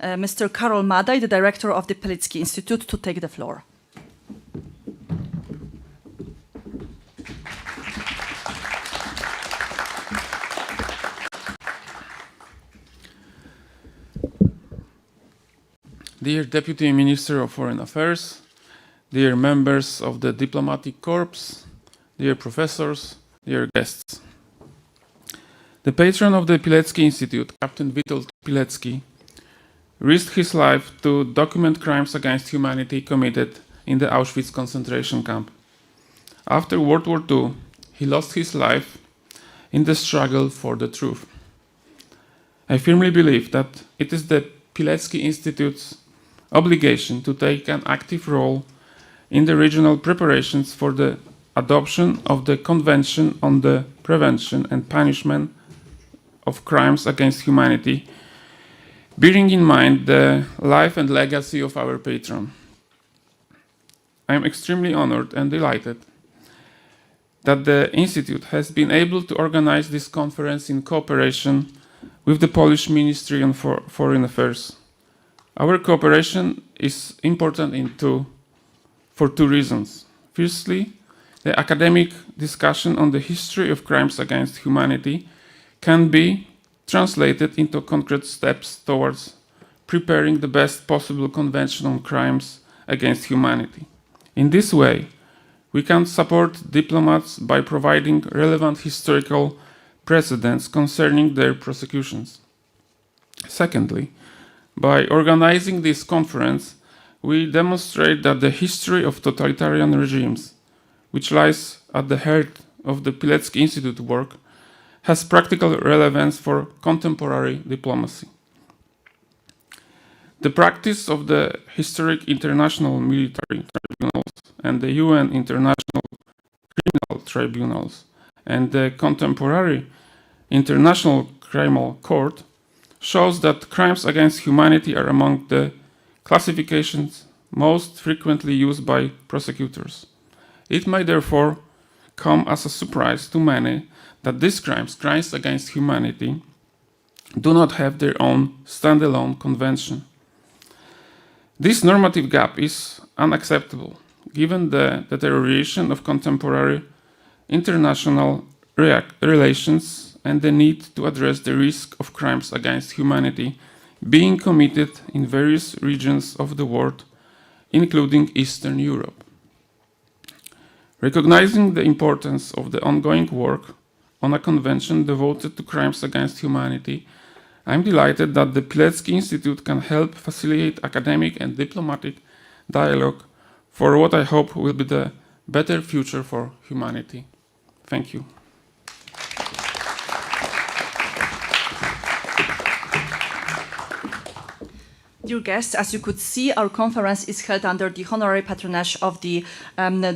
Mr. Karol Madaj, the director of the Pilecki Institute, to take the floor. Dear Deputy Minister of Foreign Affairs, dear members of the Diplomatic Corps, dear professors, dear guests. The patron of the Pilecki Institute, Captain Witold Pilecki, risked his life to document crimes against humanity committed in the Auschwitz concentration camp. After World War II, he lost his life in the struggle for the truth. I firmly believe that it is the Pilecki Institute's obligation to take an active role in the regional preparations for the adoption of the Convention on the Prevention and Punishment of Crimes against Humanity, bearing in mind the life and legacy of our patron. I am extremely honored and delighted that the Institute has been able to organize this conference in cooperation with the Polish Ministry of Foreign Affairs. Our cooperation is important for two reasons. Firstly, the academic discussion on the history of crimes against humanity can be translated into concrete steps towards preparing the best possible convention on crimes against humanity. In this way, we can support diplomats by providing relevant historical precedents concerning their prosecutions. Secondly, by organizing this conference, we demonstrate that the history of totalitarian regimes, which lies at the heart of the Pilecki Institute work, has practical relevance for contemporary diplomacy. The practice of the historic international military tribunals and the UN International Criminal Tribunals and the contemporary International Criminal Court shows that crimes against humanity are among the classifications most frequently used by prosecutors. It may therefore come as a surprise to many that these crimes against humanity, do not have their own standalone convention. This normative gap is unacceptable, given the deterioration of contemporary international relations and the need to address the risk of crimes against humanity being committed in various regions of the world, including Eastern Europe. Recognizing the importance of the ongoing work on a convention devoted to crimes against humanity, I am delighted that the Pilecki Institute can help facilitate academic and diplomatic dialogue for what I hope will be the better future for humanity. Thank you. Dear guests, as you could see, our conference is held under the honorary patronage of the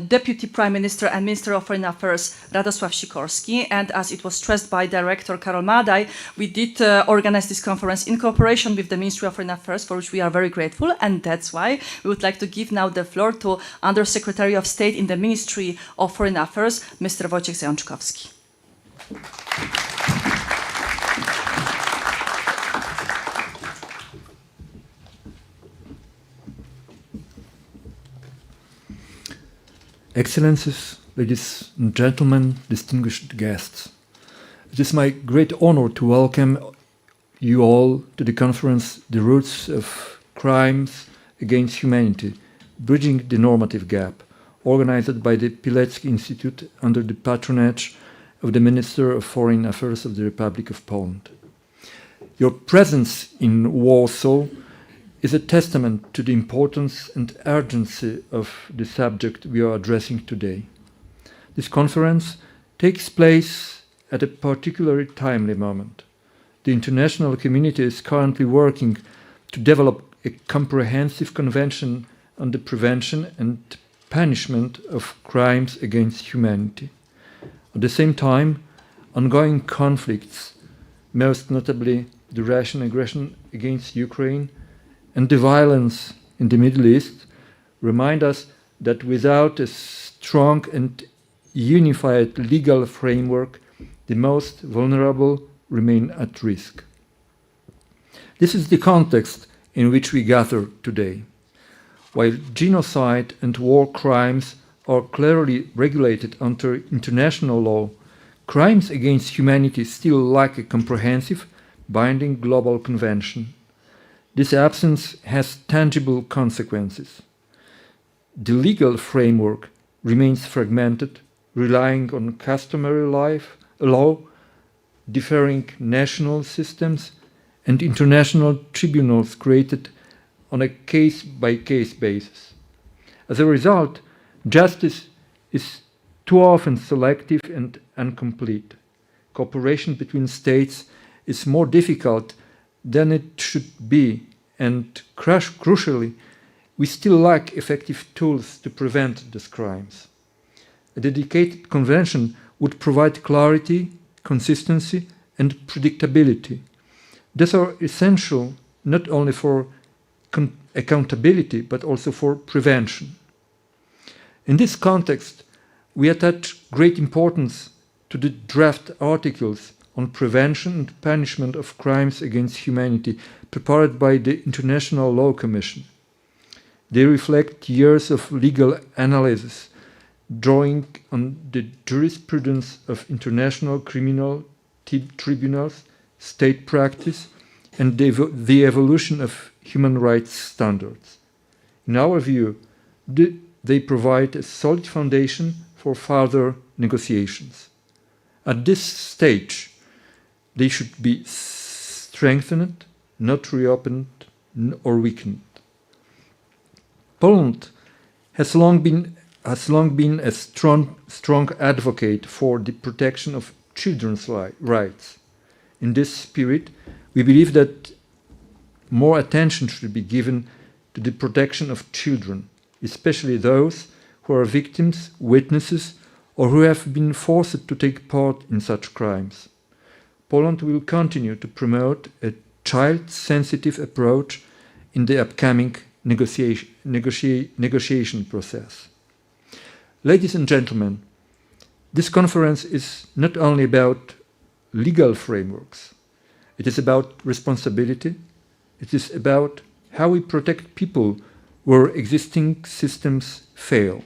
Deputy Prime Minister and Minister of Foreign Affairs, Radosław Sikorski. And as it was stressed by Director Karol Madaj, we did organize this conference in cooperation with the Ministry of Foreign Affairs, for which we are very grateful. And that's why we would like to give now the floor to Undersecretary of State in the Ministry of Foreign Affairs, Mr. Wojciech Zajączkowski. Excellencies, ladies and gentlemen, distinguished guests. It is my great honor to welcome you all to the conference, The Roots of Crimes Against Humanity, Bridging the Normative Gap, organized by the Pilecki Institute under the patronage of the Minister of Foreign Affairs of the Republic of Poland. Your presence in Warsaw is a testament to the importance and urgency of the subject we are addressing today. This conference takes place at a particularly timely moment. The international community is currently working to develop a comprehensive convention on the prevention and punishment of crimes against humanity. At the same time, ongoing conflicts, most notably the Russian aggression against Ukraine and the violence in the Middle East, remind us that without a strong and unified legal framework, the most vulnerable remain at risk. This is the context in which we gather today. While genocide and war crimes are clearly regulated under international law, crimes against humanity still lack a comprehensive, binding global convention. This absence has tangible consequences. The legal framework remains fragmented, relying on customary law, differing national systems, and international tribunals created on a case-by-case basis. As a result, justice is too often selective and incomplete. Cooperation between states is more difficult than it should be, and crucially, we still lack effective tools to prevent these crimes. A dedicated convention would provide clarity, consistency, and predictability. These are essential not only for accountability, but also for prevention. In this context, we attach great importance to the draft articles on prevention and punishment of crimes against humanity prepared by the International Law Commission. They reflect years of legal analysis, drawing on the jurisprudence of international criminal tribunals, state practice, and the evolution of human rights standards. In our view, they provide a solid foundation for further negotiations. At this stage, they should be strengthened, not reopened or weakened. Poland has long been a strong advocate for the protection of children's rights. In this spirit, we believe that more attention should be given to the protection of children, especially those who are victims, witnesses, or who have been forced to take part in such crimes. Poland will continue to promote a child-sensitive approach in the upcoming negotiation process. Ladies and gentlemen, this conference is not only about legal frameworks. It is about responsibility. It is about how we protect people where existing systems fail.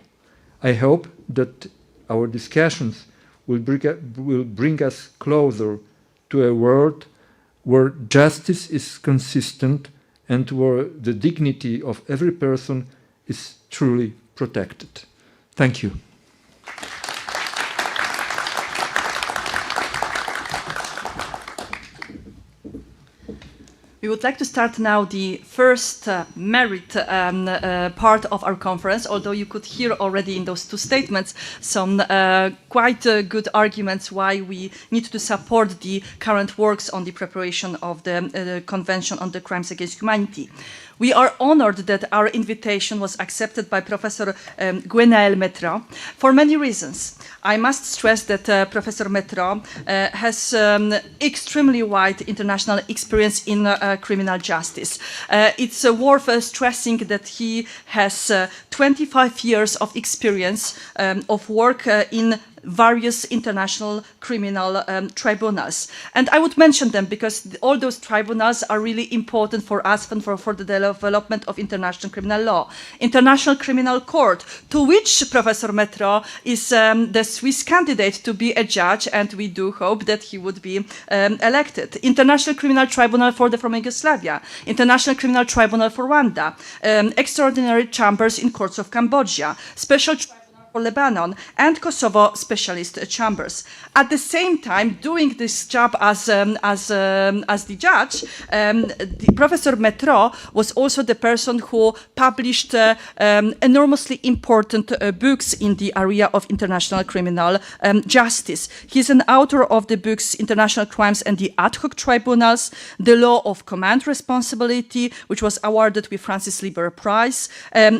I hope that our discussions will bring us closer to a world where justice is consistent and where the dignity of every person is truly protected. Thank you. We would like to start now the first merit part of our conference, although you could hear already in those two statements some quite good arguments why we need to support the current works on the preparation of the Convention on the Crimes Against Humanity. We are honored that our invitation was accepted by Professor Gwenaël Mettra for many reasons. I must stress that Professor Mettra has extremely wide international experience in criminal justice. It's worth stressing that he has 25 years of experience of work in various international criminal tribunals. And I would mention them because all those tribunals are really important for us and for the development of international criminal law. International Criminal Court, to which Professor Mettra is the Swiss candidate to be a judge, and we do hope that he would be elected. International Criminal Tribunal for the former Yugoslavia, International Criminal Tribunal for Rwanda, extraordinary chambers in courts of Cambodia, special for Lebanon, and Kosovo specialist chambers. At the same time, doing this job as the judge, Professor Mettra was also the person who published enormously important books in the area of international criminal justice. He's an author of the books International Crimes and the Ad Hoc Tribunals, The Law of Command Responsibility, which was awarded with Francis Lieber Prize.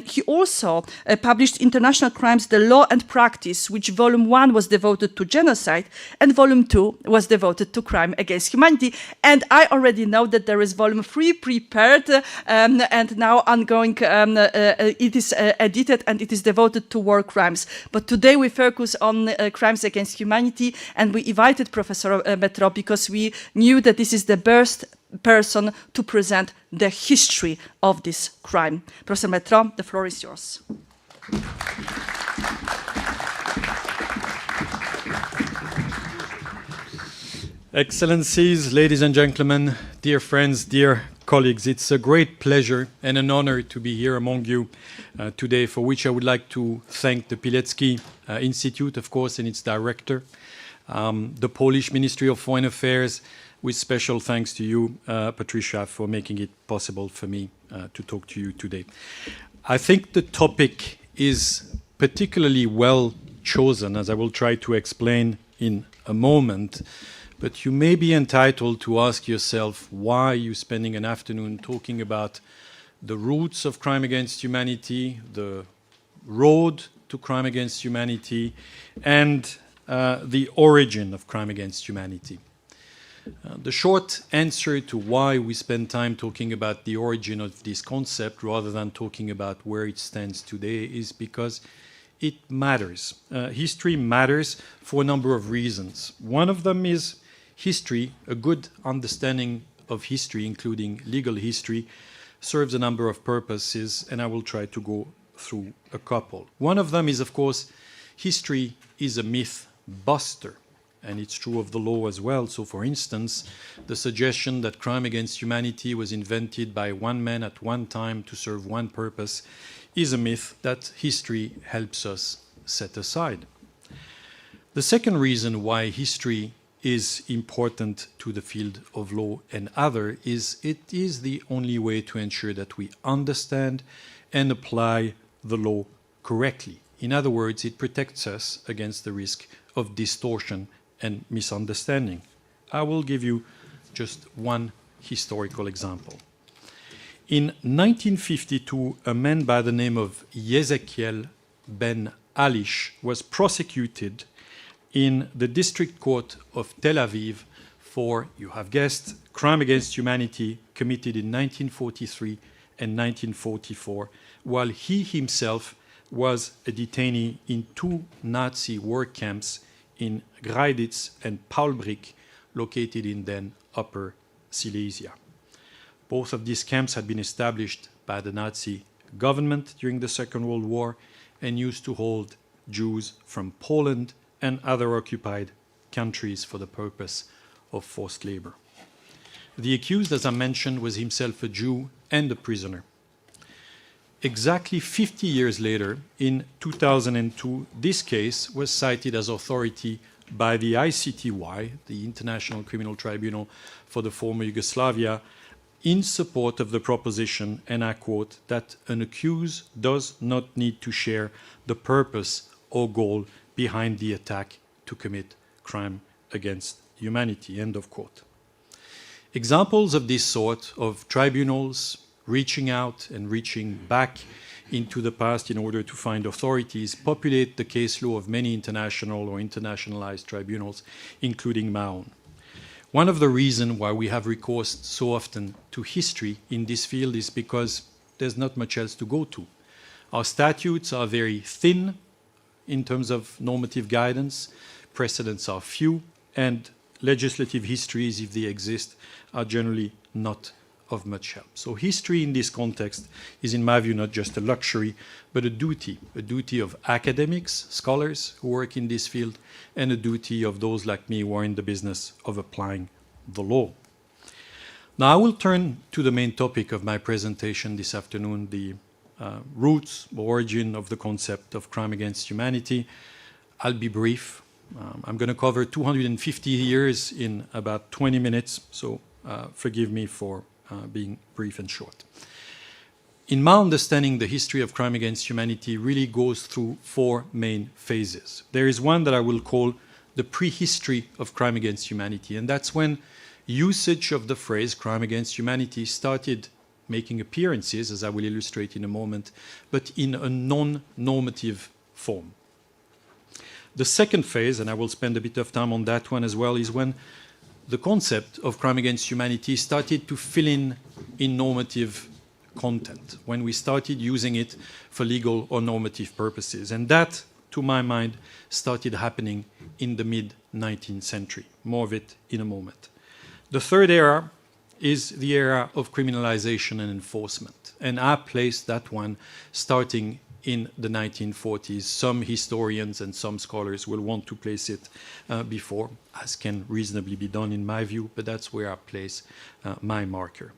He also published International Crimes, The Law and Practice, which volume 1 was devoted to genocide and volume 2 was devoted to crime against humanity. And I already know that there is volume 3 prepared and now ongoing. It is edited and it is devoted to war crimes. But today we focus on crimes against humanity, and we invited Professor Mettra because we knew that this is the person to present the history of this crime. Professor Metro, the floor is yours. Excellencies, ladies and gentlemen, dear friends, dear colleagues, it's a great pleasure and an honor to be here among you today, for which I would like to thank the Pilecki Institute, of course, and its director, the Polish Ministry of Foreign Affairs, with special thanks to you, Patricia, for making it possible for me to talk to you today. I think the topic is particularly well chosen, as I will try to explain in a moment. But you may be entitled to ask yourself, why are you spending an afternoon talking about the roots of crime against humanity, the road to crime against humanity, and the origin of crime against humanity? The short answer to why we spend time talking about the origin of this concept rather than talking about where it stands today is because it matters. History matters for a number of reasons. One of them is history. A good understanding of history, including legal history, serves a number of purposes, and I will try to go through a couple. One of them is, of course, history is a myth buster, and it's true of the law as well. So, for instance, the suggestion that crime against humanity was invented by one man at one time to serve one purpose is a myth that history helps us set aside. The second reason why history is important to the field of law and other is it is the only way to ensure that we understand and apply the law correctly. In other words, it protects us against the risk of distortion and misunderstanding. I will give you just one historical example. In 1952, a man by the name of Yezekiel Ben Alish was prosecuted in the district court of Tel Aviv for, you have guessed, crime against humanity committed in 1943 and 1944, while he himself was a detainee in two Nazi work camps in Greiditz and Paulbrick, located in then Upper Silesia. Both of these camps had been established by the Nazi government during the Second World War and used to hold Jews from Poland and other occupied countries for the purpose of forced labor. The accused, as I mentioned, was himself a Jew and a prisoner. Exactly 50 years later, in 2002, this case was cited as authority by the ICTY, the International Criminal Tribunal for the former Yugoslavia, in support of the proposition, and I quote, that an accused does not need to share the purpose or goal behind the attack to commit crime against humanity, end of quote. Examples of this sort of tribunals reaching out and reaching back into the past in order to find authorities populate the case law of many international or internationalized tribunals, including my own. One of the reasons why we have recourse so often to history in this field is because there's not much else to go to. Our statutes are very thin in terms of normative guidance, precedents are few, and legislative histories, if they exist, are generally not of much help. So history in this context is, in my view, not just a luxury, but a duty of academics, scholars who work in this field, and a duty of those like me who are in the business of applying the law. Now I will turn to the main topic of my presentation this afternoon, the roots, origin of the concept of crime against humanity. I'll be brief. I'm going to cover 250 years in about 20 minutes, so forgive me for being brief and short. In my understanding, the history of crime against humanity really goes through four main phases. There is one that I will call the prehistory of crime against humanity, and that's when usage of the phrase crime against humanity started making appearances, as I will illustrate in a moment, but in a non-normative form. The second phase, and I will spend a bit of time on that one as well, is when the concept of crime against humanity started to fill in normative content, when we started using it for legal or normative purposes. And that, to my mind, started happening in the mid-19th century. More of it in a moment. The third era is the era of criminalization and enforcement. And I place that one starting in the 1940s. Some historians and some scholars will want to place it before, as can reasonably be done in my view, but that's where I place my marker.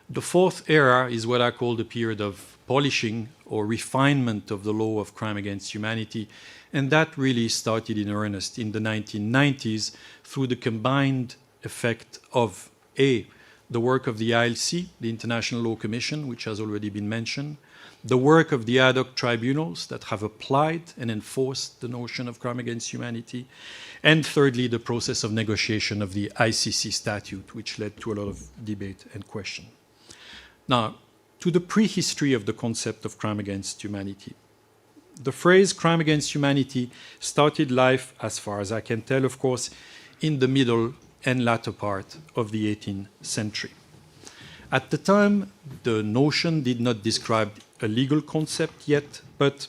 The fourth era is what I call the period of polishing or refinement of the law of crime against humanity, and that really started in earnest in the 1990s through the combined effect of the work of the ILC, the International Law Commission, which has already been mentioned, the work of the ad hoc tribunals that have applied and enforced the notion of crime against humanity, and thirdly, the process of negotiation of the ICC statute, which led to a lot of debate and question. Now, to the prehistory of the concept of crime against humanity. The phrase crime against humanity started life, as far as I can tell, of course, in the middle and latter part of the 18th century. At the time, the notion did not describe a legal concept yet, but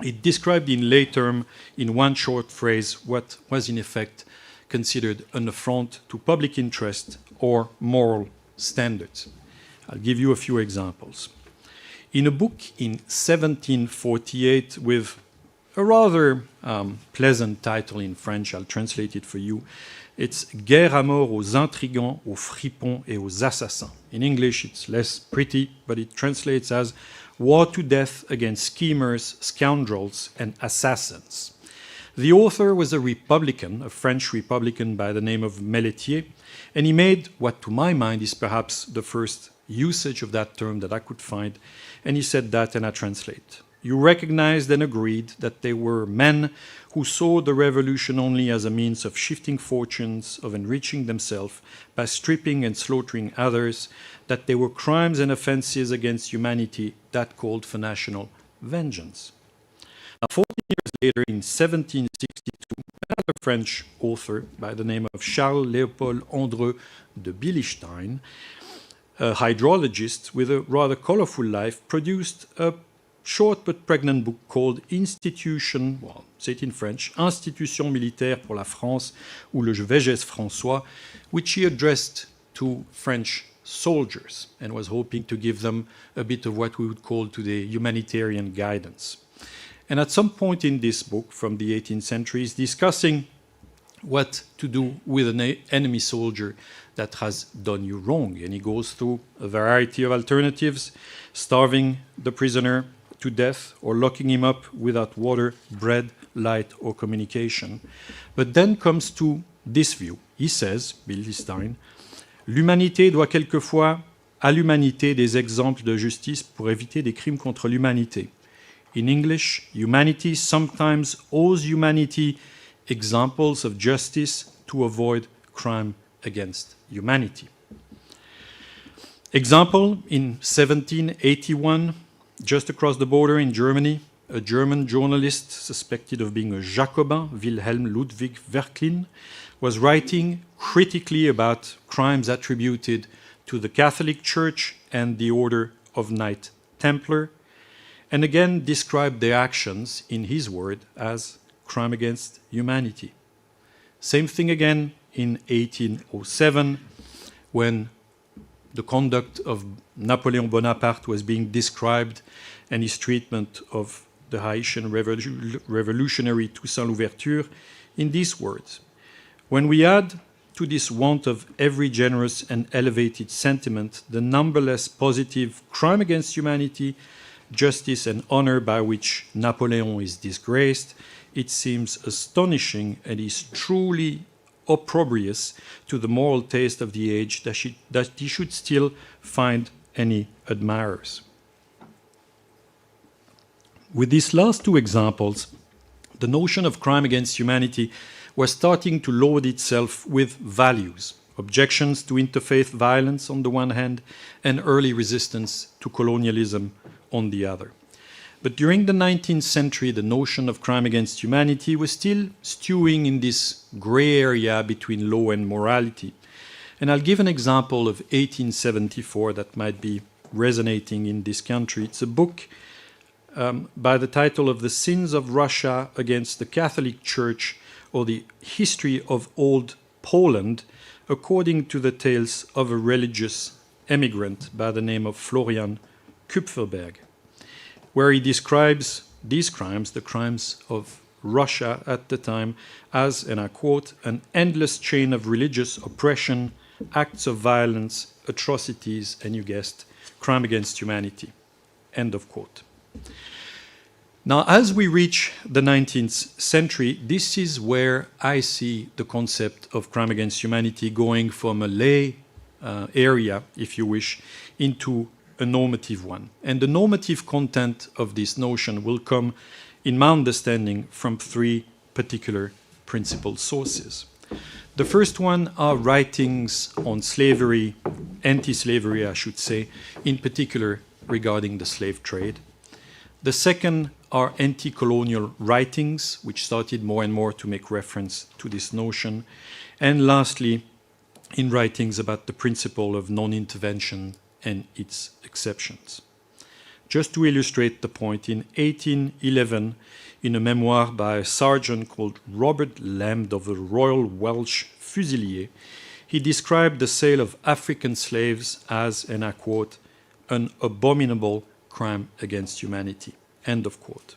it described in lay term, in one short phrase, what was in effect considered an affront to public interest or moral standards. I'll give you a few examples. In a book in 1748 with a rather pleasant title in French, I'll translate it for you. It's Guerre à mort aux intrigants, aux fripons et aux assassins. In English, it's less pretty, but it translates as War to death against schemers, scoundrels, and assassins. The author was a Republican, a French Republican by the name of Melletier, and he made what to my mind is perhaps the first usage of that term that I could find, and he said that, and I translate. You recognized and agreed that they were men who saw the revolution only as a means of shifting fortunes, of enriching themselves by stripping and slaughtering others, that they were crimes and offenses against humanity that called for national vengeance. Now, 40 years later, in 1762, another French author by the name of Charles-Léopold Andreu de Billichstein, a hydrologist with a rather colorful life, produced a short but pregnant book called Institution, well, say it in French, Institution militaire pour la France, ou le Végès François, which he addressed to French soldiers and was hoping to give them a bit of what we would call today humanitarian guidance. And at some point in this book from the 18th century, he's discussing what to do with an enemy soldier that has done you wrong. And he goes through a variety of alternatives, starving the prisoner to death or locking him up without water, bread, light, or communication. But then comes to this view. He says, Billichstein, l'humanité doit quelquefois à l'humanité des exemples de justice pour éviter des crimes contre l'humanité. In English, humanity sometimes owes humanity examples of justice to avoid crime against humanity. Example, in 1781, just across the border in Germany, a German journalist suspected of being a Jacobin, Wilhelm Ludwig Werklin, was writing critically about crimes attributed to the Catholic Church and the Order of Knight Templar, and again described their actions, in his word, as crime against humanity. Same thing again in 1807, when the conduct of Napoleon Bonaparte was being described and his treatment of the Haitian revolutionary Toussaint Louverture in these words. When we add to this want of every generous and elevated sentiment the numberless positive crime against humanity, justice and honor by which Napoleon is disgraced, it seems astonishing and is truly opprobrious to the moral taste of the age that he should still find any admirers. With these last two examples, the notion of crime against humanity was starting to load itself with values, objections to interfaith violence on the one hand, and early resistance to colonialism on the other. But during the 19th century, the notion of crime against humanity was still stewing in this gray area between law and morality. And I'll give an example of 1874 that might be resonating in this country. It's a book by the title of The Sins of Russia Against the Catholic Church, or the History of Old Poland, according to the tales of a religious emigrant by the name of Florian Kupferberg, where he describes these crimes, the crimes of Russia at the time, as, and I quote, an endless chain of religious oppression, acts of violence, atrocities, and you guessed, crime against humanity, end of quote. Now, as we reach the 19th century, this is where I see the concept of crime against humanity going from a lay area, if you wish, into a normative one. And the normative content of this notion will come, in my understanding, from three particular principal sources. The first one are writings on slavery, anti-slavery, I should say, in particular regarding the slave trade. The second are anti-colonial writings, which started more and more to make reference to this notion. And lastly, in writings about the principle of non-intervention and its exceptions. Just to illustrate the point, in 1811, in a memoir by a sergeant called Robert Lamb of the Royal Welsh Fusiliers, he described the sale of African slaves as, and I quote, an abominable crime against humanity, end of quote.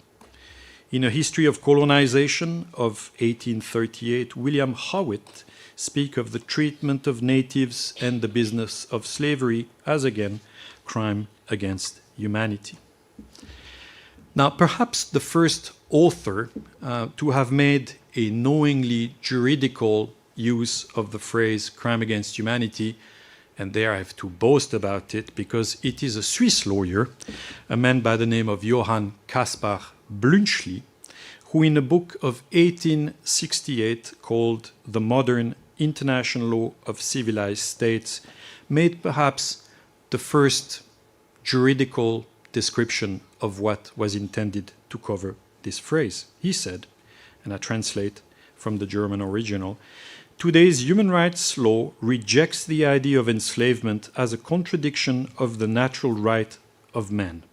In A History of Colonization of 1838, William Howitt speaks of the treatment of natives and the business of slavery as, again, crime against humanity. Now, perhaps the first author to have made a knowingly juridical use of the phrase crime against humanity, and there I have to boast about it because it is a Swiss lawyer, a man by the name of Johann Caspar Blünchli, who in a book of 1868 called The Modern International Law of Civilized States made perhaps the first juridical description of what was intended to cover this phrase. He said, and I translate from the German original, today's human rights law rejects the idea of enslavement as a contradiction of the natural right of man.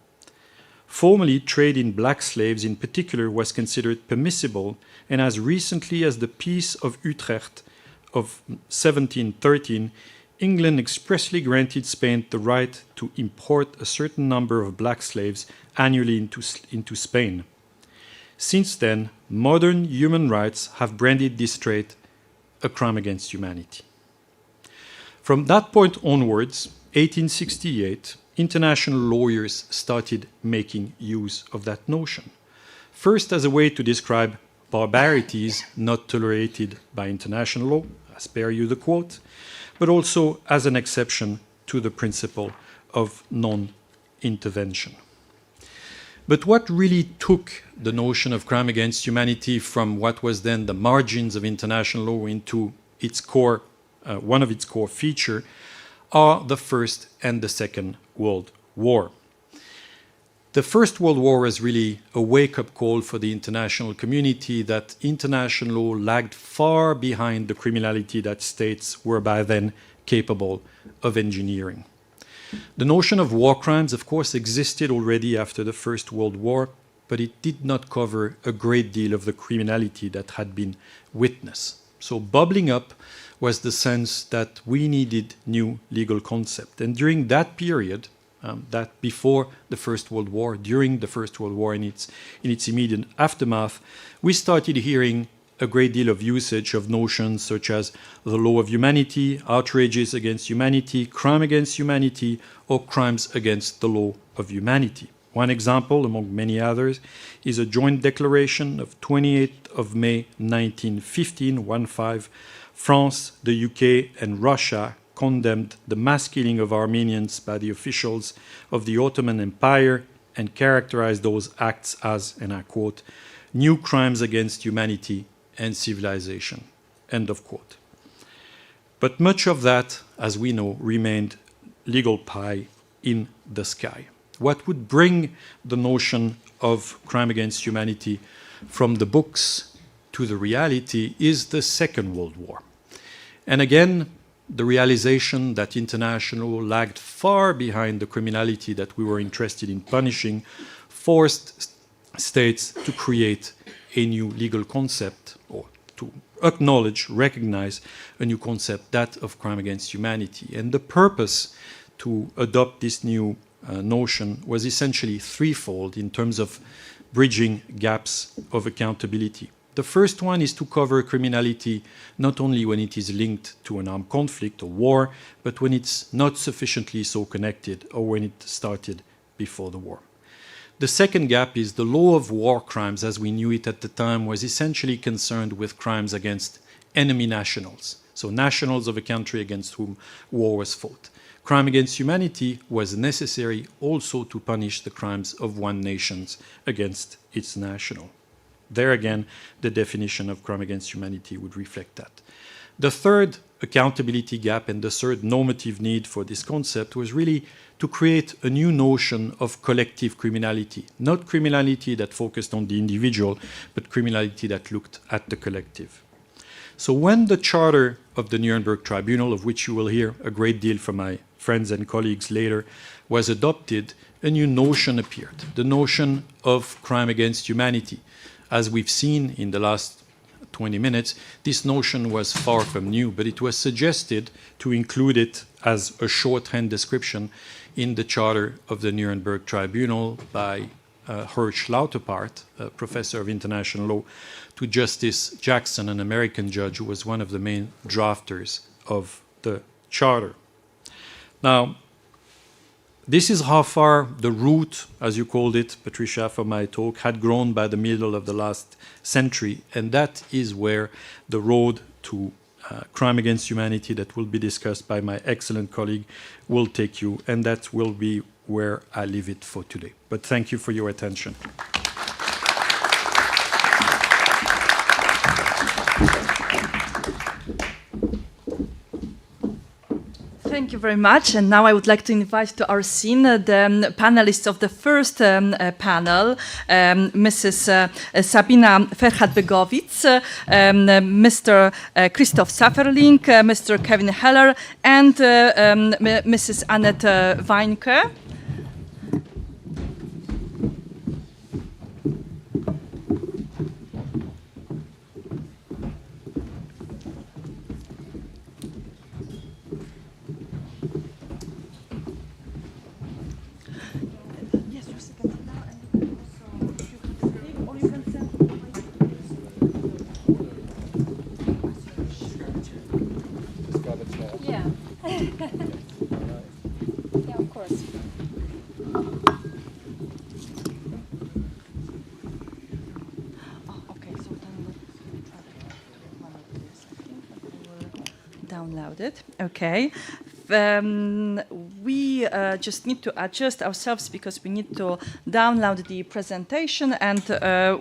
Formerly, trade in black slaves in particular was considered permissible, and as recently as the Peace of Utrecht of 1713, England expressly granted Spain the right to import a certain number of black slaves annually into Spain. Since then, modern human rights have branded this trade a crime against humanity. From that point onwards, 1868, international lawyers started making use of that notion. First, as a way to describe barbarities not tolerated by international law, I spare you the quote, but also as an exception to the principle of non-intervention. But what really took the notion of crime against humanity from what was then the margins of international law into its core, one of its core features, are the First and the Second World War. The First World War was really a wake-up call for the international community that international law lagged far behind the criminality that states were by then capable of engineering. The notion of war crimes, of course, existed already after the First World War, but it did not cover a great deal of the criminality that had been witnessed. So bubbling up was the sense that we needed new legal concept. And during that period, that before the First World War, during the First World War in its immediate aftermath, we started hearing a great deal of usage of notions such as the law of humanity, outrages against humanity, crime against humanity, or crimes against the law of humanity. One example, among many others, is a joint declaration of 28th of May 1915, France, the UK, and Russia condemned the mass killing of Armenians by the officials of the Ottoman Empire and characterized those acts as, and I quote, new crimes against humanity and civilization, end of quote. But much of that, as we know, remained legal pie in the sky. What would bring the notion of crime against humanity from the books to the reality is the Second World War. And again, the realization that international law lagged far behind the criminality that we were interested in punishing forced states to create a new legal concept, or to acknowledge, recognize a new concept, that of crime against humanity. And the purpose to adopt this new notion was essentially threefold in terms of bridging gaps of accountability. The first one is to cover criminality not only when it is linked to an armed conflict or war, but when it's not sufficiently so connected or when it started before the war. The second gap is the law of war crimes as we knew it at the time was essentially concerned with crimes against enemy nationals, so nationals of a country against whom war was fought. Crime against humanity was necessary also to punish the crimes of one nation against its national. There again, the definition of crime against humanity would reflect that. The third accountability gap and the third normative need for this concept was really to create a new notion of collective criminality, not criminality that focused on the individual, but criminality that looked at the collective. So when the charter of the Nuremberg Tribunal, of which you will hear a great deal from my friends and colleagues later, was adopted, a new notion appeared, the notion of crime against humanity. As we've seen in the last 20 minutes, this notion was far from new, but it was suggested to include it as a shorthand description in the charter of the Nuremberg Tribunal by Hirsch Lauterpart, a professor of international law, to Justice Jackson, an American judge who was one of the main drafters of the charter. Now, this is how far the root, as you called it, Patricia, for my talk, had grown by the middle of the last century, and that is where the road to crime against humanity that will be discussed by my excellent colleague will take you, and that will be where I leave it for today. But thank you for your attention. Thank you very much. And now I would like to invite to our scene the panelists of the first panel, Mrs. Sabina Ferhat-Begovic, Mr. Christoph Safferling, Mr. Kevin Heller, and Mrs. Annette Weinke. Yeah, of course. Oh, okay, so then we'll try to do one of this. I think I will download it. Okay. We just need to adjust ourselves because we need to download the presentation, and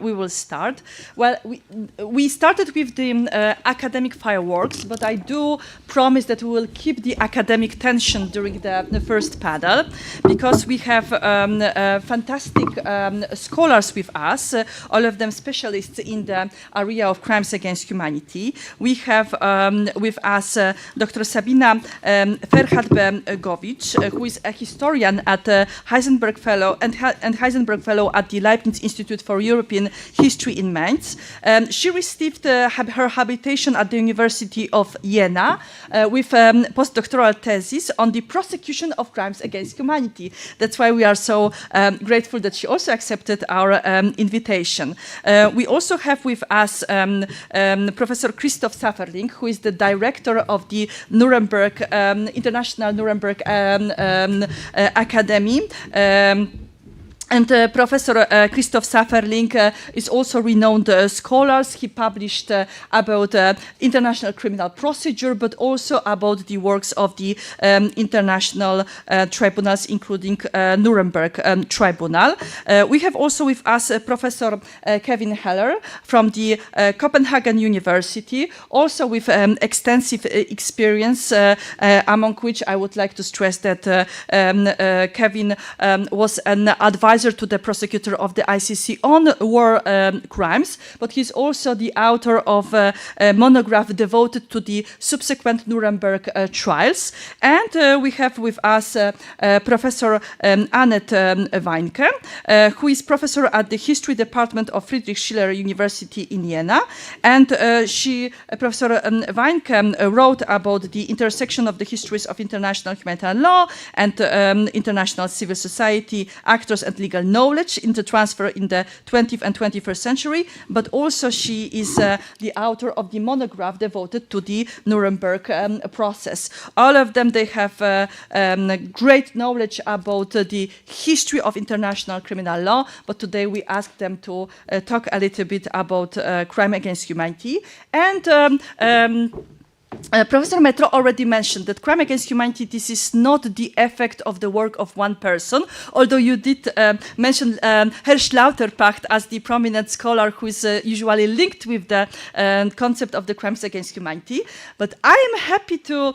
we will start. Well, we started with the academic fireworks, but I do promise that we will keep the academic tension during the first panel, because we have fantastic scholars with us, all of them specialists in the area of crimes against humanity. We have with us Dr. Sabina Ferhat-Begovic, who is a historian at Heisenberg Fellow and Heisenberg Fellow at the Leibniz Institute for European History in Mainz. She received her habilitation at the University of Jena with a postdoctoral thesis on the prosecution of crimes against humanity. That's why we are so grateful that she also accepted our invitation. We also have with us Professor Christoph Safferling, who is the director of the Nuremberg International Nuremberg Academy. And Professor Christoph Safferling is also renowned scholar. He published about international criminal procedure, but also about the works of the international tribunals, including Nuremberg Tribunal. We have also with us Professor Kevin Heller from the Copenhagen University, also with extensive experience, among which I would like to stress that Kevin was an advisor advisor to the prosecutor of the ICC on war crimes, but he's also the author of a monograph devoted to the subsequent Nuremberg trials. And we have with us Professor Annette Weinke, who is professor at the History Department of Friedrich Schiller University in Jena. And Professor Weinke wrote about the intersection of the histories of international humanitarian law and international civil society, actors and legal knowledge in the transfer in the 20th and 21st century, but also she is the author of the monograph devoted to the Nuremberg process. All of them, they have great knowledge about the history of international criminal law, but today we ask them to talk a little bit about crime against humanity. And Professor Metro already mentioned that crime against humanity, this is not the effect of the work of one person, although you did mention Herr Lauterpacht as the prominent scholar who is usually linked with the concept of the crimes against humanity. But I am happy to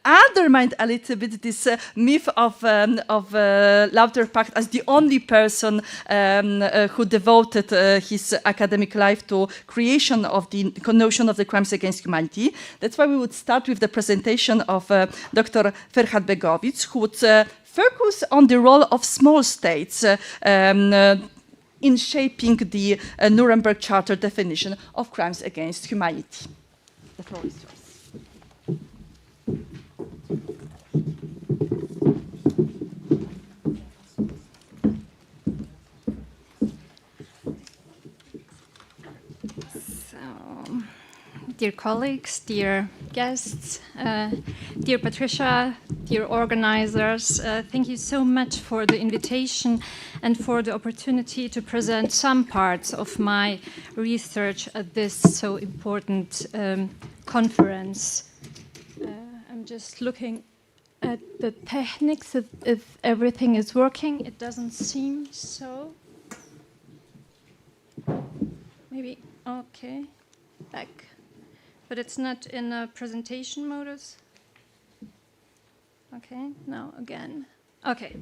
undermine a little bit this myth of Lauterpacht as the only person who devoted his academic life to creation of the notion of the crimes against humanity. That's why we would start with the presentation of Dr. Ferhat Begovic, who would focus on the role of small states in shaping the Nuremberg Charter definition of crimes against humanity. The floor is yours. Dear colleagues, dear guests, dear Patricia, dear organizers, thank you so much for the invitation and for the opportunity to present some parts of my research at this so important conference. I'm just looking at the techniques, if everything is working. It doesn't seem so. Maybe, okay, back. But it's not in a presentation modus. Okay, now again. Okay.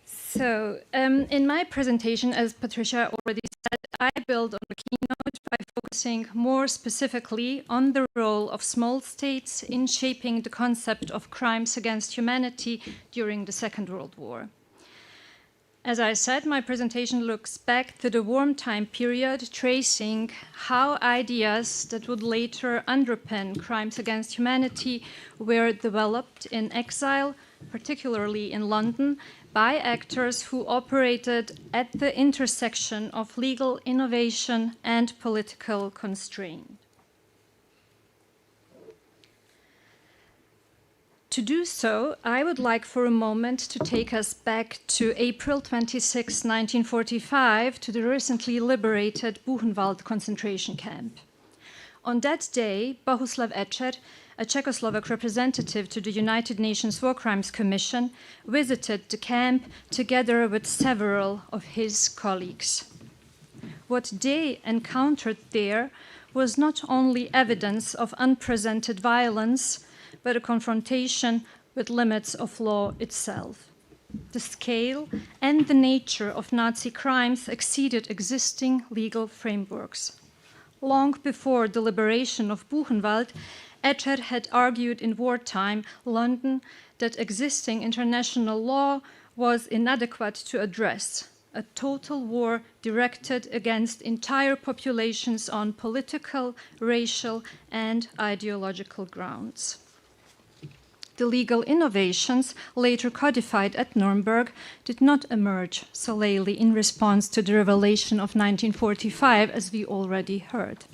So in my presentation, as Patricia already said, I build on the keynote by focusing more specifically on the role of small states in shaping the concept of crimes against humanity during the Second World War. As I said, my presentation looks back to the warm time period, tracing how ideas that would later underpin crimes against humanity were developed in exile, particularly in London, by actors who operated at the intersection of legal innovation and political constraint. To do so, I would like for a moment to take us back to April 26, 1945, to the recently liberated Buchenwald concentration camp. On that day, Bohuslav Ecer, a Czechoslovak representative to the United Nations War Crimes Commission, visited the camp together with several of his colleagues. What they encountered there was not only evidence of unprecedented violence, but a confrontation with limits of law itself. The scale and the nature of Nazi crimes exceeded existing legal frameworks. Long before the liberation of Buchenwald, Ecer had argued in wartime London that existing international law was inadequate to address a total war directed against entire populations on political, racial, and ideological grounds. The legal innovations later codified at Nuremberg did not emerge solely in response to the revelation of 1945, as we already heard.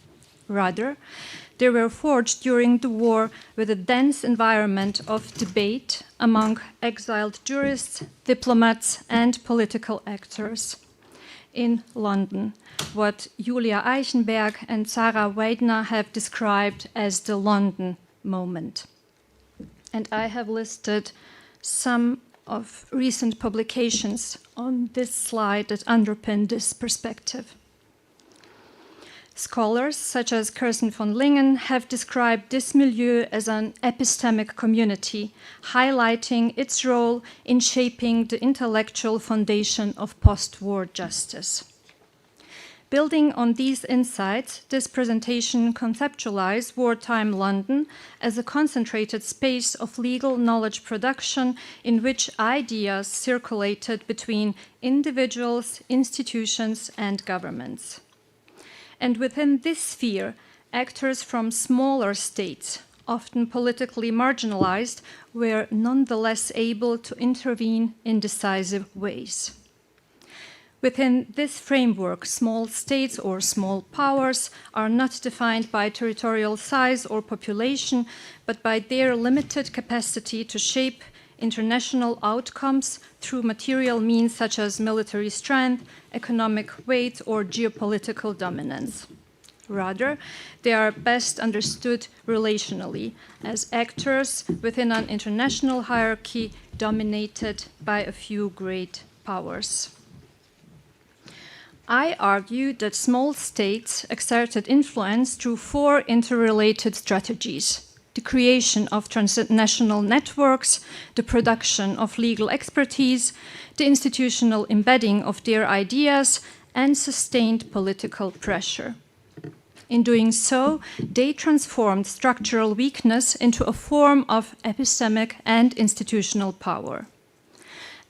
Rather, they were forged during the war with a dense environment of debate among exiled jurists, diplomats, and political actors. In London, what Julia Eichenberg and Sarah Weidner have described as the London moment. And I have listed some of recent publications on this slide that underpin this perspective. Scholars such as Kirsten von Lingen have described this milieu as an epistemic community, highlighting its role in shaping the intellectual foundation of post-war justice. Building on these insights, this presentation conceptualized wartime London as a concentrated space of legal knowledge production in which ideas circulated between individuals, institutions, and governments. And within this sphere, actors from smaller states, often politically marginalized, were nonetheless able to intervene in decisive ways. Within this framework, small states or small powers are not defined by territorial size or population, but by their limited capacity to shape international outcomes through material means such as military strength, economic weight, or geopolitical dominance. Rather, they are best understood relationally as actors within an international hierarchy dominated by a few great powers. I argue that small states exerted influence through four interrelated strategies: the creation of transnational networks, the production of legal expertise, the institutional embedding of their ideas, and sustained political pressure. In doing so, they transformed structural weakness into a form of epistemic and institutional power.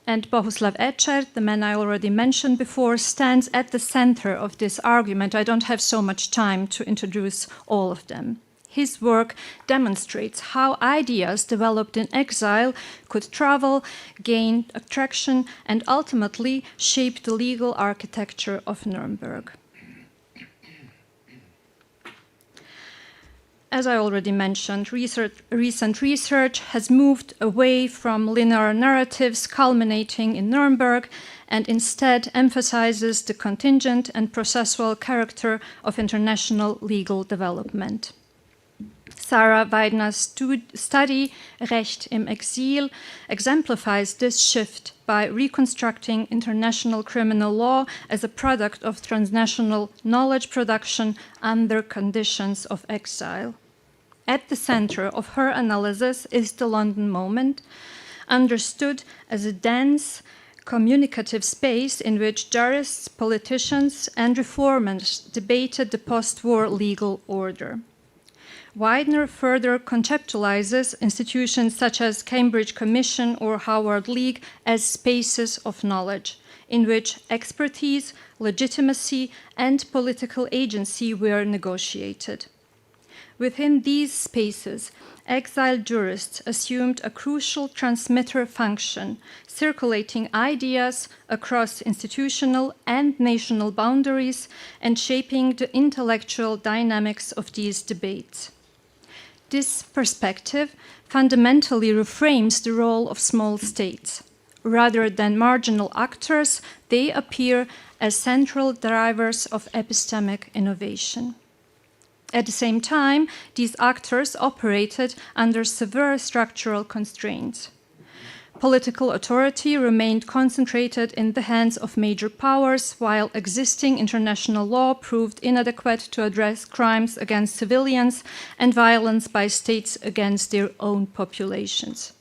And Bohuslav Echer, the man I already mentioned before, stands at the center of this argument. I don't have so much time to introduce all of them. His work demonstrates how ideas developed in exile could travel, gain attraction, and ultimately shape the legal architecture of Nuremberg. As I already mentioned, recent research has moved away from linear narratives culminating in Nuremberg and instead emphasizes the contingent and processual character of international legal development. Sarah Weidner's study, Recht im Exil, exemplifies this shift by reconstructing international criminal law as a product of transnational knowledge production under conditions of exile. At the center of her analysis is the London moment, understood as a dense, communicative space in which jurists, politicians, and reformers debated the post-war legal order. Widener further conceptualizes institutions such as Cambridge Commission or Howard League as spaces of knowledge, in which expertise, legitimacy, and political agency were negotiated. Within these spaces, exiled jurists assumed a crucial transmitter function, circulating ideas across institutional and national boundaries and shaping the intellectual dynamics of these debates. This perspective fundamentally reframes the role of small states. Rather than marginal actors, they appear as central drivers of epistemic innovation. At the same time, these actors operated under severe structural constraints. Political authority remained concentrated in the hands of major powers, while existing international law proved inadequate to address crimes against civilians and violence by states against their own populations.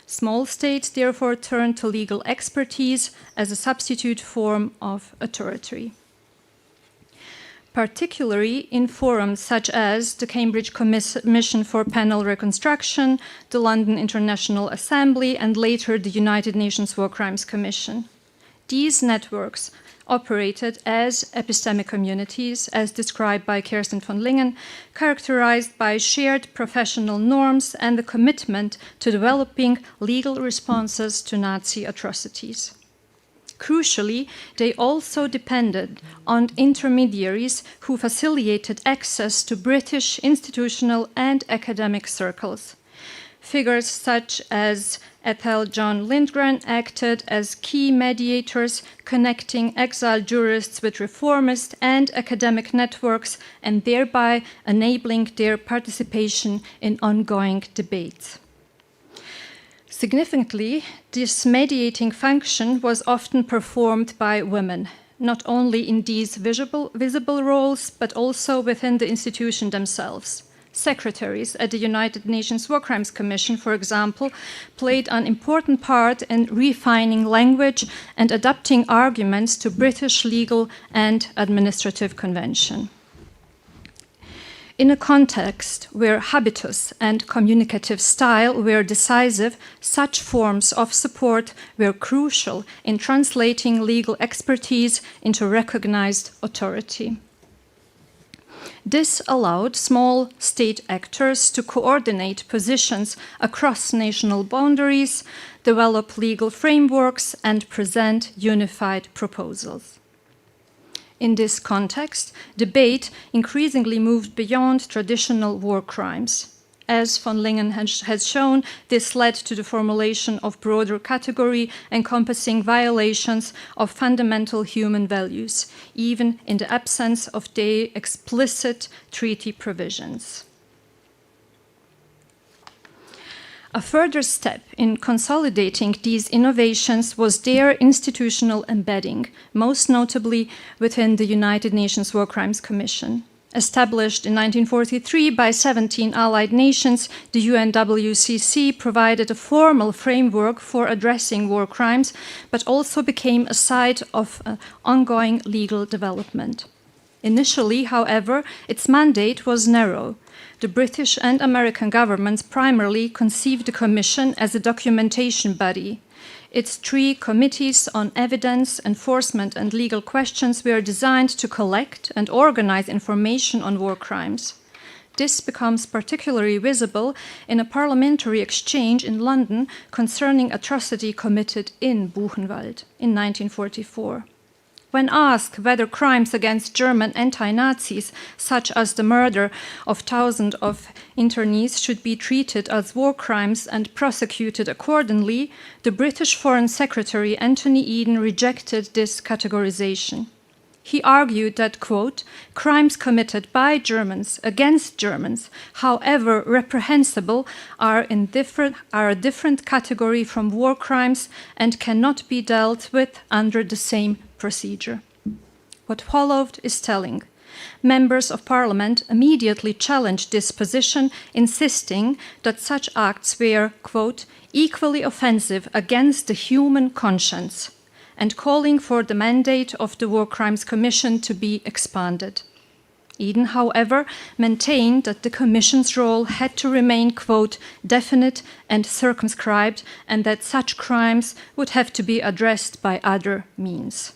Small states therefore turned to legal expertise as a substitute form of authority. Particularly in forums such as the Cambridge Commission for Penal Reconstruction, the London International Assembly, and later the United Nations War Crimes Commission. These networks operated as epistemic communities, as described by Kirsten von Lingen, characterized by shared professional norms and the commitment to developing legal responses to Nazi atrocities. Crucially, they also depended on intermediaries who facilitated access to British institutional and academic circles. Figures such as Ethel John Lindgren acted as key mediators, connecting exiled jurists with reformist and academic networks and thereby enabling their participation in ongoing debates. Significantly, this mediating function was often performed by women. not only in these visible roles, but also within the institution themselves. Secretaries at the United Nations War Crimes Commission, for example, played an important part in refining language and adapting arguments to British legal and administrative convention. In a context where habitus and communicative style were decisive, such forms of support were crucial in translating legal expertise into recognized authority. This allowed small state actors to coordinate positions across national boundaries, develop legal frameworks, and present unified proposals. In this context, debate increasingly moved beyond traditional war crimes. As von Lingen has shown, this led to the formulation of broader category encompassing violations of fundamental human values, even in the absence of the explicit treaty provisions. A further step in consolidating these innovations was their institutional embedding, most notably within the United Nations War Crimes Commission. Established in 1943 by 17 allied nations, the UNWCC provided a formal framework for addressing war crimes, but also became a site of ongoing legal development. Initially, however, its mandate was narrow. The British and American governments primarily conceived the Commission as a documentation body. Its 3 committees on evidence, enforcement, and legal questions were designed to collect and organize information on war crimes. This becomes particularly visible in a parliamentary exchange in London concerning atrocity committed in Buchenwald in 1944. When asked whether crimes against German anti-Nazis, such as the murder of thousands of internees, should be treated as war crimes and prosecuted accordingly, the British Foreign Secretary Anthony Eden rejected this categorization. He argued that, quote, crimes committed by Germans against Germans, however reprehensible, are a different category from war crimes and cannot be dealt with under the same procedure. What followed is telling. Members of Parliament immediately challenged this position, insisting that such acts were, quote, equally offensive against the human conscience, and calling for the mandate of the War Crimes Commission to be expanded. Eden, however, maintained that the Commission's role had to remain, quote, definite and circumscribed, and that such crimes would have to be addressed by other means.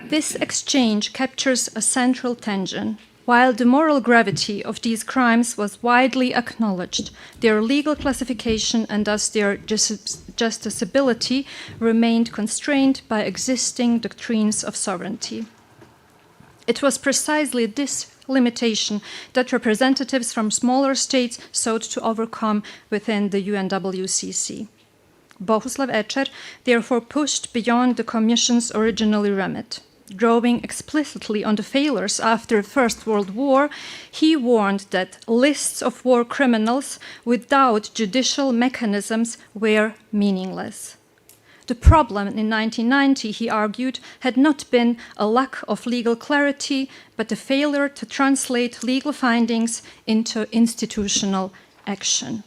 This exchange captures a central tension. While the moral gravity of these crimes was widely acknowledged, their legal classification and thus their justiciability remained constrained by existing doctrines of sovereignty. It was precisely this limitation that representatives from smaller states sought to overcome within the UNWCC. Bohuslav Ecer therefore pushed beyond the Commission's original remit. Drawing explicitly on the failures after the First World War, he warned that lists of war criminals without judicial mechanisms were meaningless. The problem in 1990, he argued, had not been a lack of legal clarity, but the failure to translate legal findings into institutional action.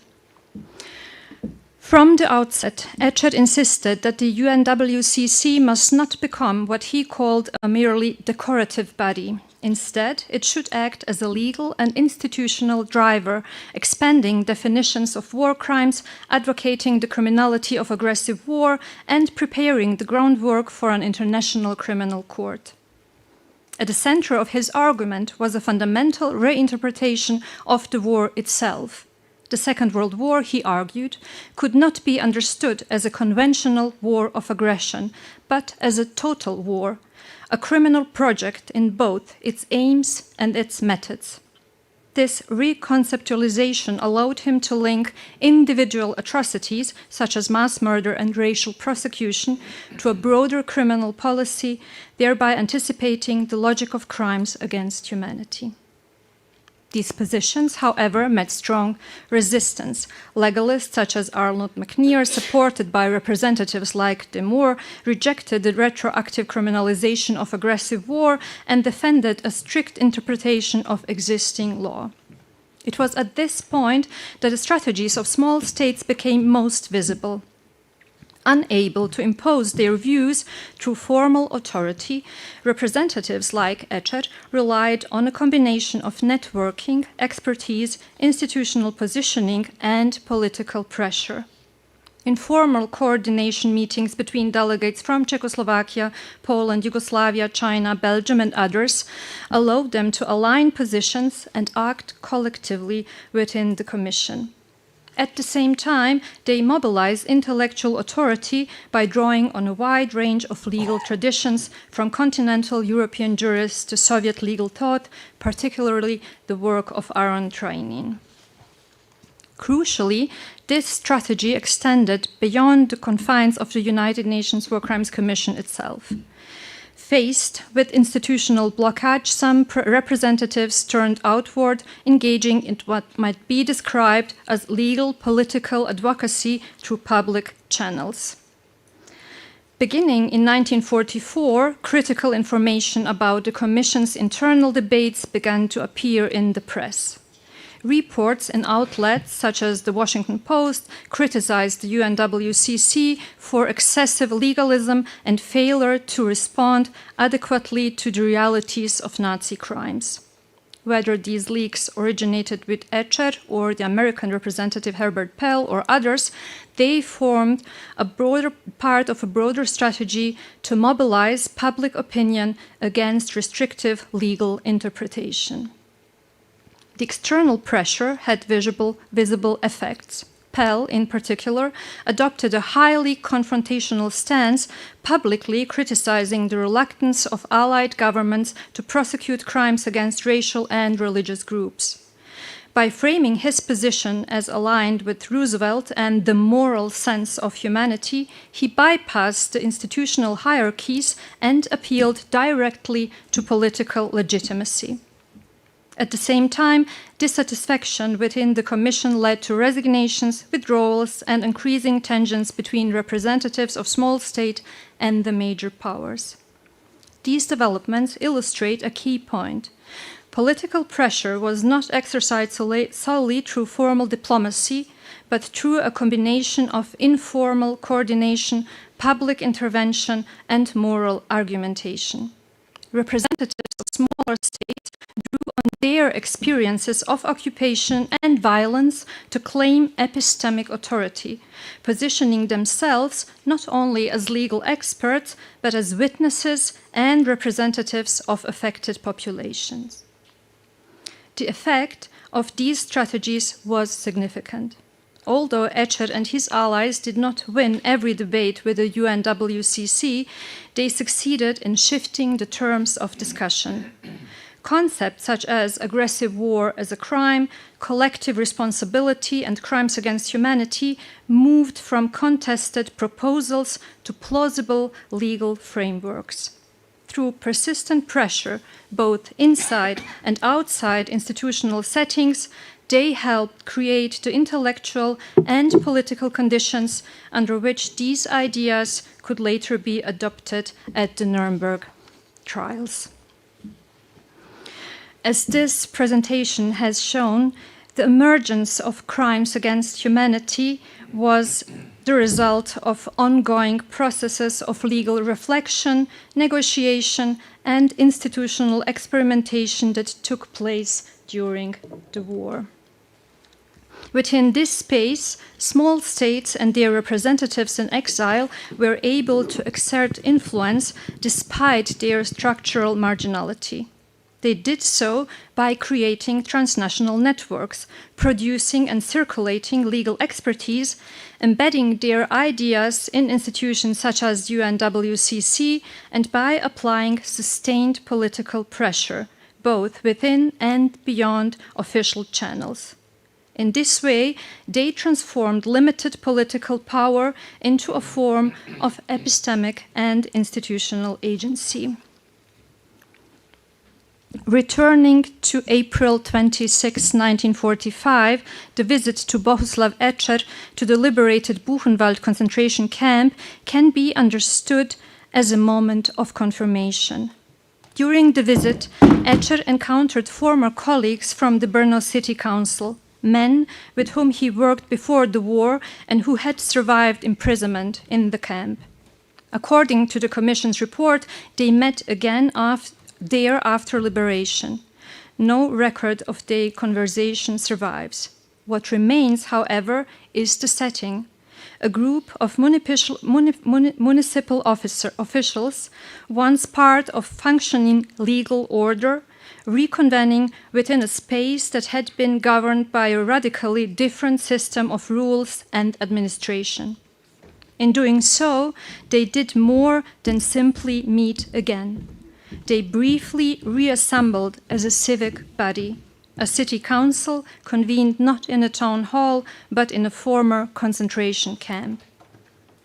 From the outset, Ecer insisted that the UNWCC must not become what he called a merely decorative body. Instead, it should act as a legal and institutional driver, expanding definitions of war crimes, advocating the criminality of aggressive war, and preparing the groundwork for an international criminal court. At the center of his argument was a fundamental reinterpretation of the war itself. The Second World War, he argued, could not be understood as a conventional war of aggression, but as a total war, a criminal project in both its aims and its methods. This reconceptualization allowed him to link individual atrocities, such as mass murder and racial prosecution, to a broader criminal policy, thereby anticipating the logic of crimes against humanity. These positions, however, met strong resistance. Legalists such as Arnold McNear, supported by representatives like De Moore, rejected the retroactive criminalization of aggressive war and defended a strict interpretation of existing law. It was at this point that the strategies of small states became most visible. Unable to impose their views through formal authority, representatives like Ecer relied on a combination of networking, expertise, institutional positioning, and political pressure. Informal coordination meetings between delegates from Czechoslovakia, Poland, Yugoslavia, China, Belgium, and others allowed them to align positions and act collectively within the Commission. At the same time, they mobilize intellectual authority by drawing on a wide range of legal traditions, from continental European jurists to Soviet legal thought, particularly the work of Aaron Trainin. Crucially, this strategy extended beyond the confines of the United Nations War Crimes Commission itself. Faced with institutional blockage, some representatives turned outward, engaging in what might be described as legal political advocacy through public channels. Beginning in 1944, critical information about the Commission's internal debates began to appear in the press. Reports in outlets such as the Washington Post criticized the UNWCC for excessive legalism and failure to respond adequately to the realities of Nazi crimes. Whether these leaks originated with Ecer or the American representative Herbert Pell or others, they formed a broader part of a broader strategy to mobilize public opinion against restrictive legal interpretation. The external pressure had visible effects. Pell, in particular, adopted a highly confrontational stance, publicly criticizing the reluctance of Allied governments to prosecute crimes against racial and religious groups. By framing his position as aligned with Roosevelt and the moral sense of humanity, he bypassed the institutional hierarchies and appealed directly to political legitimacy. At the same time, dissatisfaction within the Commission led to resignations, withdrawals, and increasing tensions between representatives of small states and the major powers. These developments illustrate a key point. Political pressure was not exercised solely through formal diplomacy, but through a combination of informal coordination, public intervention, and moral argumentation. Representatives of smaller states drew on their experiences of occupation and violence to claim epistemic authority, positioning themselves not only as legal experts, but as witnesses and representatives of affected populations. The effect of these strategies was significant. Although Ecer and his allies did not win every debate with the UNWCC, they succeeded in shifting the terms of discussion. Concepts such as aggressive war as a crime, collective responsibility, and crimes against humanity moved from contested proposals to plausible legal frameworks. Through persistent pressure, both inside and outside institutional settings, they helped create the intellectual and political conditions under which these ideas could later be adopted at the Nuremberg trials. As this presentation has shown, the emergence of crimes against humanity was the result of ongoing processes of legal reflection, negotiation, and institutional experimentation that took place during the war. Within this space, small states and their representatives in exile were able to exert influence despite their structural marginality. They did so by creating transnational networks, producing and circulating legal expertise, embedding their ideas in institutions such as UNWCC, and by applying sustained political pressure, both within and beyond official channels. In this way, they transformed limited political power into a form of epistemic and institutional agency. Returning to April 26, 1945, the visit to Bohuslav Ecer to the liberated Buchenwald concentration camp can be understood as a moment of confirmation. During the visit, Ecer encountered former colleagues from the Brno City Council, men with whom he worked before the war and who had survived imprisonment in the camp. According to the Commission's report, they met again there after liberation. No record of their conversation survives. What remains, however, is the setting. A group of municipal officials, once part of functioning legal order, reconvening within a space that had been governed by a radically different system of rules and administration. In doing so, they did more than simply meet again. They briefly reassembled as a civic body. A city council convened not in a town hall, but in a former concentration camp.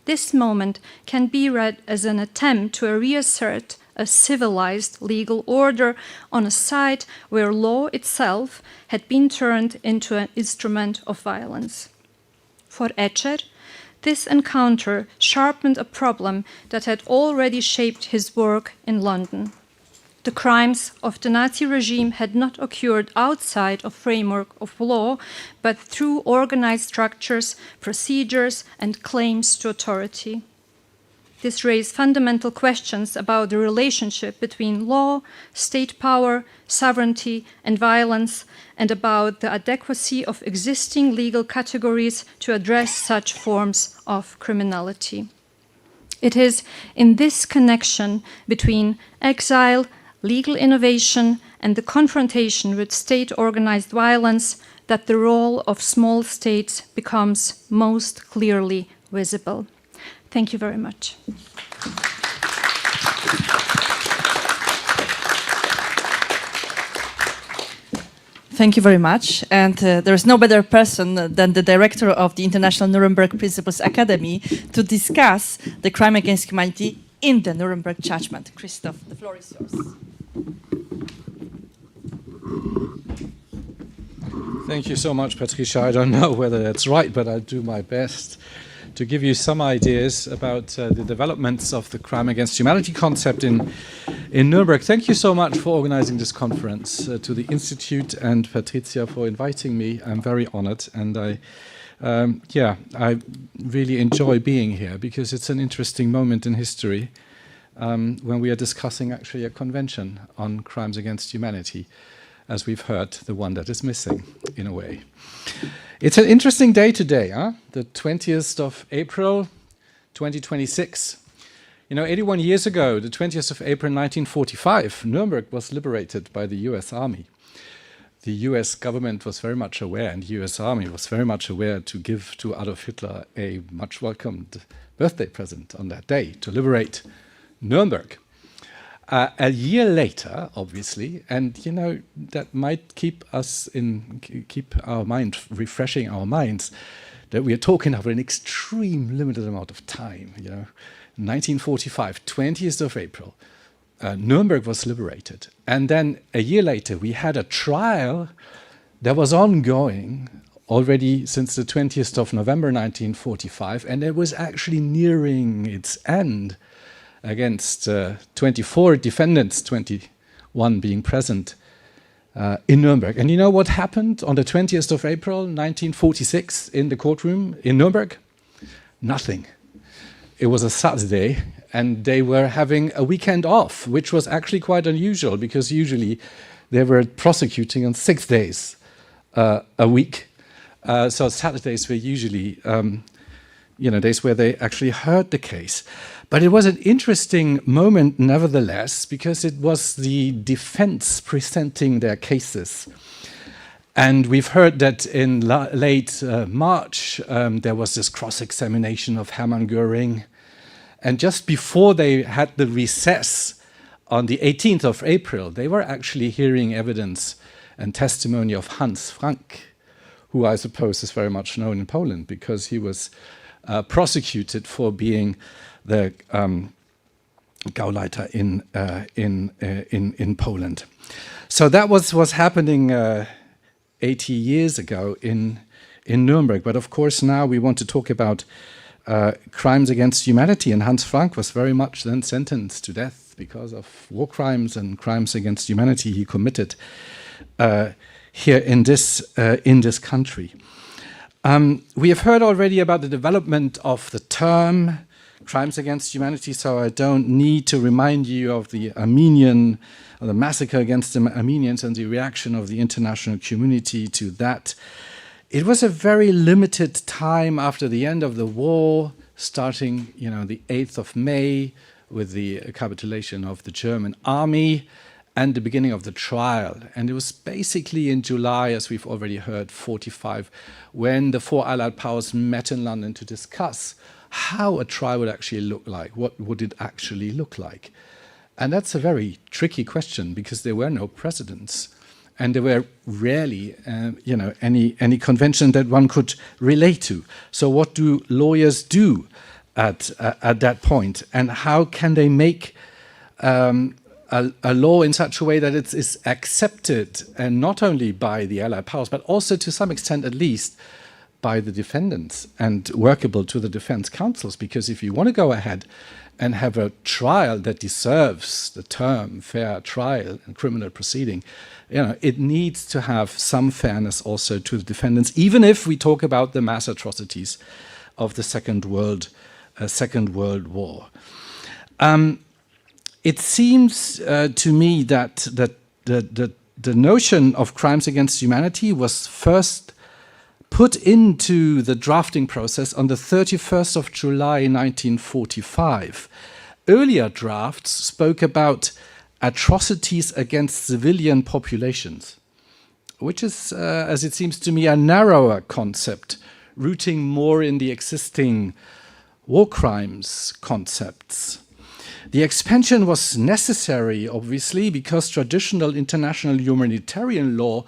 This moment can be read as an attempt to reassert a civilized legal order on a site where law itself had been turned into an instrument of violence. For Ecer, this encounter sharpened a problem that had already shaped his work in London. The crimes of the Nazi regime had not occurred outside of framework of law, but through organized structures, procedures, and claims to authority. This raised fundamental questions about the relationship between law, state power, sovereignty, and violence, and about the adequacy of existing legal categories to address such forms of criminality. It is in this connection between exile, legal innovation, and the confrontation with state-organized violence that the role of small states becomes most clearly visible. Thank you very much. Thank you very much. And there is no better person than the director of the International Nuremberg Principles Academy to discuss the crime against humanity in the Nuremberg judgment. Christoph, the floor is yours. Thank you so much, Patricia. I don't know whether that's right, but I'll do my best to give you some ideas about the developments of the crime against humanity concept in Nuremberg. Thank you so much for organizing this conference, to the Institute and Patricia for inviting me. I'm very honored, and I really enjoy being here because it's an interesting moment in history when we are discussing actually a convention on crimes against humanity, as we've heard, the one that is missing in a way. It's an interesting day today, the 20th of April, 2026. You know, 81 years ago, the 20th of April 1945, Nuremberg was liberated by the US Army. The US government was very much aware, and the US Army was very much aware to give to Adolf Hitler a much welcomed birthday present on that day, to liberate Nuremberg. A year later, obviously, and you know, that might keep our mind, refreshing our minds, that we are talking of an extreme limited amount of time, you know. 1945, 20th of April, Nuremberg was liberated. And then a year later, we had a trial that was ongoing already since the 20th of November 1945, and it was actually nearing its end against 24 defendants, 21 being present in Nuremberg. And you know what happened on the 20th of April 1946 in the courtroom in Nuremberg? Nothing. It was a Saturday, and they were having a weekend off, which was actually quite unusual because usually they were prosecuting on 6 days a week. So Saturdays were usually days where they actually heard the case. But it was an interesting moment nevertheless, because it was the defense presenting their cases. And we've heard that in late March, there was this cross-examination of Hermann Göring. And just before they had the recess on the 18th of April, they were actually hearing evidence and testimony of Hans Frank, who I suppose is very much known in Poland because he was prosecuted for being the Gauleiter in Poland. So that was happening 80 years ago in Nuremberg. But of course, now we want to talk about crimes against humanity. And Hans Frank was very much then sentenced to death because of war crimes and crimes against humanity he committed here in this country. We have heard already about the development of the term crimes against humanity, so I don't need to remind you of the Armenian, or the massacre against the Armenians and the reaction of the international community to that. It was a very limited time after the end of the war, starting, the 8th of May with the capitulation of the German army and the beginning of the trial. And it was basically in July, as we've already heard, 45, when the four Allied powers met in London to discuss how a trial would actually look like. What would it actually look like? And that's a very tricky question because there were no precedents. And there were rarely, any convention that one could relate to. So what do lawyers do at that point? And how can they make a law in such a way that it is accepted, and not only by the Allied powers, but also to some extent at least by the defendants and workable to the defense counsels? Because if you want to go ahead and have a trial that deserves the term fair trial and criminal proceeding, it needs to have some fairness also to the defendants, even if we talk about the mass atrocities of the Second World War. It seems to me that the notion of crimes against humanity was first put into the drafting process on the 31st of July 1945. Earlier drafts spoke about atrocities against civilian populations, which is, as it seems to me, a narrower concept, rooting more in the existing war crimes concepts. The expansion was necessary, obviously, because traditional international humanitarian law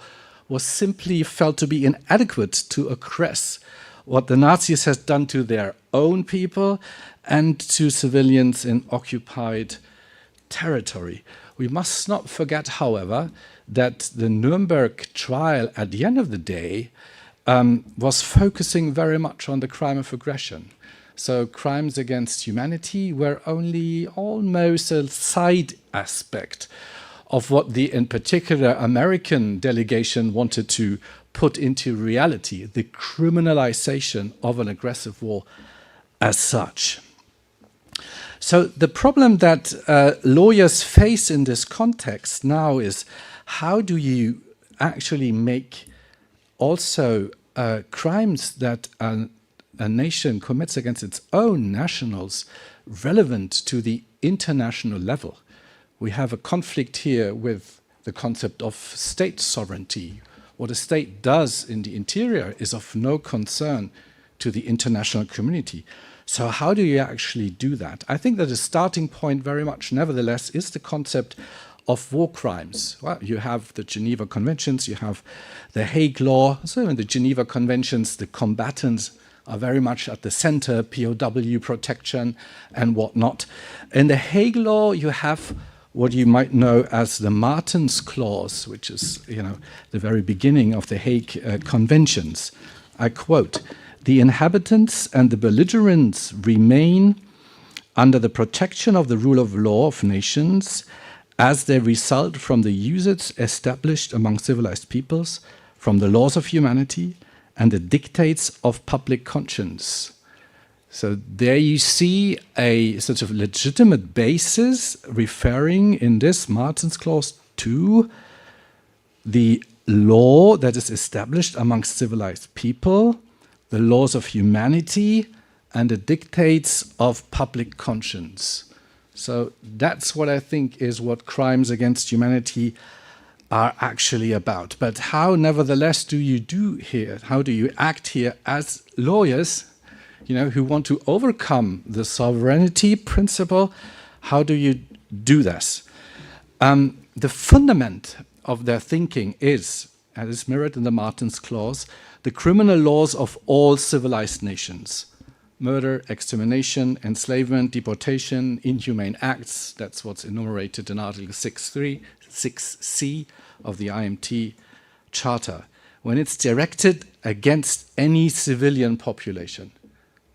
was simply felt to be inadequate to address what the Nazis had done to their own people and to civilians in occupied territory. We must not forget, however, that the Nuremberg trial at the end of the day was focusing very much on the crime of aggression. So crimes against humanity were only almost a side aspect of what the, in particular, American delegation wanted to put into reality, the criminalization of an aggressive war as such. So the problem that lawyers face in this context now is, how do you actually make also crimes that a nation commits against its own nationals relevant to the international level? We have a conflict here with the concept of state sovereignty. What a state does in the interior is of no concern to the international community. So how do you actually do that? I think that the starting point very much, nevertheless, is the concept of war crimes. Well, you have the Geneva Conventions, you have the Hague Law. So in the Geneva Conventions, the combatants are very much at the center, POW protection and whatnot. In the Hague Law, you have what you might know as the Martens Clause, which is, the very beginning of the Hague Conventions. I quote, "The inhabitants and the belligerents remain under the protection of the rule of law of nations as they result from the usage established among civilized peoples, from the laws of humanity and the dictates of public conscience." So there you see a sort of legitimate basis referring in this Martens Clause to the law that is established amongst civilized people, the laws of humanity, and the dictates of public conscience. So that's what I think is what crimes against humanity are actually about. But how, nevertheless, do you do here? How do you act here as lawyers, who want to overcome the sovereignty principle? How do you do this? The fundament of their thinking is, as is mirrored in the Martens Clause, the criminal laws of all civilized nations. murder, extermination, enslavement, deportation, inhumane acts. That's what's enumerated in Article 6C of the IMT Charter. When it's directed against any civilian population,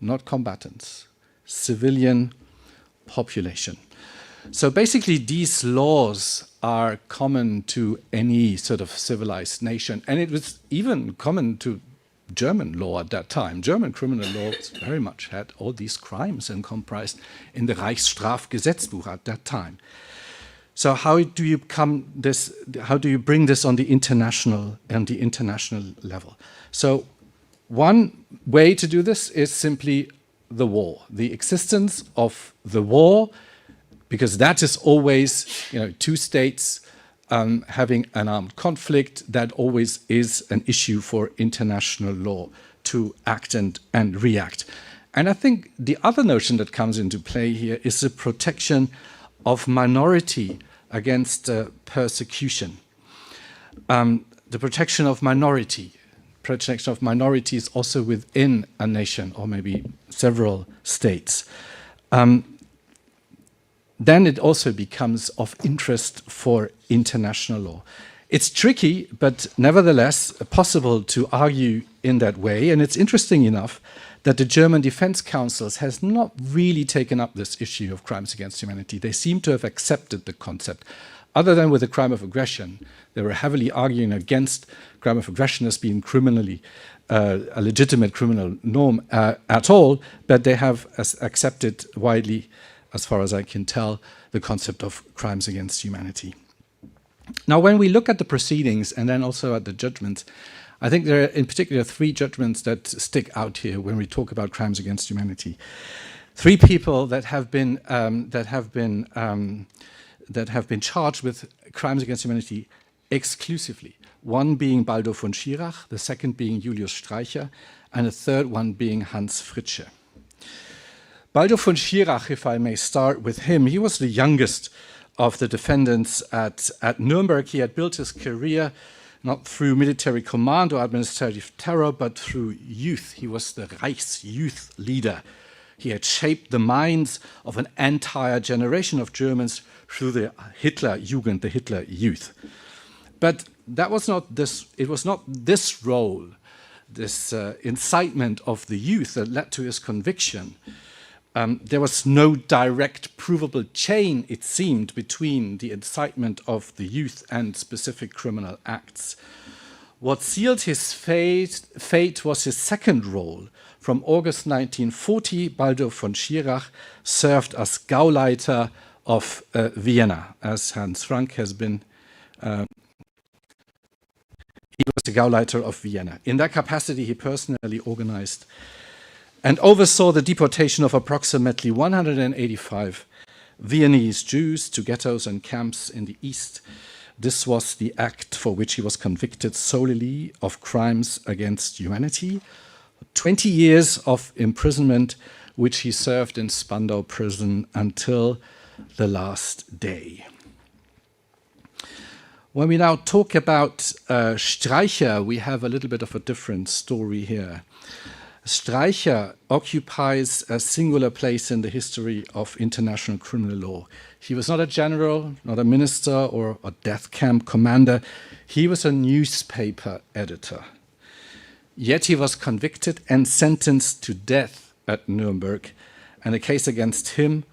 not combatants, civilian population. So basically these laws are common to any sort of civilized nation, and it was even common to German law at that time. German criminal law very much had all these crimes and comprised in the Reichsstrafgesetzbuch at that time. So how do you bring this on the international level? So one way to do this is simply the war, the existence of the war, because that is always, two states having an armed conflict. That always is an issue for international law to act and react. And I think the other notion that comes into play here is the protection of minority against persecution. The protection of minorities also within a nation or maybe several states. Then it also becomes of interest for international law. It's tricky, but nevertheless possible to argue in that way. And it's interesting enough that the German Defense Councils has not really taken up this issue of crimes against humanity. They seem to have accepted the concept. Other than with the crime of aggression, they were heavily arguing against crime of aggression as being criminally a legitimate criminal norm at all, but they have accepted widely, as far as I can tell, the concept of crimes against humanity. Now, when we look at the proceedings and then also at the judgments, I think there are in particular three judgments that stick out here when we talk about crimes against humanity. Three people that have been charged with crimes against humanity exclusively. One being Baldur von Schirach, the second being Julius Streicher, and the third one being Hans Fritzsche. Baldur von Schirach, if I may start with him, he was the youngest of the defendants at Nuremberg. He had built his career not through military command or administrative terror, but through youth. He was the Reichs youth leader. He had shaped the minds of an entire generation of Germans through the Hitler Jugend, the Hitler youth. But that was not this. It was not this role, this incitement of the youth that led to his conviction. There was no direct provable chain, it seemed, between the incitement of the youth and specific criminal acts. What sealed his fate was his second role. From August 1940, Baldur von Schirach served as Gauleiter of Vienna, as Hans Frank has been. He was the Gauleiter of Vienna. In that capacity, he personally organized and oversaw the deportation of approximately 185 Viennese Jews to ghettos and camps in the east. This was the act for which he was convicted solely of crimes against humanity. 20 years of imprisonment, which he served in Spandau prison until the last day. When we now talk about Streicher, we have a little bit of a different story here. Streicher occupies a singular place in the history of international criminal law. He was not a general, not a minister, or a death camp commander. He was a newspaper editor. Yet he was convicted and sentenced to death at Nuremberg, and the case against him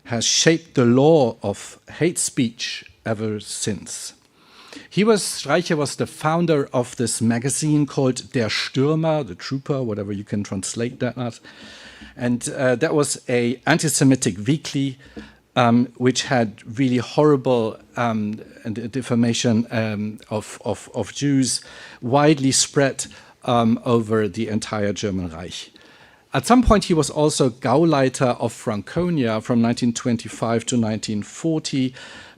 has shaped the law of hate speech ever since. Streicher was the founder of this magazine called Der Stürmer, the trooper, whatever you can translate that as. And that was an anti-Semitic weekly which had really horrible defamation of Jews, widely spread over the entire German Reich. At some point, he was also Gauleiter of Franconia from 1925 to 1940,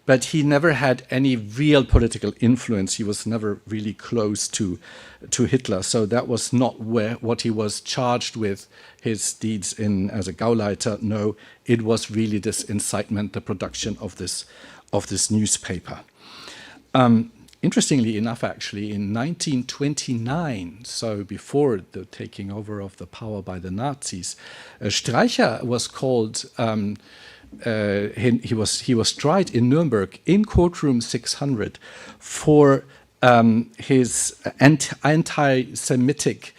but he never had any real political influence. He was never really close to Hitler, so that was not what he was charged with, his deeds as a Gauleiter. No, it was really this incitement, the production of this newspaper. Interestingly enough, actually, in 1929, so before the taking over of the power by the Nazis, Streicher was called. He was tried in Nuremberg in courtroom 600 for his anti-Semitic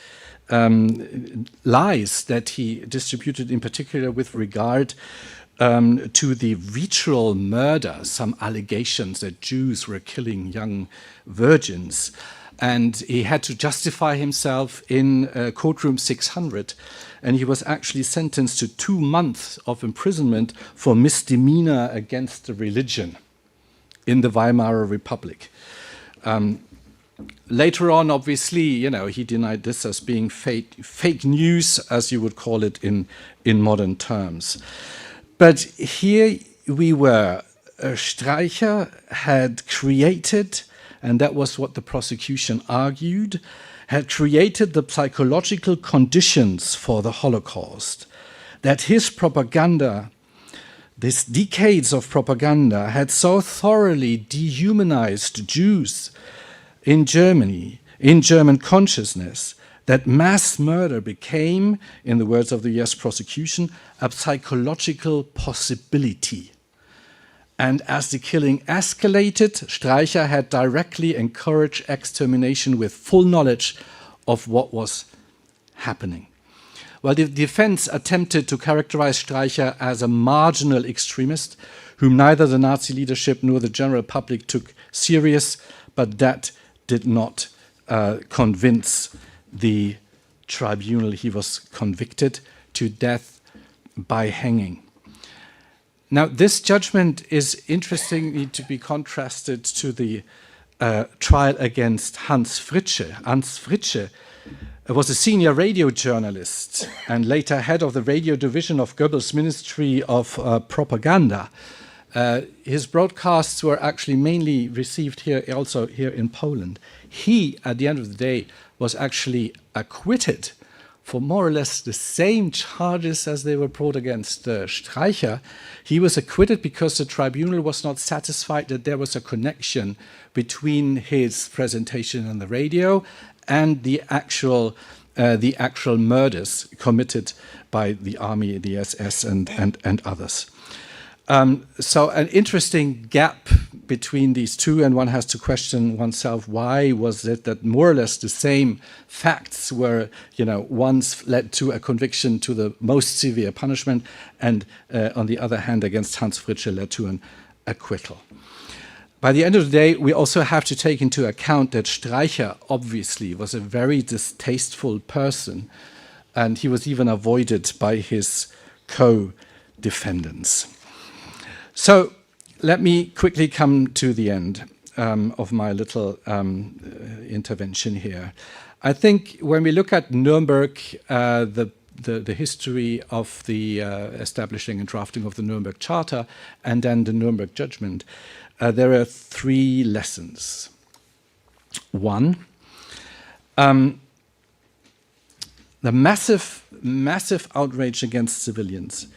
lies that he distributed, in particular with regard to the ritual murder, some allegations that Jews were killing young virgins. And he had to justify himself in courtroom 600. And he was actually sentenced to 2 months of imprisonment for misdemeanor against the religion in the Weimar Republic. Later on, obviously, he denied this as being fake news, as you would call it in modern terms. But here we were. Streicher had created, and that was what the prosecution argued, had created the psychological conditions for the Holocaust, that his propaganda, these decades of propaganda, had so thoroughly dehumanized Jews in Germany, in German consciousness, that mass murder became, in the words of the US prosecution, a psychological possibility. And as the killing escalated, Streicher had directly encouraged extermination with full knowledge of what was happening. Well, the defense attempted to characterize Streicher as a marginal extremist, whom neither the Nazi leadership nor the general public took serious, but that did not convince the tribunal. He was convicted to death by hanging. Now, this judgment is interestingly to be contrasted to the trial against Hans Fritzsche. Hans Fritzsche was a senior radio journalist and later head of the radio division of Goebbels' Ministry of Propaganda. His broadcasts were actually mainly received here, also here in Poland. He, at the end of the day, was actually acquitted for more or less the same charges as they were brought against Streicher. He was acquitted because the tribunal was not satisfied that there was a connection between his presentation on the radio and the actual murders committed by the army, the SS, and others. So an interesting gap between these two, and one has to question oneself, why was it that more or less the same facts were, once led to a conviction to the most severe punishment, and on the other hand, against Hans Fritzsche led to an acquittal. By the end of the day, we also have to take into account that Streicher obviously was a very distasteful person, and he was even avoided by his co-defendants. So let me quickly come to the end of my little intervention here. I think when we look at Nuremberg, the history of the establishing and drafting of the Nuremberg Charter, and then the Nuremberg judgment, there are 3 lessons. 1, the massive outrage against civilians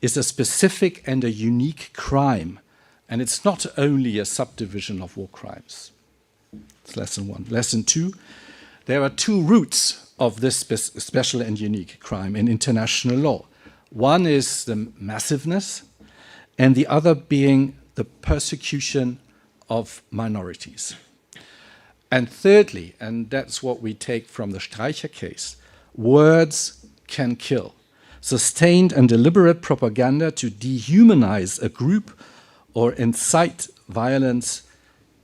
is a specific and a unique crime, and it's not only a subdivision of war crimes. It's lesson 1. Lesson 2, there are 2 roots of this special and unique crime in international law. One is the massiveness, and the other being the persecution of minorities. And thirdly, and that's what we take from the Streicher case, words can kill. Sustained and deliberate propaganda to dehumanize a group or incite violence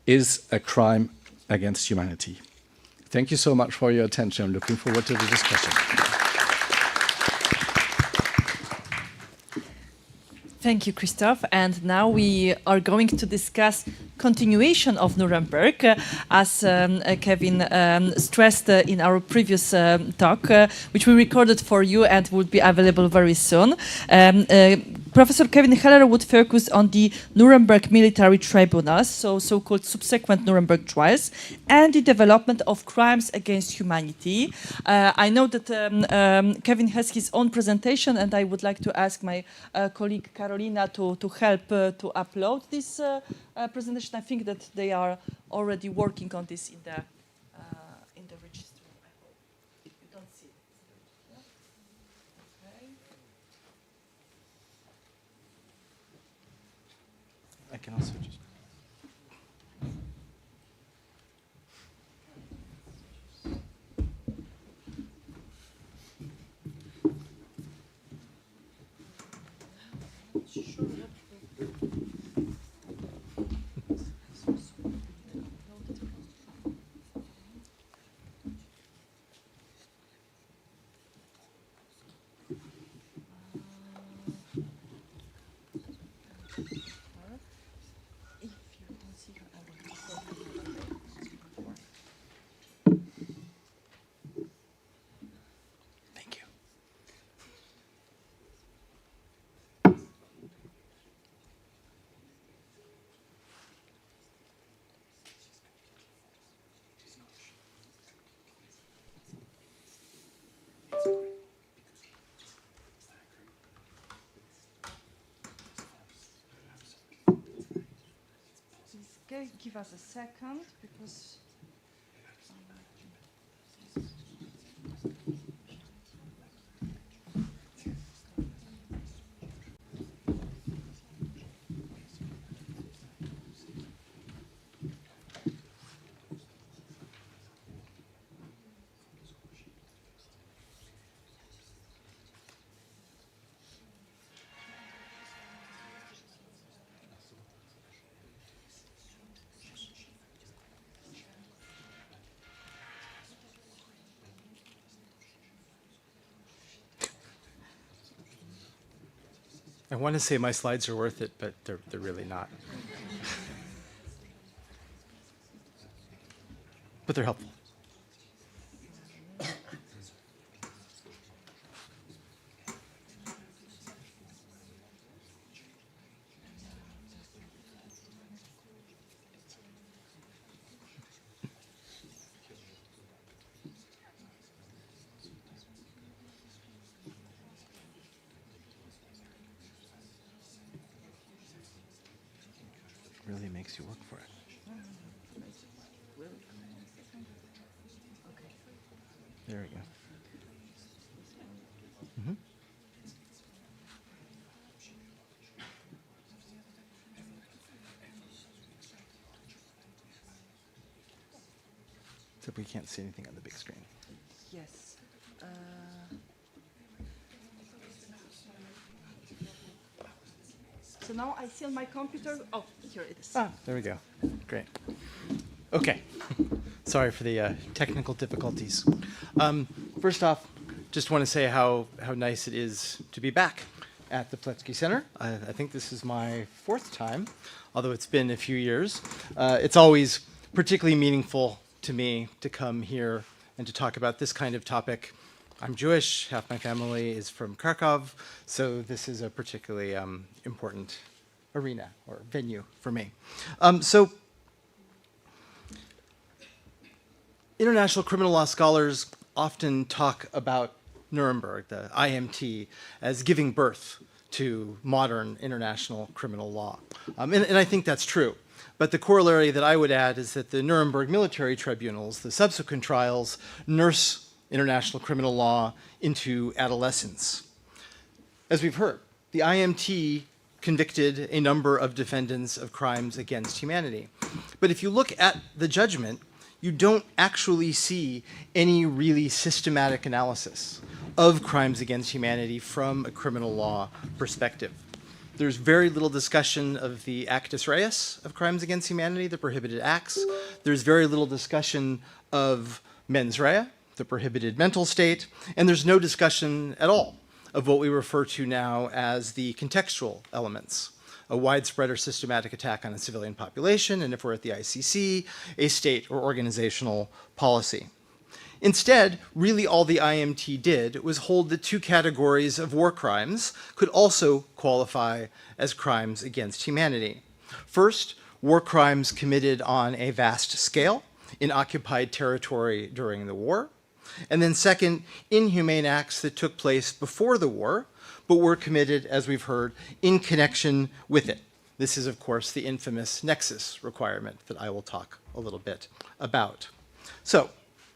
is a crime against humanity. Thank you so much for your attention. I'm looking forward to the discussion. Thank you, Christoph. And now we are going to discuss continuation of Nuremberg, as Kevin stressed in our previous talk, which we recorded for you and will be available very soon. Professor Kevin Heller would focus on the Nuremberg military tribunals, so-called subsequent Nuremberg trials, and the development of crimes against humanity. I know that Kevin has his own presentation, and I would like to ask my colleague Carolina to help to upload this presentation. I think that they are already working on this in the registry. I hope you don't see it. Okay. I can also just. Thank you. Okay, give us a second because. I want to say my slides are worth it, but they're really not. But they're helpful. Really makes you work for it. There we go. Mhm. Except we can't see anything on the big screen. Yes. So now I see on my computer. Oh, here it is. Ah, there we go. Great. Okay. Sorry for the technical difficulties. First off, just want to say how nice it is to be back at the Pilecki Center. I think this is my 4th time, although it's been a few years. It's always particularly meaningful to me to come here and to talk about this kind of topic. I'm Jewish, half my family is from Kharkov, so this is a particularly important arena or venue for me. So international criminal law scholars often talk about Nuremberg, the IMT, as giving birth to modern international criminal law. And I think that's true. But the corollary that I would add is that the Nuremberg military tribunals, the subsequent trials, nurse international criminal law into adolescence. As we've heard, the IMT convicted a number of defendants of crimes against humanity. But if you look at the judgment, you don't actually see any really systematic analysis of crimes against humanity from a criminal law perspective. There's very little discussion of the actus reus of crimes against humanity, the prohibited acts. There's very little discussion of mens rea, the prohibited mental state, and there's no discussion at all of what we refer to now as the contextual elements, a widespread or systematic attack on a civilian population, and if we're at the ICC, a state or organizational policy. Instead, really all the IMT did was hold that two categories of war crimes could also qualify as crimes against humanity. First, war crimes committed on a vast scale in occupied territory during the war. And then second, inhumane acts that took place before the war, but were committed, as we've heard, in connection with it. This is, of course, the infamous nexus requirement that I will talk a little bit about. So,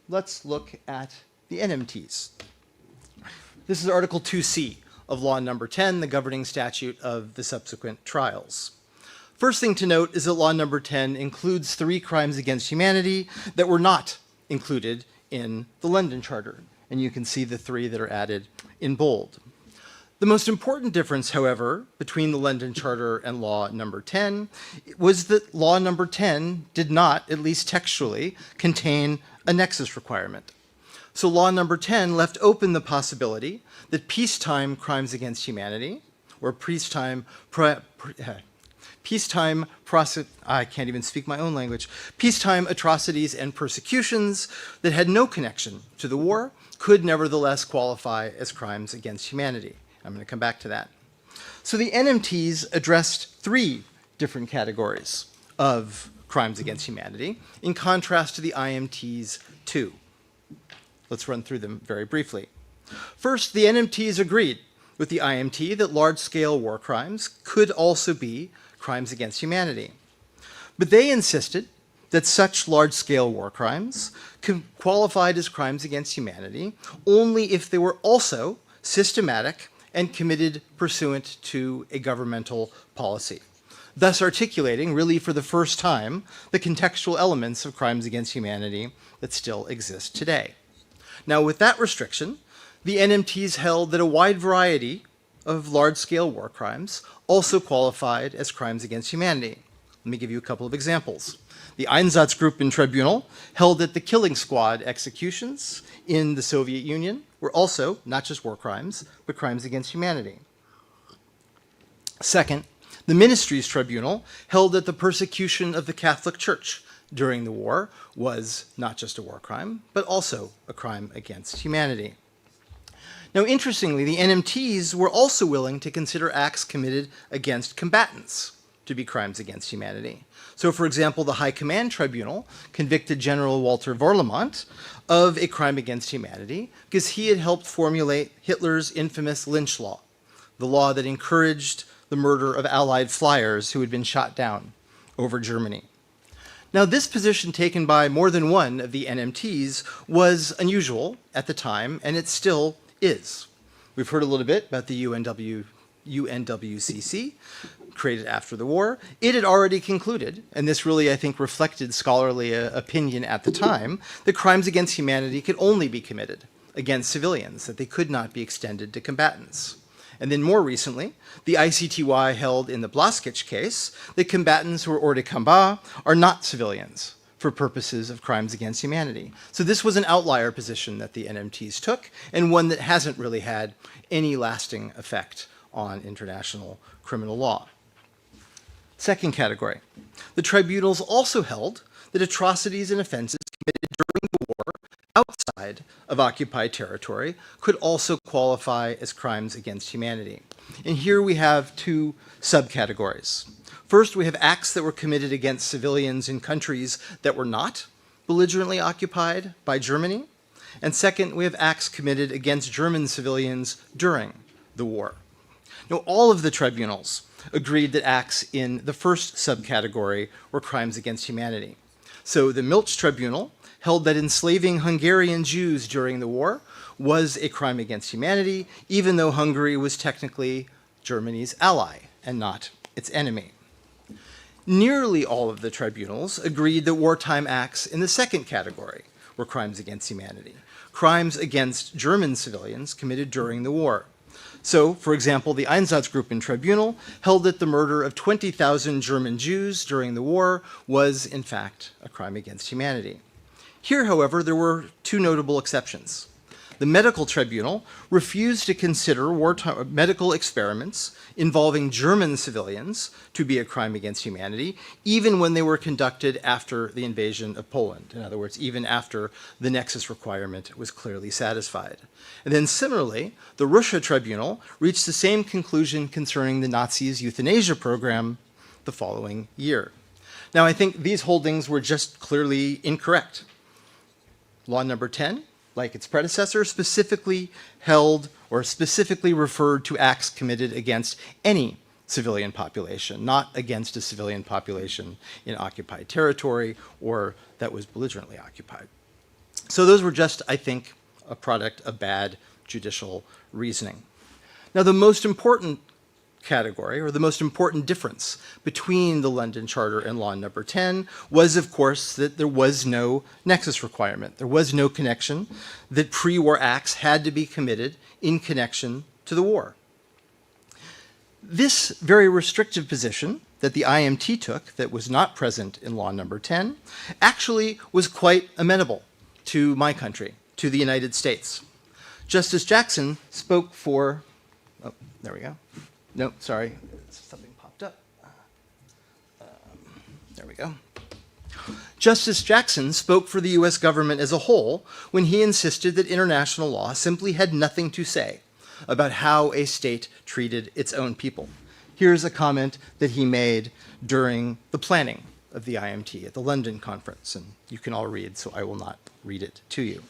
let's look at the NMTs. This is Article 2C of Law Number 10, the governing statute of the subsequent trials. First thing to note is that Law Number 10 includes 3 crimes against humanity that were not included in the London Charter, and you can see the 3 that are added in bold. The most important difference, however, between the London Charter and Law Number 10 was that Law Number 10 did not, at least textually, contain a nexus requirement. So Law Number 10 left open the possibility that peacetime crimes against humanity, or peacetime atrocities and persecutions that had no connection to the war could nevertheless qualify as crimes against humanity. I'm going to come back to that. So the NMTs addressed 3 different categories of crimes against humanity, in contrast to the IMTs 2. Let's run through them very briefly. First, the NMTs agreed with the IMT that large-scale war crimes could also be crimes against humanity. But they insisted that such large-scale war crimes qualified as crimes against humanity only if they were also systematic and committed pursuant to a governmental policy, thus articulating, really for the first time, the contextual elements of crimes against humanity that still exist today. Now, with that restriction, the NMTs held that a wide variety of large-scale war crimes also qualified as crimes against humanity. Let me give you a couple of examples. The Einsatzgruppentribunal held that the killing squad executions in the Soviet Union were also not just war crimes, but crimes against humanity. Second, the Ministries Tribunal held that the persecution of the Catholic Church during the war was not just a war crime, but also a crime against humanity. Now, interestingly, the NMTs were also willing to consider acts committed against combatants to be crimes against humanity. So, for example, the High Command Tribunal convicted General Walter Warlimont of a crime against humanity because he had helped formulate Hitler's infamous lynch law, the law that encouraged the murder of Allied flyers who had been shot down over Germany. Now, this position taken by more than one of the NMTs was unusual at the time, and it still is. We've heard a little bit about the UNWCC, created after the war. It had already concluded, and this really, I think, reflected scholarly opinion at the time, that crimes against humanity could only be committed against civilians, that they could not be extended to combatants. And then more recently, the ICTY held in the Blaskich case that combatants who are hors de combat are not civilians for purposes of crimes against humanity. So this was an outlier position that the NMTs took, and one that hasn't really had any lasting effect on international criminal law. Second category, the tribunals also held that atrocities and offenses committed during the war outside of occupied territory could also qualify as crimes against humanity. And here we have 2 subcategories. First, we have acts that were committed against civilians in countries that were not belligerently occupied by Germany. And second, we have acts committed against German civilians during the war. Now, all of the tribunals agreed that acts in the first subcategory were crimes against humanity. So the Milch Tribunal held that enslaving Hungarian Jews during the war was a crime against humanity, even though Hungary was technically Germany's ally and not its enemy. Nearly all of the tribunals agreed that wartime acts in the second category were crimes against humanity, crimes against German civilians committed during the war. So, for example, the Einsatzgruppentribunal held that the murder of 20,000 German Jews during the war was, in fact, a crime against humanity. Here, however, there were 2 notable exceptions. the medical tribunal refused to consider wartime medical experiments involving German civilians to be a crime against humanity, even when they were conducted after the invasion of Poland. In other words, even after the nexus requirement was clearly satisfied. And then similarly, the Russia tribunal reached the same conclusion concerning the Nazis' euthanasia program the following year. Now, I think these holdings were just clearly incorrect. Law number 10, like its predecessor, specifically held or specifically referred to acts committed against any civilian population, not against a civilian population in occupied territory or that was belligerently occupied. So those were just, I think, a product of bad judicial reasoning. Now, the most important category, or the most important difference between the London Charter and Law number 10 was, of course, that there was no nexus requirement. There was no connection, that pre-war acts had to be committed in connection to the war. This very restrictive position that the IMT took, that was not present in Law number 10, actually was quite amenable to my country, to the United States. Justice Jackson spoke for, oh, there we go. No, sorry, something popped up. There we go. Justice Jackson spoke for the US government as a whole when he insisted that international law simply had nothing to say about how a state treated its own people. Here's a comment that he made during the planning of the IMT at the London conference, and you can all read, so I will not read it to you.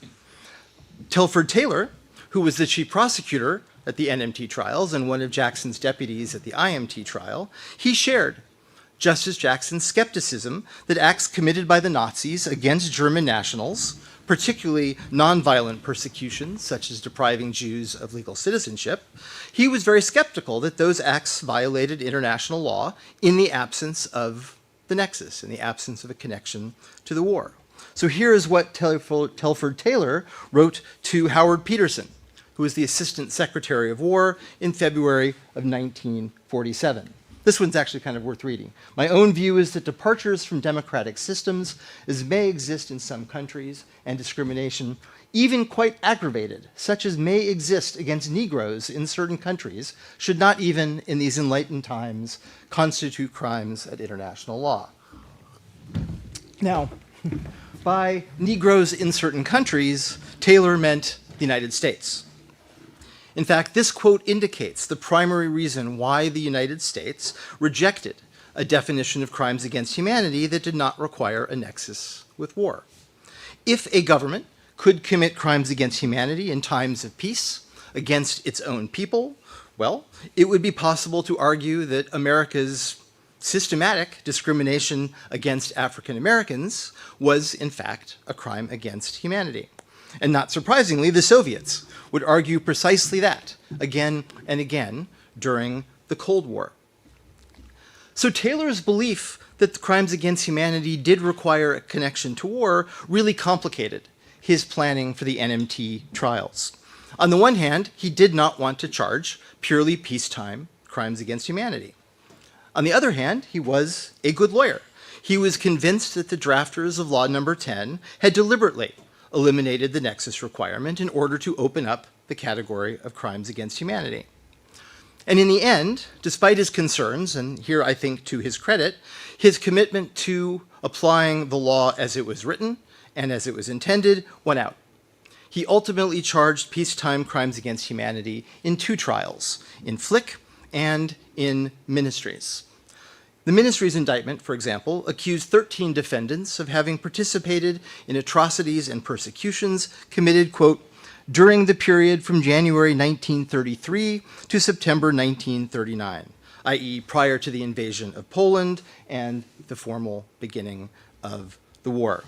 Telford Taylor, who was the chief prosecutor at the NMT trials and one of Jackson's deputies at the IMT trial, he shared Justice Jackson's skepticism that acts committed by the Nazis against German nationals, particularly nonviolent persecutions such as depriving Jews of legal citizenship, he was very skeptical that those acts violated international law in the absence of the nexus, in the absence of a connection to the war. So here is what Telford Taylor wrote to Howard Peterson, who was the Assistant Secretary of War in February of 1947. This one's actually kind of worth reading. My own view is that departures from democratic systems, as may exist in some countries, and discrimination, even quite aggravated, such as may exist against Negroes in certain countries, should not even, in these enlightened times, constitute crimes at international law. Now, by Negroes in certain countries, Taylor meant the United States. In fact, this quote indicates the primary reason why the United States rejected a definition of crimes against humanity that did not require a nexus with war. If a government could commit crimes against humanity in times of peace against its own people, well, it would be possible to argue that America's systematic discrimination against African Americans was, in fact, a crime against humanity. And not surprisingly, the Soviets would argue precisely that again and again during the Cold War. So Taylor's belief that the crimes against humanity did require a connection to war really complicated his planning for the NMT trials. On the one hand, he did not want to charge purely peacetime crimes against humanity. On the other hand, he was a good lawyer. He was convinced that the drafters of Law number 10 had deliberately eliminated the nexus requirement in order to open up the category of crimes against humanity. And in the end, despite his concerns, and here I think to his credit, his commitment to applying the law as it was written and as it was intended went out. He ultimately charged peacetime crimes against humanity in 2 trials, in Flick and in Ministries. The Ministry's indictment, for example, accused 13 defendants of having participated in atrocities and persecutions committed, quote, during the period from January 1933 to September 1939, i.e. prior to the invasion of Poland and the formal beginning of the war.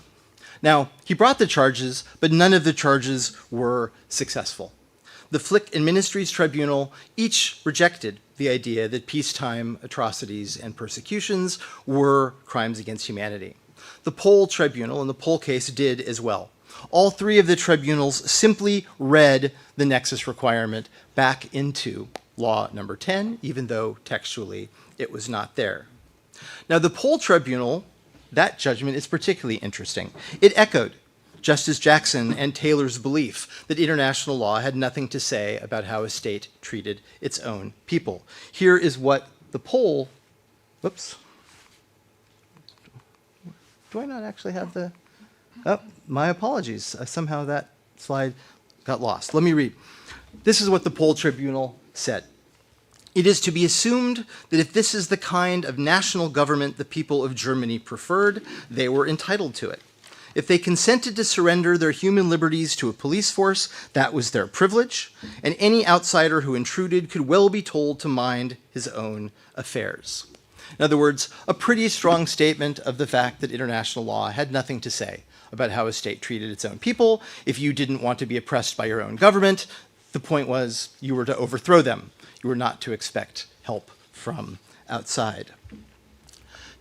Now, he brought the charges, but none of the charges were successful. The Flick and Ministries Tribunal each rejected the idea that peacetime atrocities and persecutions were crimes against humanity. The Pole Tribunal in the Pole case did as well. All 3 of the tribunals simply read the nexus requirement back into Law number 10, even though textually it was not there. Now, the Pole Tribunal, that judgment is particularly interesting. It echoed Justice Jackson and Taylor's belief that international law had nothing to say about how a state treated its own people. Here is what the poll, whoops. Do I not actually have the, oh, my apologies. Somehow that slide got lost. Let me read. This is what the poll tribunal said. It is to be assumed that if this is the kind of national government the people of Germany preferred, they were entitled to it. If they consented to surrender their human liberties to a police force, that was their privilege, and any outsider who intruded could well be told to mind his own affairs. In other words, a pretty strong statement of the fact that international law had nothing to say about how a state treated its own people. If you didn't want to be oppressed by your own government, the point was you were to overthrow them. You were not to expect help from outside.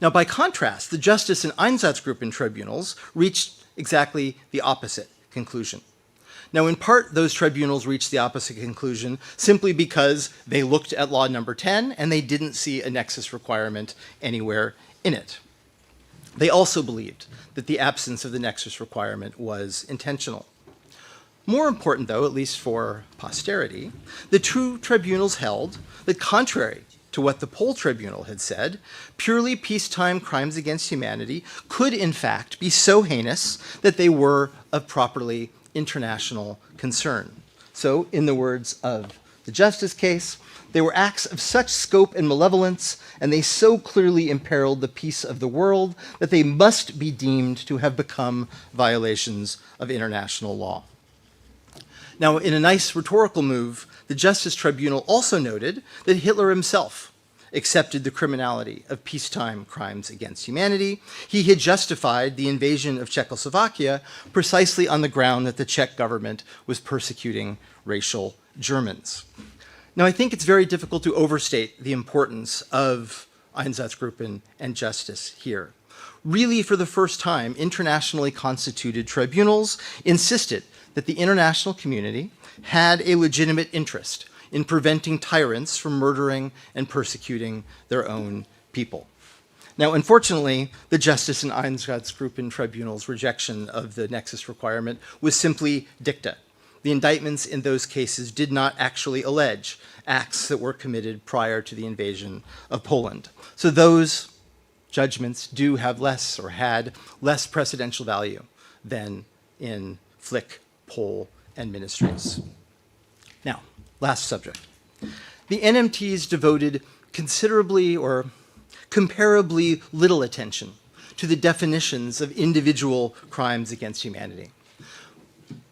Now, by contrast, the Justice and Einsatzgruppen tribunals reached exactly the opposite conclusion. Now, in part, those tribunals reached the opposite conclusion simply because they looked at law number 10 and they didn't see a nexus requirement anywhere in it. They also believed that the absence of the nexus requirement was intentional. More important, though, at least for posterity, the two tribunals held that, contrary to what the poll tribunal had said, purely peacetime crimes against humanity could, in fact, be so heinous that they were of properly international concern. So, in the words of the Justice case, they were acts of such scope and malevolence, and they so clearly imperiled the peace of the world that they must be deemed to have become violations of international law. Now, in a nice rhetorical move, the Justice Tribunal also noted that Hitler himself accepted the criminality of peacetime crimes against humanity. He had justified the invasion of Czechoslovakia precisely on the ground that the Czech government was persecuting racial Germans. Now, I think it's very difficult to overstate the importance of Einsatzgruppen and justice here. Really, for the first time, internationally constituted tribunals insisted that the international community had a legitimate interest in preventing tyrants from murdering and persecuting their own people. Now, unfortunately, the Justice and Einsatzgruppen tribunal's rejection of the nexus requirement was simply dicta. The indictments in those cases did not actually allege acts that were committed prior to the invasion of Poland. So those judgments do have less, or had less, precedential value than in Flick, Pohl, and Ministries. Now, last subject. The NMTs devoted considerably or comparably little attention to the definitions of individual crimes against humanity.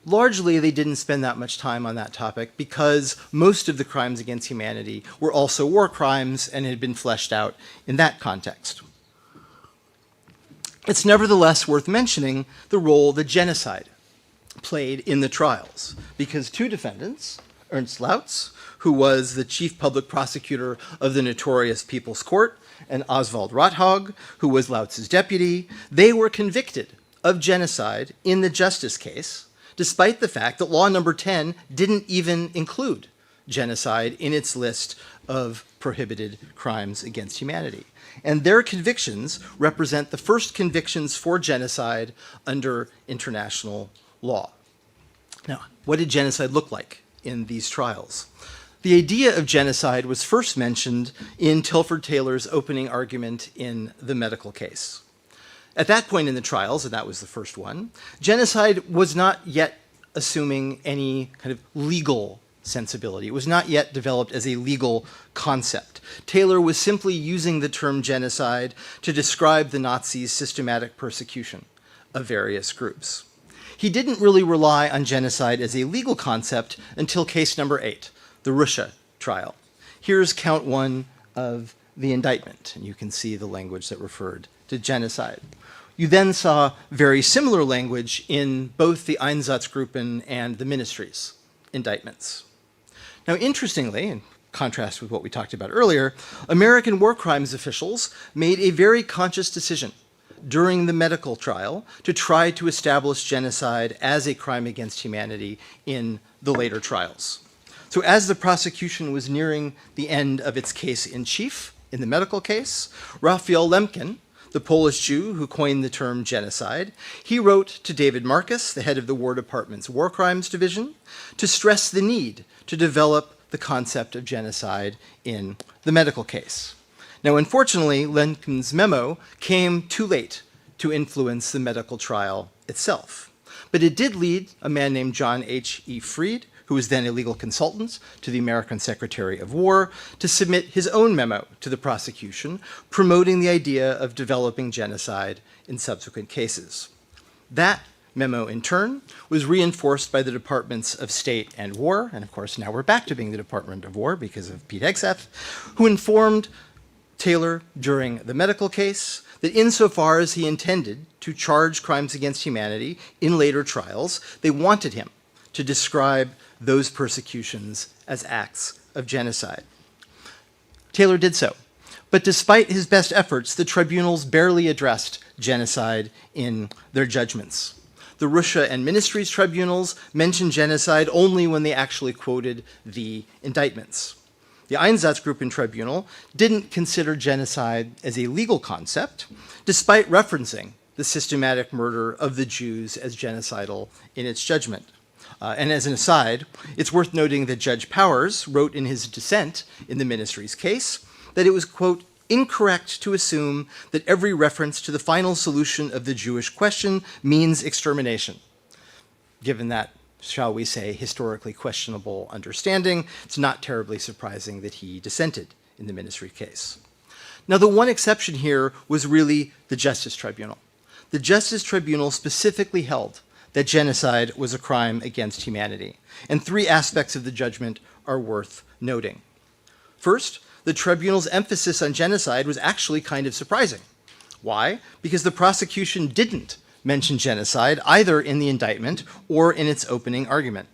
Largely, they didn't spend that much time on that topic because most of the crimes against humanity were also war crimes and had been fleshed out in that context. It's nevertheless worth mentioning the role that genocide played in the trials, because two defendants, Ernst Lautz, who was the chief public prosecutor of the notorious People's Court, and Oswald Rothhaug, who was Lautz's deputy, they were convicted of genocide in the Justice case, despite the fact that law number 10 didn't even include genocide in its list of prohibited crimes against humanity. And their convictions represent the first convictions for genocide under international law. Now, what did genocide look like in these trials? The idea of genocide was first mentioned in Tilford Taylor's opening argument in the medical case. At that point in the trials, and that was the first one, genocide was not yet assuming any kind of legal sensibility. It was not yet developed as a legal concept. Taylor was simply using the term genocide to describe the Nazis' systematic persecution of various groups. He didn't really rely on genocide as a legal concept until case number 8, the Russia trial. Here's count 1 of the indictment, and you can see the language that referred to genocide. You then saw very similar language in both the Einsatzgruppen and the Ministries indictments. Now, interestingly, in contrast with what we talked about earlier, American war crimes officials made a very conscious decision during the medical trial to try to establish genocide as a crime against humanity in the later trials. So as the prosecution was nearing the end of its case in chief in the medical case, Raphael Lemkin, the Polish Jew who coined the term genocide, he wrote to David Marcus, the head of the War Department's War Crimes Division, to stress the need to develop the concept of genocide in the medical case. Now, unfortunately, Lincoln's memo came too late to influence the medical trial itself. But it did lead a man named John H.E. Freed, who was then a legal consultant to the American Secretary of War, to submit his own memo to the prosecution, promoting the idea of developing genocide in subsequent cases. That memo, in turn, was reinforced by the Departments of State and War, and of course now we're back to being the Department of War because of Pete Hegseth, who informed Taylor during the medical case that insofar as he intended to charge crimes against humanity in later trials, they wanted him to describe those persecutions as acts of genocide. Taylor did so, but despite his best efforts, the tribunals barely addressed genocide in their judgments. The Russia and Ministries tribunals mentioned genocide only when they actually quoted the indictments. The Einsatzgruppen Tribunal didn't consider genocide as a legal concept, despite referencing the systematic murder of the Jews as genocidal in its judgment. And as an aside, it's worth noting that Judge Powers wrote in his dissent in the Ministry's case that it was, quote, incorrect to assume that every reference to the final solution of the Jewish question means extermination. Given that, shall we say, historically questionable understanding, it's not terribly surprising that he dissented in the Ministry case. Now, the one exception here was really the Justice Tribunal. The Justice Tribunal specifically held that genocide was a crime against humanity, and three aspects of the judgment are worth noting. First, the tribunal's emphasis on genocide was actually kind of surprising. Why? Because the prosecution didn't mention genocide either in the indictment or in its opening argument.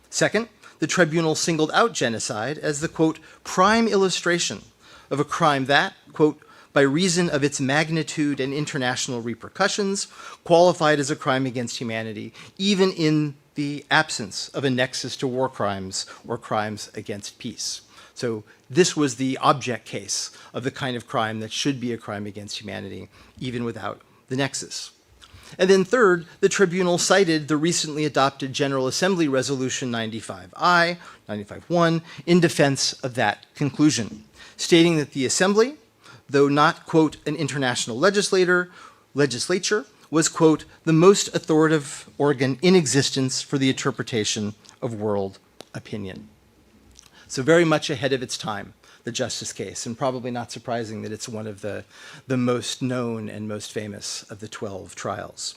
Second, the tribunal singled out genocide as the, quote, prime illustration of a crime that, quote, by reason of its magnitude and international repercussions, qualified as a crime against humanity, even in the absence of a nexus to war crimes or crimes against peace. So this was the object case of the kind of crime that should be a crime against humanity, even without the nexus. And then third, the tribunal cited the recently adopted General Assembly Resolution 95-1, in defense of that conclusion, stating that the Assembly, though not, quote, an international legislature, was, quote, the most authoritative organ in existence for the interpretation of world opinion. So very much ahead of its time, the Justice case, and probably not surprising that it's one of the most known and most famous of the 12 trials.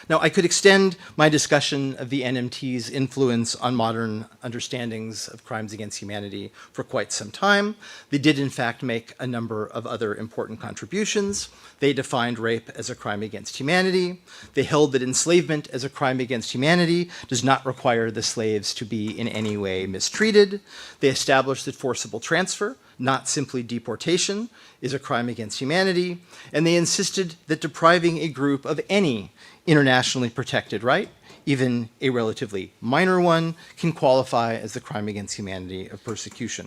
Now, I could extend my discussion of the NMT's influence on modern understandings of crimes against humanity for quite some time. They did, in fact, make a number of other important contributions. They defined rape as a crime against humanity. They held that enslavement as a crime against humanity does not require the slaves to be in any way mistreated. They established that forcible transfer, not simply deportation, is a crime against humanity. And they insisted that depriving a group of any internationally protected right, even a relatively minor one, can qualify as the crime against humanity of persecution.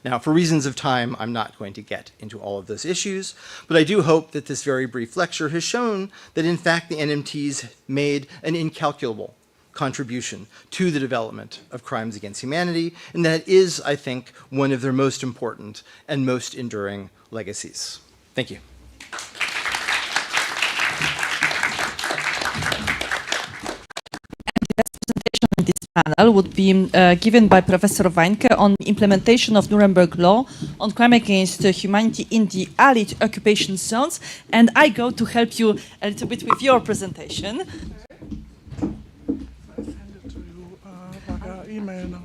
Now, for reasons of time, I'm not going to get into all of those issues, but I do hope that this very brief lecture has shown that, in fact, the NMTs made an incalculable contribution to the development of crimes against humanity, and that is, I think, one of their most important and most enduring legacies. Thank you. This panel would be given by Professor Weinke on implementation of Nuremberg law on crime against humanity in the Allied occupation zones. And I go to help you a little bit with your presentation. I send it to you via email now.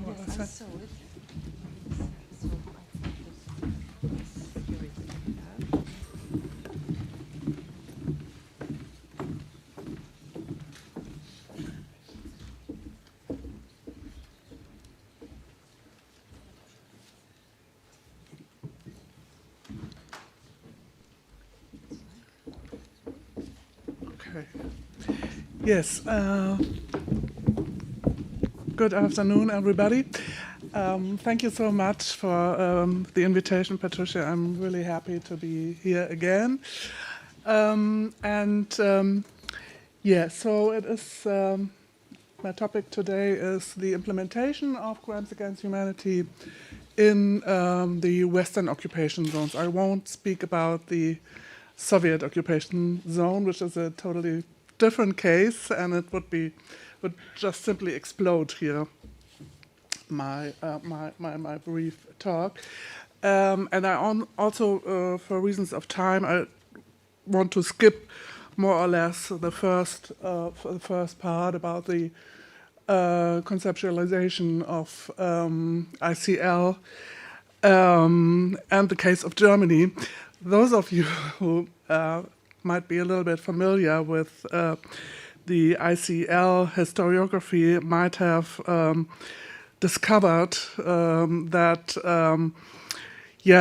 Yes. Good afternoon, everybody. Thank you so much for the invitation, Patricia. I'm really happy to be here again. Yeah, so it is. My topic today is the implementation of crimes against humanity in the Western occupation zones. I won't speak about the Soviet occupation zone, which is a totally different case, and it would just simply explode here. My brief talk, and I also for reasons of time I want to skip more or less the first part about the conceptualization of ICL and the case of Germany. Those of you who might be a little bit familiar with the ICL historiography might have discovered that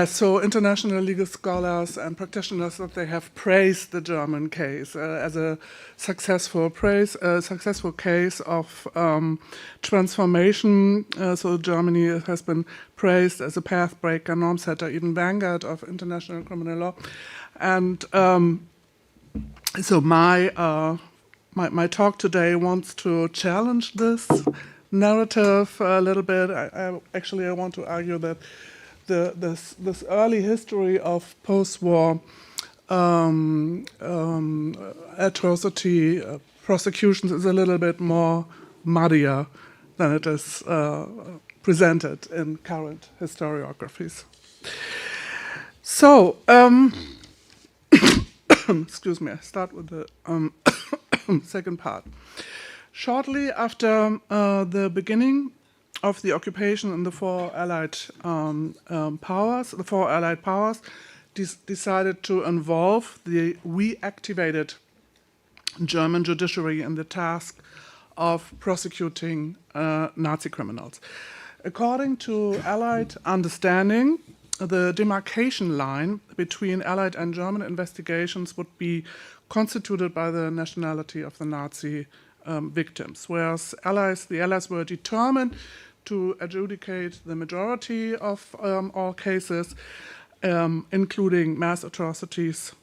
so international legal scholars and practitioners, that they have praised the German case as a successful case of transformation. So Germany has been praised as a path breaker, norm setter, even vanguard of international criminal law. And so my talk today wants to challenge this narrative a little bit. I want to argue that this early history of post-war atrocity prosecutions is a little bit more muddier than it is presented in current historiographies. So, excuse me, I start with the second part. Shortly after the beginning of the occupation in the four Allied powers, decided to involve the reactivated German judiciary in the task of prosecuting Nazi criminals. According to Allied understanding, the demarcation line between Allied and German investigations would be constituted by the nationality of the Nazi victims, whereas the Allies were determined to adjudicate the majority of all cases, including mass atrocities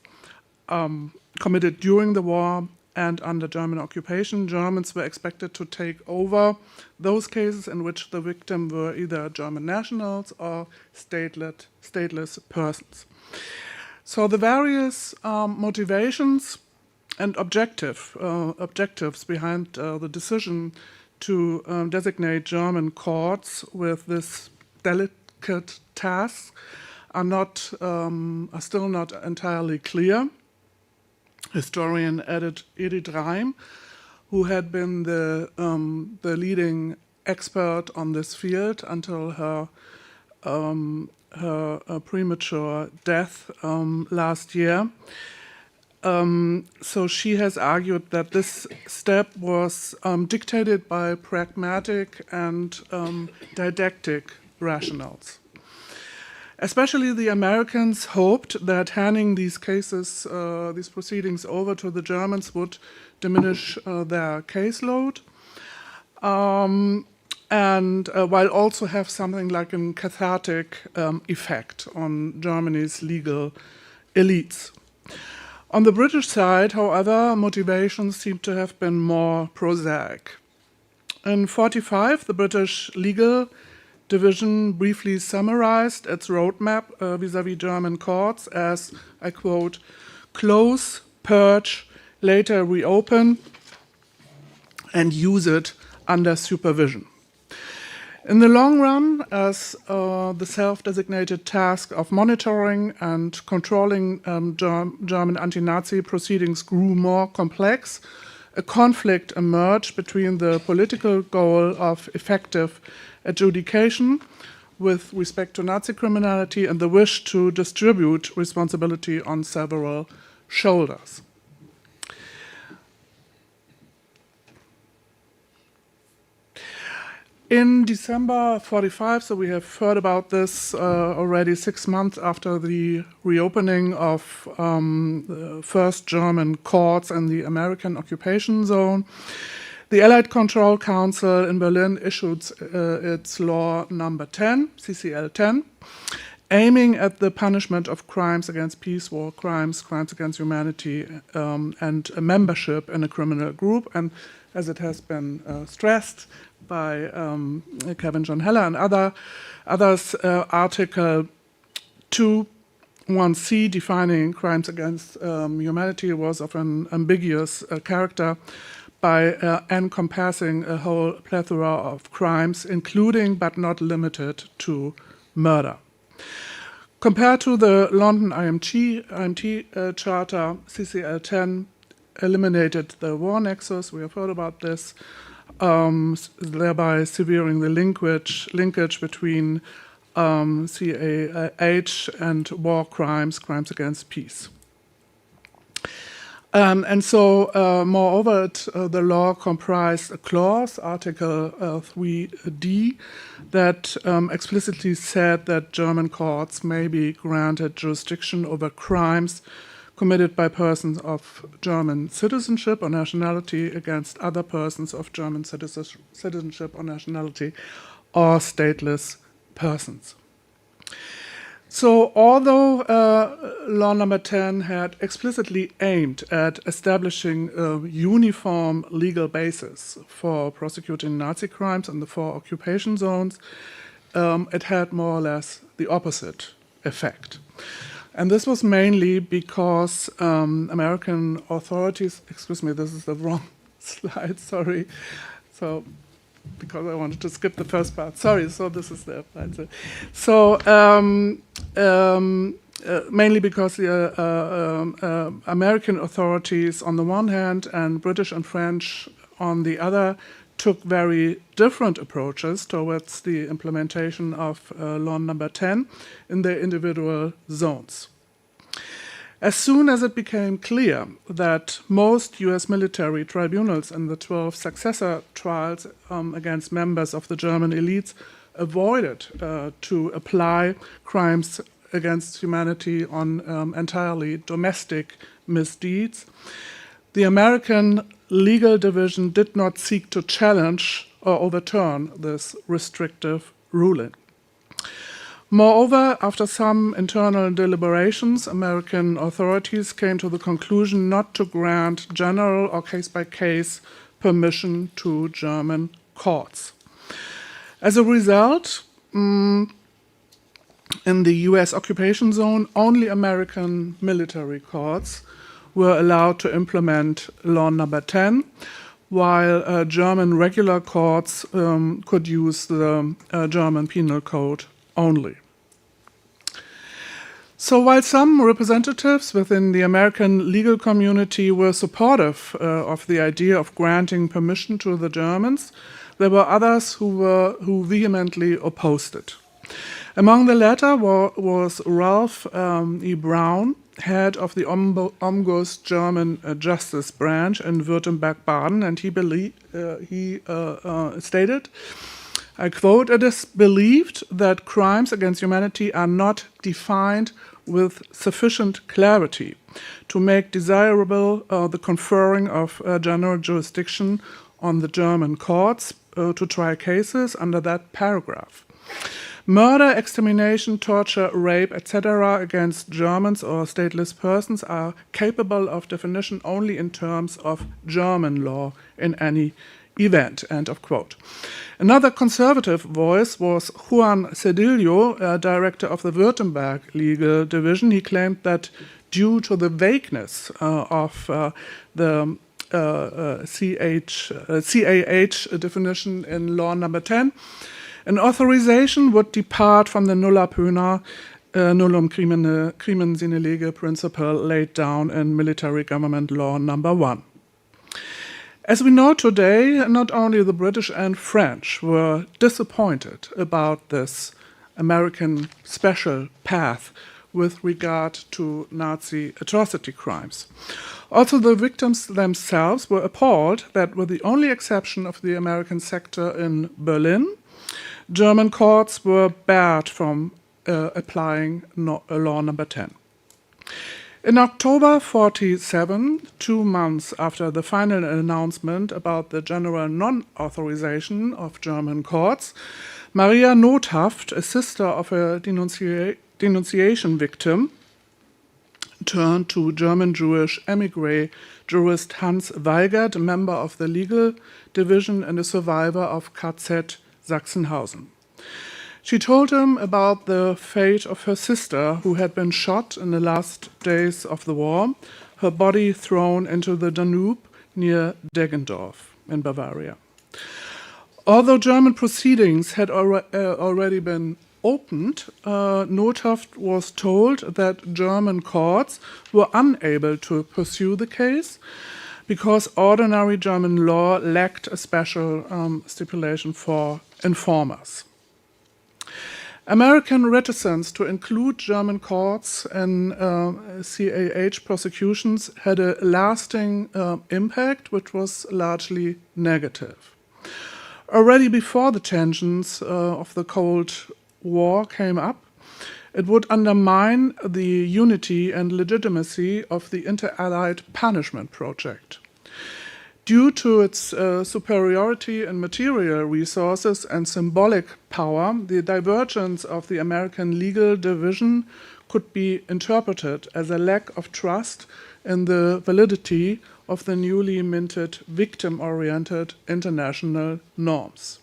committed during the war and under German occupation. Germans were expected to take over those cases in which the victim were either German nationals or stateless persons. So the various motivations and objectives behind the decision to designate German courts with this delicate task are still not entirely clear. Historian Edith Reim, who had been the leading expert on this field until her premature death last year. So she has argued that this step was dictated by pragmatic and didactic rationales. Especially the Americans hoped that handing these proceedings over to the Germans would diminish their caseload, and while also have something like a cathartic effect on Germany's legal elites. On the British side, however, motivations seem to have been more prosaic. In 1945, the British legal division briefly summarized its roadmap vis-à-vis German courts as, I quote, close, purge, later reopen, and use it under supervision. In the long run, as the self-designated task of monitoring and controlling German anti-Nazi proceedings grew more complex, a conflict emerged between the political goal of effective adjudication with respect to Nazi criminality and the wish to distribute responsibility on several shoulders. In December 1945, so we have heard about this already 6 months after the reopening of the first German courts in the American occupation zone, the Allied Control Council in Berlin issued its law number 10, CCL 10, aiming at the punishment of crimes against peace, war crimes, crimes against humanity, and a membership in a criminal group. And as it has been stressed by Kevin John Heller and others, Article 2.1c defining crimes against humanity was of an ambiguous character by encompassing a whole plethora of crimes, including but not limited to murder. Compared to the London IMT Charter, CCL 10 eliminated the war nexus. We have heard about this, thereby severing the linkage between CAH and war crimes, crimes against peace. And so, moreover, the law comprised a clause, Article 3D, that explicitly said that German courts may be granted jurisdiction over crimes committed by persons of German citizenship or nationality against other persons of German citizenship or nationality or stateless persons. So although law number 10 had explicitly aimed at establishing a uniform legal basis for prosecuting Nazi crimes in the 4 occupation zones, it had more or less the opposite effect. And this was mainly because American authorities, excuse me, this is the wrong slide, sorry. So, because I wanted to skip the first part. Sorry, so this is the right. So mainly because the American authorities on the one hand and British and French on the other took very different approaches towards the implementation of law number 10 in their individual zones. As soon as it became clear that most US military tribunals in the 12 successor trials against members of the German elites avoided to apply crimes against humanity on entirely domestic misdeeds, the American legal division did not seek to challenge or overturn this restrictive ruling. Moreover, after some internal deliberations, American authorities came to the conclusion not to grant general or case-by-case permission to German courts. As a result, in the US occupation zone, only American military courts were allowed to implement law number 10, while German regular courts could use the German Penal Code only. So while some representatives within the American legal community were supportive of the idea of granting permission to the Germans, there were others who vehemently opposed it. Among the latter was Ralph E. Brown, head of the Ombuds German Justice Branch in Württemberg-Baden, and he stated, I quote, "It is believed that crimes against humanity are not defined with sufficient clarity to make desirable the conferring of general jurisdiction on the German courts to try cases under that paragraph. Murder, extermination, torture, rape, etc. against Germans or stateless persons are capable of definition only in terms of German law in any event," end of quote. Another conservative voice was Juan Cedillo, director of the Württemberg legal division. He claimed that due to the vagueness of the CAH definition in law number 10, an authorization would depart from the nulla poena, nullum crimen sine lege principle laid down in military government law number 1. As we know today, not only the British and French were disappointed about this American special path with regard to Nazi atrocity crimes. Also, the victims themselves were appalled that, with the only exception of the American sector in Berlin, German courts were barred from applying law number 10. In October 1947, 2 months after the final announcement about the general non-authorization of German courts, Maria Nothaft, a sister of a denunciation victim turned to German Jewish emigre jurist Hans Weigert, a member of the legal division and a survivor of KZ Sachsenhausen. She told him about the fate of her sister, who had been shot in the last days of the war, her body thrown into the Danube near Deggendorf in Bavaria. Although German proceedings had already been opened, Nothaft was told that German courts were unable to pursue the case because ordinary German law lacked a special stipulation for informers. American reticence to include German courts in CAH prosecutions had a lasting impact, which was largely negative. Already before the tensions of the Cold War came up, it would undermine the unity and legitimacy of the Inter-Allied Punishment Project. Due to its superiority in material resources and symbolic power, the divergence of the American legal division could be interpreted as a lack of trust in the validity of the newly minted victim-oriented international norms.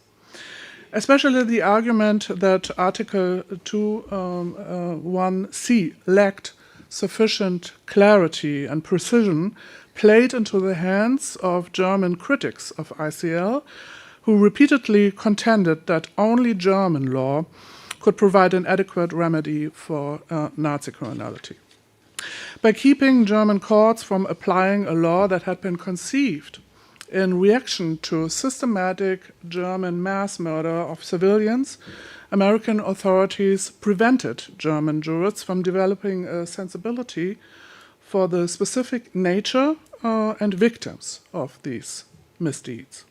Especially the argument that Article 2.1c lacked sufficient clarity and precision played into the hands of German critics of ICL, who repeatedly contended that only German law could provide an adequate remedy for Nazi criminality. By keeping German courts from applying a law that had been conceived in reaction to systematic German mass murder of civilians, American authorities prevented German jurists from developing a sensibility for the specific nature and victims of these misdeeds.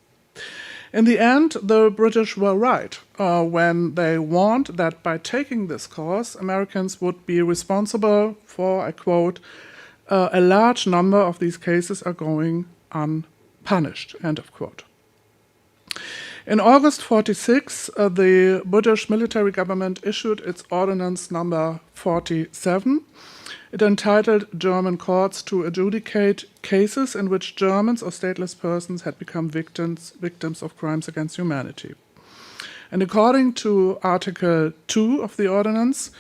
In the end, the British were right when they warned that by taking this course, Americans would be responsible for, I quote, a large number of these cases are going unpunished, end of quote. In August 46, the British military government issued its Ordinance number 47. It entitled German courts to adjudicate cases in which Germans or stateless persons had become victims of crimes against humanity. And according to Article 2 of the Ordinance,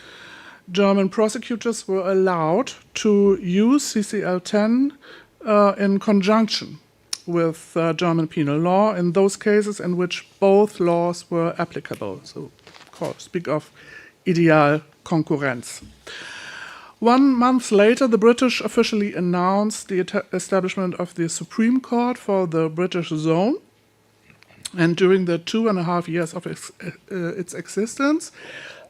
German prosecutors were allowed to use CCL 10 in conjunction with German penal law in those cases in which both laws were applicable. So, of course, speak of ideal Konkurrenz. 1 month later, the British officially announced the establishment of the Supreme Court for the British Zone. And during the 2.5 years of its existence,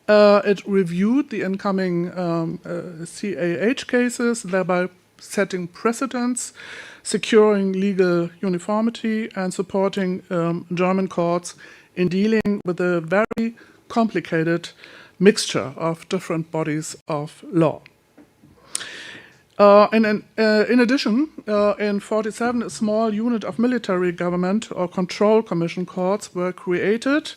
it reviewed the incoming CAH cases, thereby setting precedents, securing legal uniformity, and supporting German courts in dealing with a very complicated mixture of different bodies of law. In addition, in 47, a small unit of military government or control commission courts were created,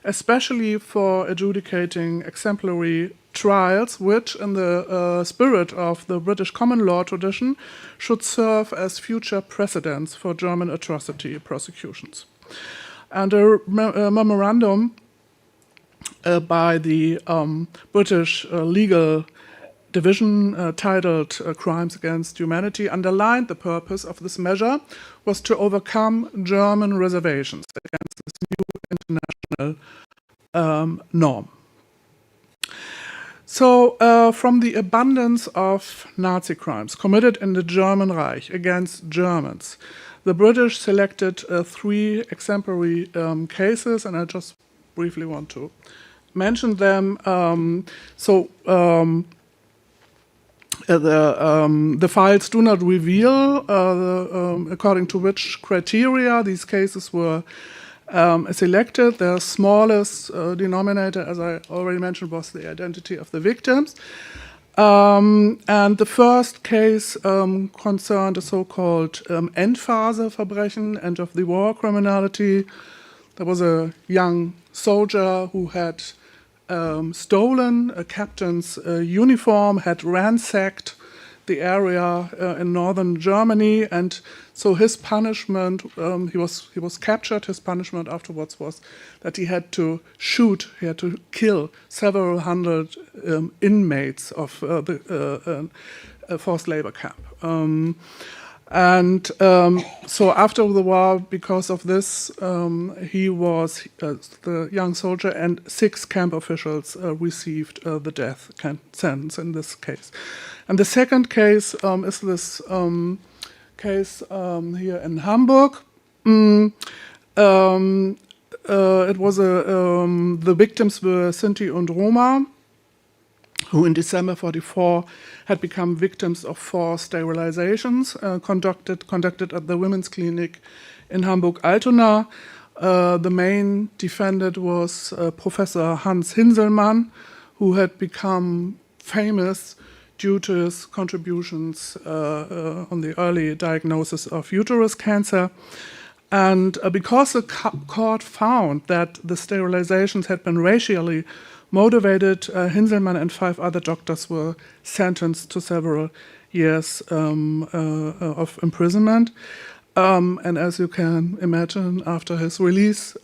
especially for adjudicating exemplary trials, which, in the spirit of the British common law tradition, should serve as future precedents for German atrocity prosecutions. And a memorandum by the British legal division titled Crimes Against Humanity underlined the purpose of this measure was to overcome German reservations against this new international norm. So, from the abundance of Nazi crimes committed in the German Reich against Germans, the British selected 3 exemplary cases, and I just briefly want to mention them. The files do not reveal according to which criteria these cases were selected. Their smallest denominator, as I already mentioned, was the identity of the victims. And the first case concerned a so-called Endphase-Verbrechen, end of the war criminality. There was a young soldier who had stolen a captain's uniform, had ransacked the area in northern Germany, and so his punishment, he was captured. His punishment afterwards was that he had to kill several hundred inmates of the forced labor camp. So after the war, because of this, he was the young soldier, and 6 camp officials received the death sentence in this case. And the second case is this case here in Hamburg. It was the victims were Sinti and Roma, who in December 1944 had become victims of 4 sterilizations conducted at the women's clinic in Hamburg-Altona. The main defendant was Professor Hans Hinselmann, who had become famous due to his contributions on the early diagnosis of uterus cancer. And because the court found that the sterilizations had been racially motivated, Hinselmann and 5 other doctors were sentenced to several years of imprisonment. And as you can imagine, after his release,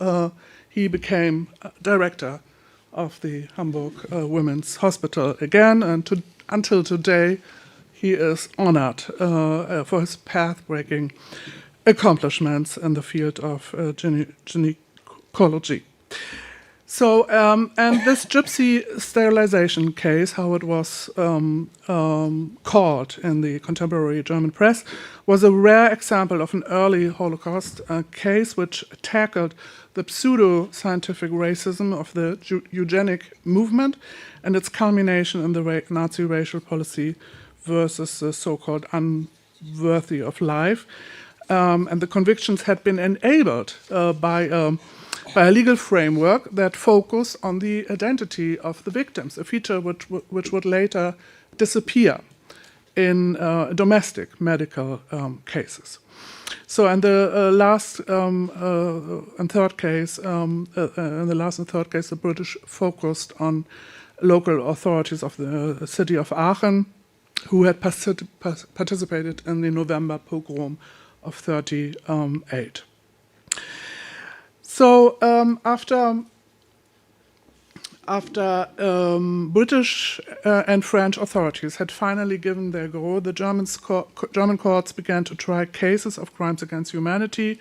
he became director of the Hamburg Women's Hospital again, and until today, he is honored for his path-breaking accomplishments in the field of gynecology. So, and this gypsy sterilization case, how it was called in the contemporary German press, was a rare example of an early Holocaust case which tackled the pseudo-scientific racism of the eugenic movement and its culmination in the Nazi racial policy versus the so-called unworthy of life. And the convictions had been enabled by a legal framework that focused on the identity of the victims, a feature which would later disappear in domestic medical cases. So, in the last and third case, the British focused on local authorities of the city of Aachen, who had participated in the November pogrom of 1938. So after British and French authorities had finally given their go, the German courts began to try cases of crimes against humanity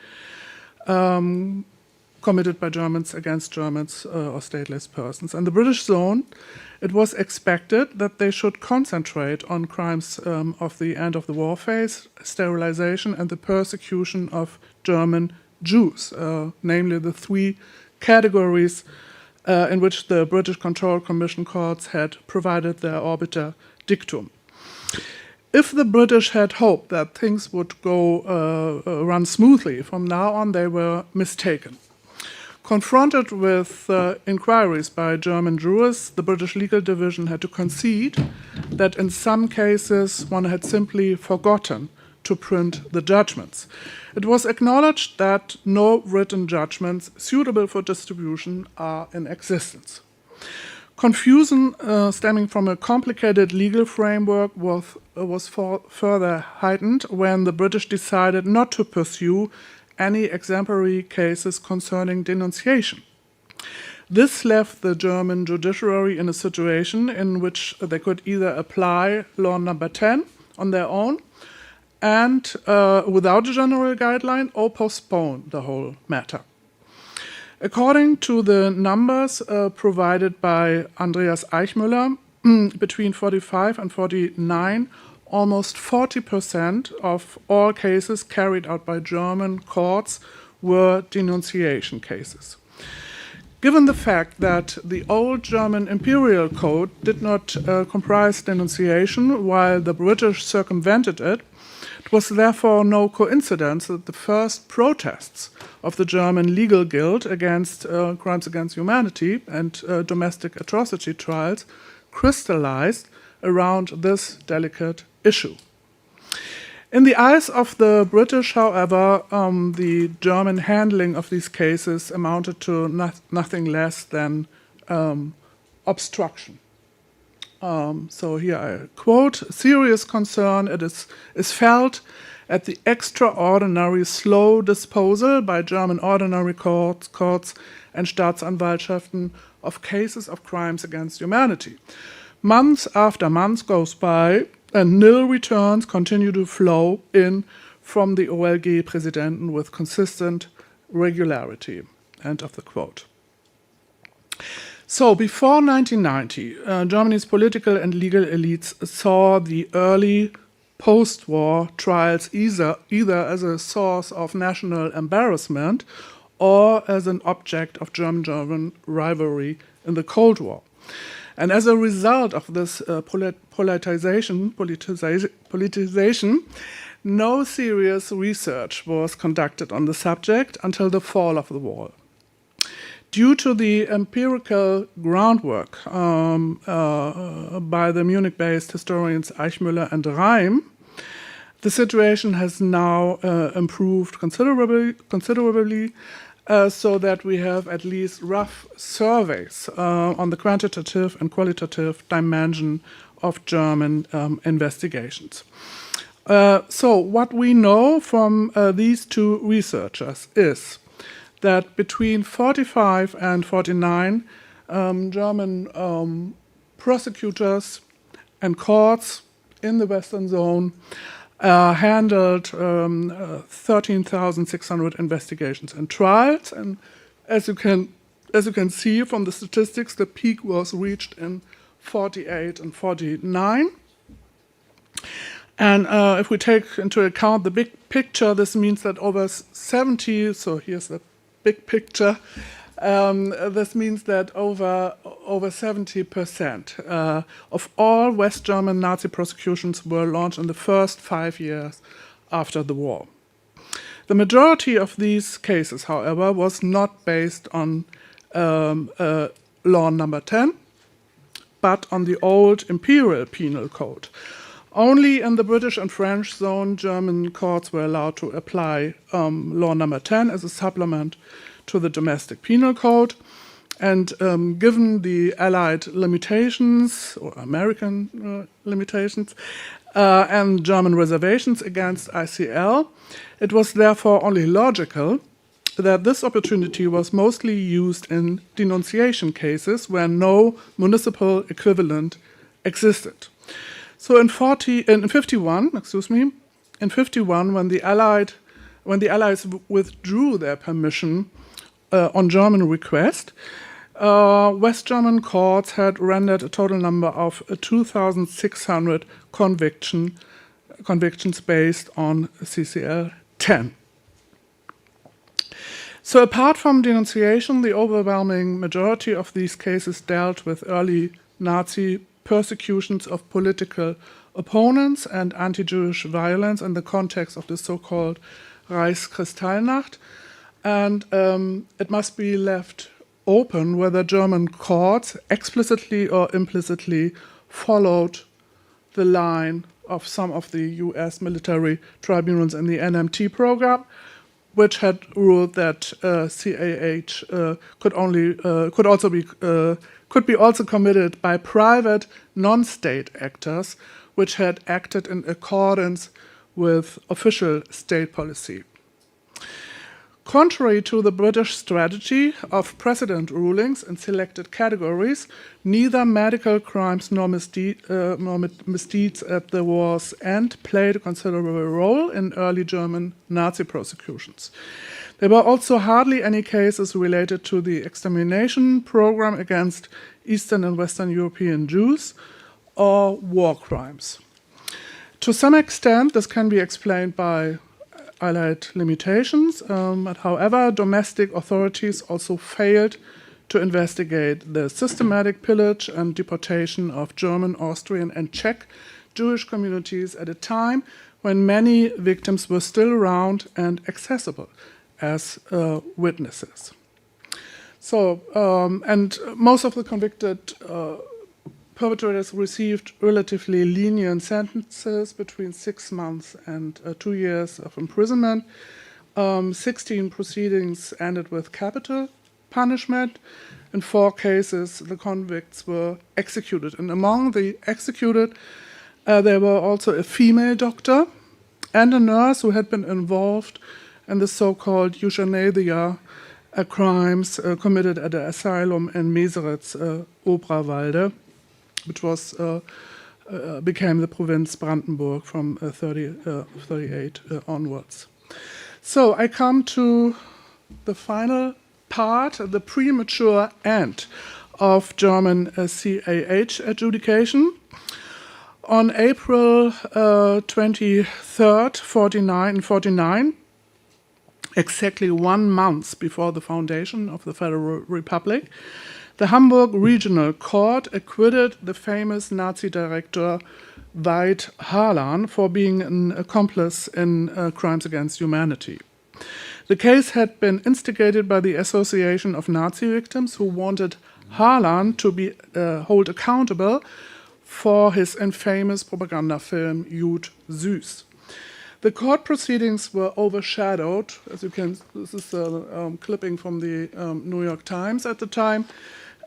committed by Germans against Germans or stateless persons. And the British zone, it was expected that they should concentrate on crimes of the end of the war phase, sterilization, and the persecution of German Jews, namely the 3 categories in which the British Control Commission courts had provided their obiter dictum. If the British had hoped that things would run smoothly from now on, they were mistaken. Confronted with inquiries by German jurors, the British legal division had to concede that in some cases one had simply forgotten to print the judgments. It was acknowledged that no written judgments suitable for distribution are in existence. Confusion stemming from a complicated legal framework was further heightened when the British decided not to pursue any exemplary cases concerning denunciation. This left the German judiciary in a situation in which they could either apply law number 10 on their own and without a general guideline, or postpone the whole matter. According to the numbers provided by Andreas Eichmüller, between 1945 and 1949, almost 40% of all cases carried out by German courts were denunciation cases. Given the fact that the old German imperial code did not comprise denunciation, while the British circumvented it, it was therefore no coincidence that the first protests of the German legal guild against crimes against humanity and domestic atrocity trials crystallized around this delicate issue. In the eyes of the British, however, the German handling of these cases amounted to nothing less than obstruction. So here I quote, "Serious concern is felt at the extraordinary slow disposal by German ordinary courts and Staatsanwaltschaften of cases of crimes against humanity. Months after months goes by and nil returns continue to flow in from the OLG-Präsidenten with consistent regularity." End of the quote. So before 1990, Germany's political and legal elites saw the early post-war trials either as a source of national embarrassment or as an object of German rivalry in the Cold War. And as a result of this politicization, no serious research was conducted on the subject until the fall of the wall. Due to the empirical groundwork by the Munich-based historians Eichmüller and Reim, the situation has now improved considerably, so that we have at least rough surveys on the quantitative and qualitative dimension of German investigations. So what we know from these two researchers is that between 45 and 49, German prosecutors and courts in the Western Zone handled 13,600 investigations and trials. And as you can see from the statistics, the peak was reached in 48 and 49. And if we take into account the big picture, this means that over 70, so here's the big picture, this means that over 70% of all West German Nazi prosecutions were launched in the first 5 years after the war. The majority of these cases, however, was not based on Law Number 10, but on the old Imperial Penal Code. Only in the British and French zone, German courts were allowed to apply Law Number 10 as a supplement to the domestic penal code. And given the Allied limitations, or American limitations, and German reservations against ICL, it was therefore only logical that this opportunity was mostly used in denunciation cases where no municipal equivalent existed. So in 51, when the Allies withdrew their permission on German request, West German courts had rendered a total number of 2,600 convictions based on CCL 10. So apart from denunciation, the overwhelming majority of these cases dealt with early Nazi persecutions of political opponents and anti-Jewish violence in the context of the so-called Reichskristallnacht. And it must be left open whether German courts explicitly or implicitly followed the line of some of the US military tribunals in the NMT program, which had ruled that CAH could be also committed by private non-state actors, which had acted in accordance with official state policy. Contrary to the British strategy of precedent rulings in selected categories, neither medical crimes nor misdeeds at the war's end played a considerable role in early German Nazi prosecutions. There were also hardly any cases related to the extermination program against Eastern and Western European Jews or war crimes. To some extent, this can be explained by Allied limitations, but however, domestic authorities also failed to investigate the systematic pillage and deportation of German, Austrian, and Czech Jewish communities at a time when many victims were still around and accessible as witnesses. So, and most of the convicted perpetrators received relatively lenient sentences between 6 months and 2 years of imprisonment. 16 proceedings ended with capital punishment. In 4 cases, the convicts were executed. And among the executed, there were also a female doctor and a nurse who had been involved in the so-called euthanasia crimes committed at the asylum in Meseritz, Oberwalde, which was became the province Brandenburg from 38 onwards. So I come to the final part, the premature end of German CAH adjudication. On April 23rd, 49, exactly 1 month before the foundation of the Federal Republic, the Hamburg Regional Court acquitted the famous Nazi director Veit Harlan for being an accomplice in crimes against humanity. The case had been instigated by the Association of Nazi Victims, who wanted Harlan to be held accountable for his infamous propaganda film Jud Süß. The court proceedings were overshadowed, as you can, this is a clipping from the New York Times at the time.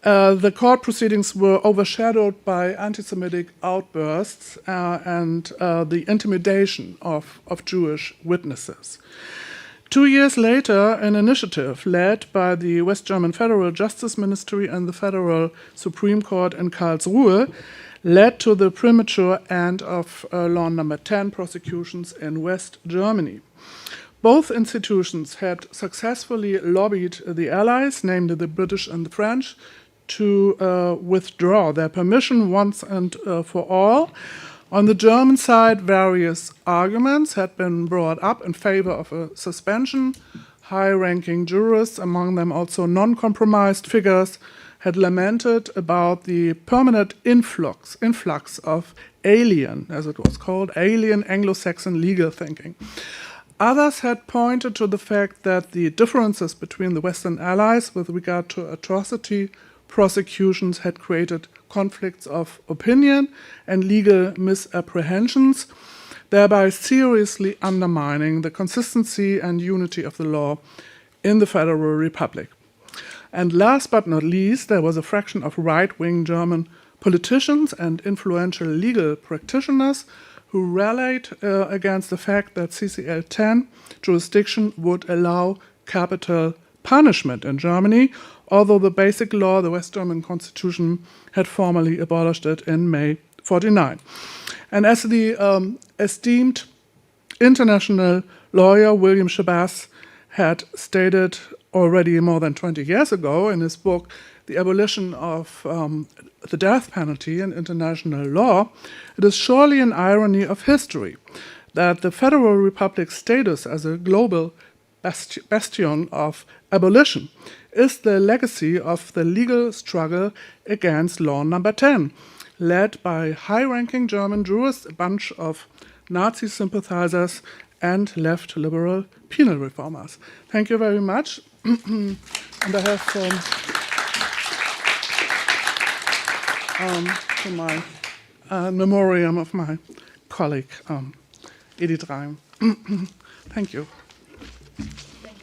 The court proceedings were overshadowed by anti-Semitic outbursts and the intimidation of Jewish witnesses. 2 years later, an initiative led by the West German Federal Justice Ministry and the Federal Supreme Court in Karlsruhe led to the premature end of Law Number 10 prosecutions in West Germany. Both institutions had successfully lobbied the Allies, namely the British and the French, to withdraw their permission once and for all. On the German side, various arguments had been brought up in favor of a suspension. High-ranking jurists, among them also non-compromised figures, had lamented about the permanent influx of alien, as it was called, alien Anglo-Saxon legal thinking. Others had pointed to the fact that the differences between the Western Allies with regard to atrocity prosecutions had created conflicts of opinion and legal misapprehensions, thereby seriously undermining the consistency and unity of the law in the Federal Republic. And last but not least, there was a fraction of right-wing German politicians and influential legal practitioners who rallied against the fact that CCL 10 jurisdiction would allow capital punishment in Germany, although the basic law, the West German Constitution, had formally abolished it in May 49. And as the esteemed international lawyer William Shabazz had stated already more than 20 years ago in his book, The Abolition of the Death Penalty in International Law, it is surely an irony of history that the Federal Republic's status as a global bastion of abolition is the legacy of the legal struggle against Law Number 10, led by high-ranking German jurists, a bunch of Nazi sympathizers, and left liberal penal reformers. Thank you very much. And I have to my memoriam of my colleague, Edith Reim. Thank you.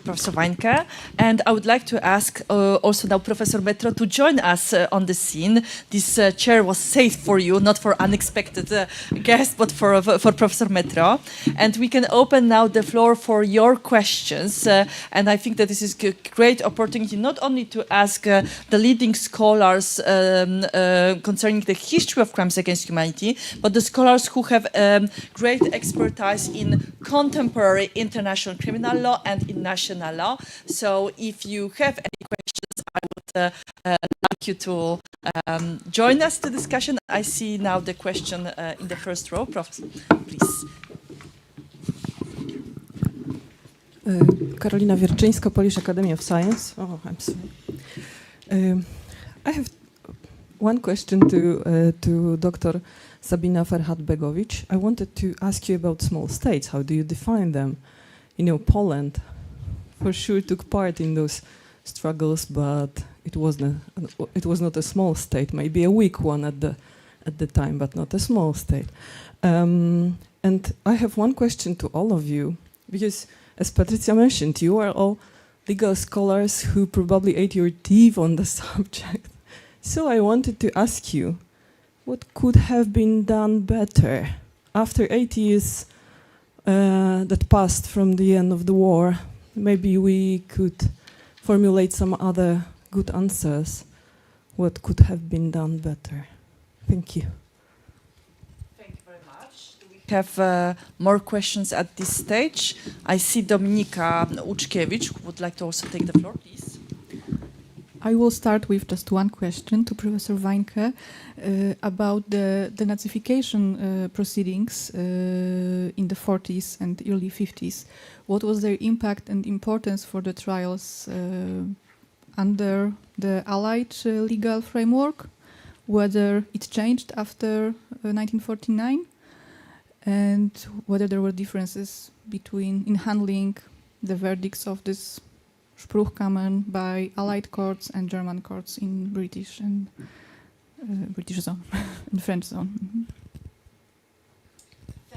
Professor Weinke, and I would like to ask also now Professor Metro to join us on the scene. This chair was saved for you, not for unexpected guests, but for Professor Metro. And we can open now the floor for your questions. And I think that this is a great opportunity not only to ask the leading scholars concerning the history of crimes against humanity, but the scholars who have great expertise in contemporary international criminal law and in national law. So if you have any questions, I would like you to join us to discussion. I see now the question in the first row. Professor, please. Karolina Wierczyńska, Polish Academy of Science. Oh, I'm sorry. I have one question to Dr. Sabina Ferhat-Begovic. I wanted to ask you about small states. How do you define them? You know, Poland for sure took part in those struggles, but it was not a small state. Maybe a weak one at the time, but not a small state. And I have one question to all of you, because as Patricia mentioned, you are all legal scholars who probably ate your teeth on the subject. So I wanted to ask you, what could have been done better after 8 years that passed from the end of the war? Maybe we could formulate some other good answers. What could have been done better? Thank you. Thank you very much. We have more questions at this stage. I see Dominika Uczkiewicz, who would like to also take the floor, please. I will start with just one question to Professor Weinke about the denazification proceedings in the 40s and early 50s. What was their impact and importance for the trials under the Allied legal framework? Whether it changed after 1949, and whether there were differences in handling the verdicts of this Spruchkammern by Allied courts and German courts in British and British zone and French zone. Mm-hmm.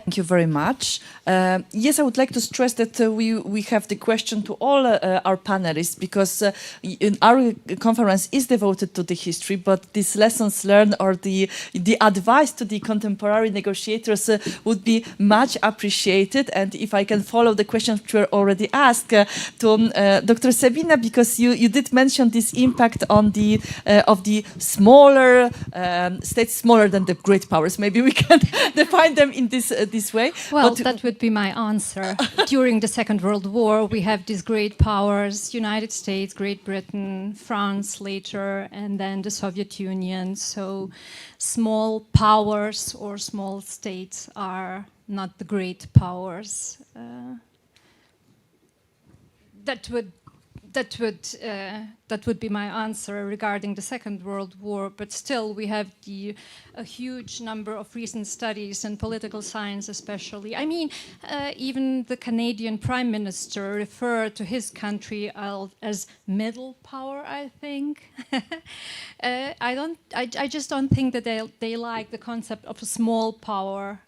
Thank you very much. Yes, I would like to stress that we have the question to all our panelists, because our conference is devoted to the history, but these lessons learned or the advice to the contemporary negotiators would be much appreciated. And if I can follow the questions which were already asked to Dr. Sabina, because you did mention this impact on the of the smaller states, smaller than the great powers. Maybe we can define them in this way. Well, that would be my answer. During the Second World War, we have these great powers: United States, Great Britain, France later, and then the Soviet Union. So small powers or small states are not the great powers. That would be my answer regarding the Second World War. But still, we have a huge number of recent studies in political science, especially. I mean, even the Canadian Prime Minister referred to his country as middle power, I think. I just don't think that they like the concept of a small power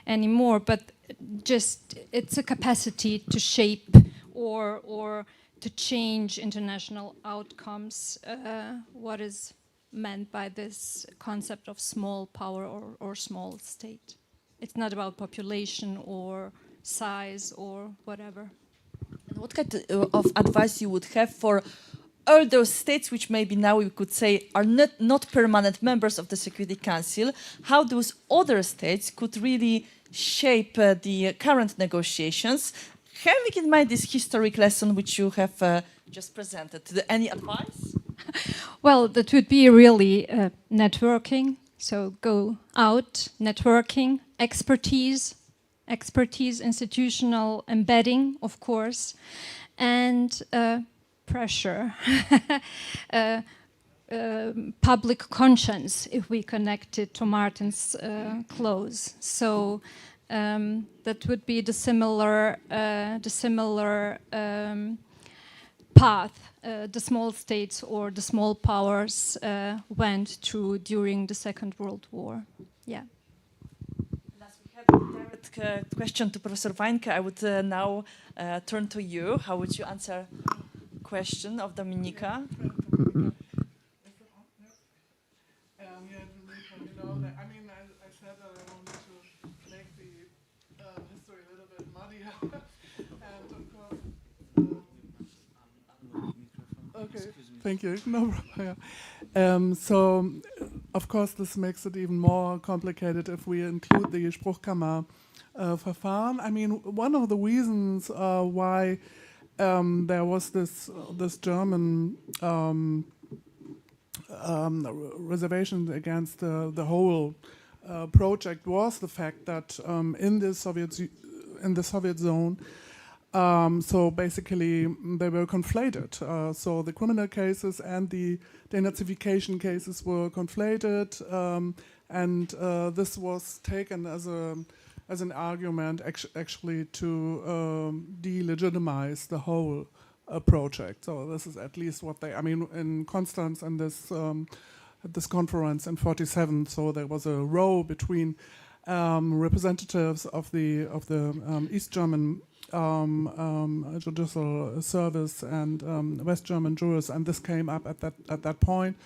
anymore. But just it's a capacity to shape or to change international outcomes. What is meant by this concept of small power or small state? It's not about population or size or whatever. And what kind of advice you would have for all those states which maybe now we could say are not permanent members of the Security Council, how those other states could really shape the current negotiations, having in mind this historic lesson which you have just presented? Any advice? Well, that would be really networking. So go out, networking, expertise, institutional embedding, of course, and pressure, public conscience, if we connect it to Martin's clause. So that would be the similar path the small states or the small powers went through during the Second World War. Yeah. As we have a direct question to Professor Weinke, I would now turn to you. How would you answer the question of Dominika? I mean, I said that I wanted to make the history a little bit muddier, and of course. Okay, thank you. No problem. Yeah. So, of course, this makes it even more complicated if we include the Spruchkammer Verfahren. I mean, one of the reasons why there was this German reservation against the whole project was the fact that in the Soviet zone, so basically they were conflated. So the criminal cases and the denazification cases were conflated, and this was taken as an argument actually to delegitimize the whole project. So this is at least what they. I mean, in Constance and at this conference in '47, so there was a row between representatives of the East German judicial service and West German jurors, and this came up at that point.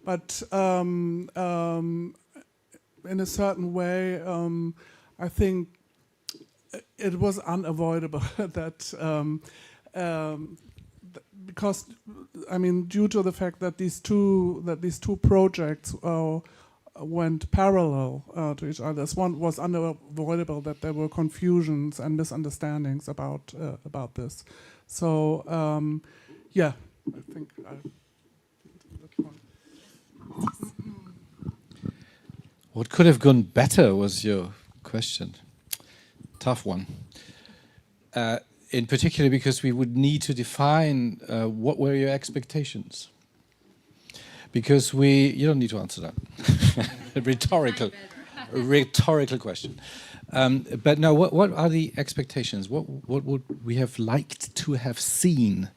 But in a certain way, I think it was unavoidable that because I mean, due to the fact that these two projects went parallel to each other, one was unavoidable that there were confusions and misunderstandings about this. So yeah, I think that point. What could have gone better was your question. Tough one. In particular because we would need to define what were your expectations. Because you don't need to answer that. rhetorical question. But no, what are the expectations? What would we have liked to have seen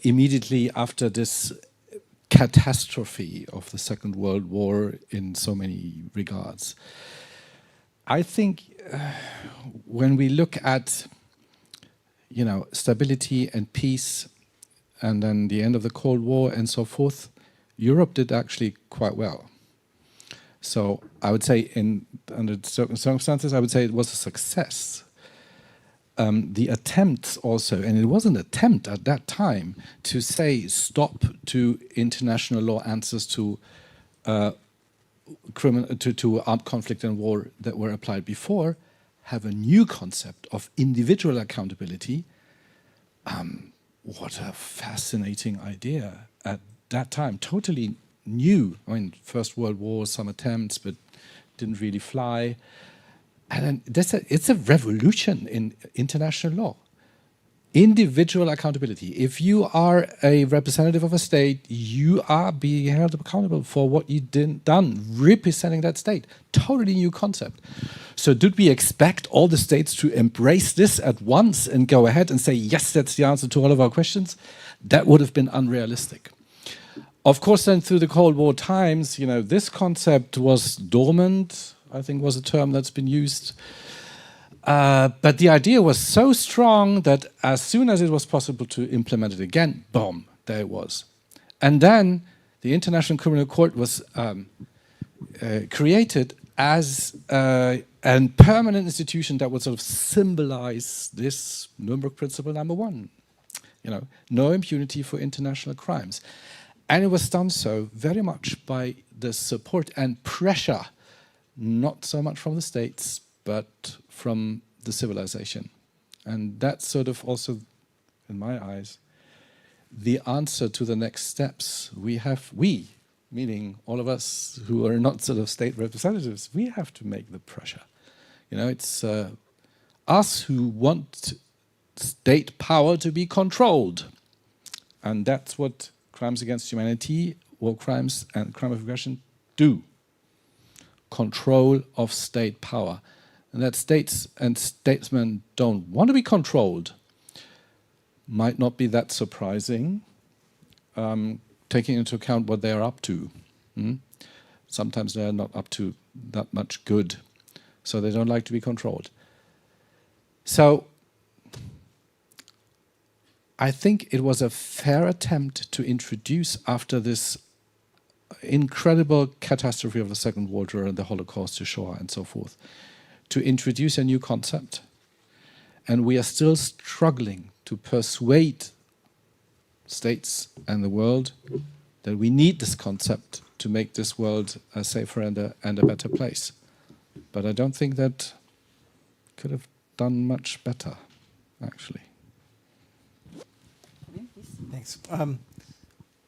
immediately after this catastrophe of the Second World War in so many regards? I think when we look at stability and peace and then the end of the Cold War and so forth, Europe did actually quite well. So I would say under certain circumstances, I would say it was a success. The attempts also, and it was an attempt at that time to say stop to international law answers to armed conflict and war that were applied before, have a new concept of individual accountability. What a fascinating idea at that time, totally new. I mean, First World War, some attempts, but didn't really fly. And then it's a revolution in international law. Individual accountability. If you are a representative of a state, you are being held accountable for what you done, representing that state. Totally new concept. So did we expect all the states to embrace this at once and go ahead and say, yes, that's the answer to all of our questions? That would have been unrealistic. Of course, then through the Cold War times, this concept was dormant, I think was a term that's been used. But the idea was so strong that as soon as it was possible to implement it again, boom, there it was. And then the International Criminal Court was created as a permanent institution that would sort of symbolize this Nuremberg principle number one. No impunity for international crimes. And it was done so very much by the support and pressure, not so much from the states, but from the civilization. And that's sort of also, in my eyes, the answer to the next steps. We, meaning all of us who are not sort of state representatives, we have to make the pressure. It's us who want state power to be controlled. And that's what crimes against humanity, war crimes, and crime of aggression do. Control of state power. And that states and statesmen don't want to be controlled might not be that surprising, taking into account what they are up to. Sometimes they are not up to that much good, so they don't like to be controlled. So I think it was a fair attempt to introduce, after this incredible catastrophe of the Second World War and the Holocaust to Shoah and so forth, to introduce a new concept. And we are still struggling to persuade states and the world that we need this concept to make this world a safer and a better place. But I don't think that could have done much better, actually. Thanks.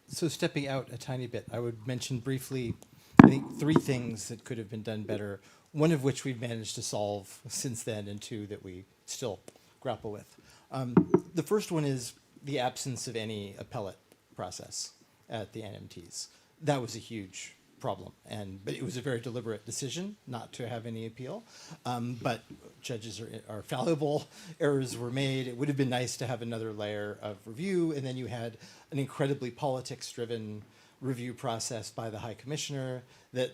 So stepping out a tiny bit, I would mention briefly, I think, 3 things that could have been done better, one of which we've managed to solve since then, and 2 that we still grapple with. The first one is the absence of any appellate process at the NMTs. That was a huge problem, but it was a very deliberate decision not to have any appeal. But judges are fallible, errors were made. It would have been nice to have another layer of review, and then you had an incredibly politics-driven review process by the High Commissioner that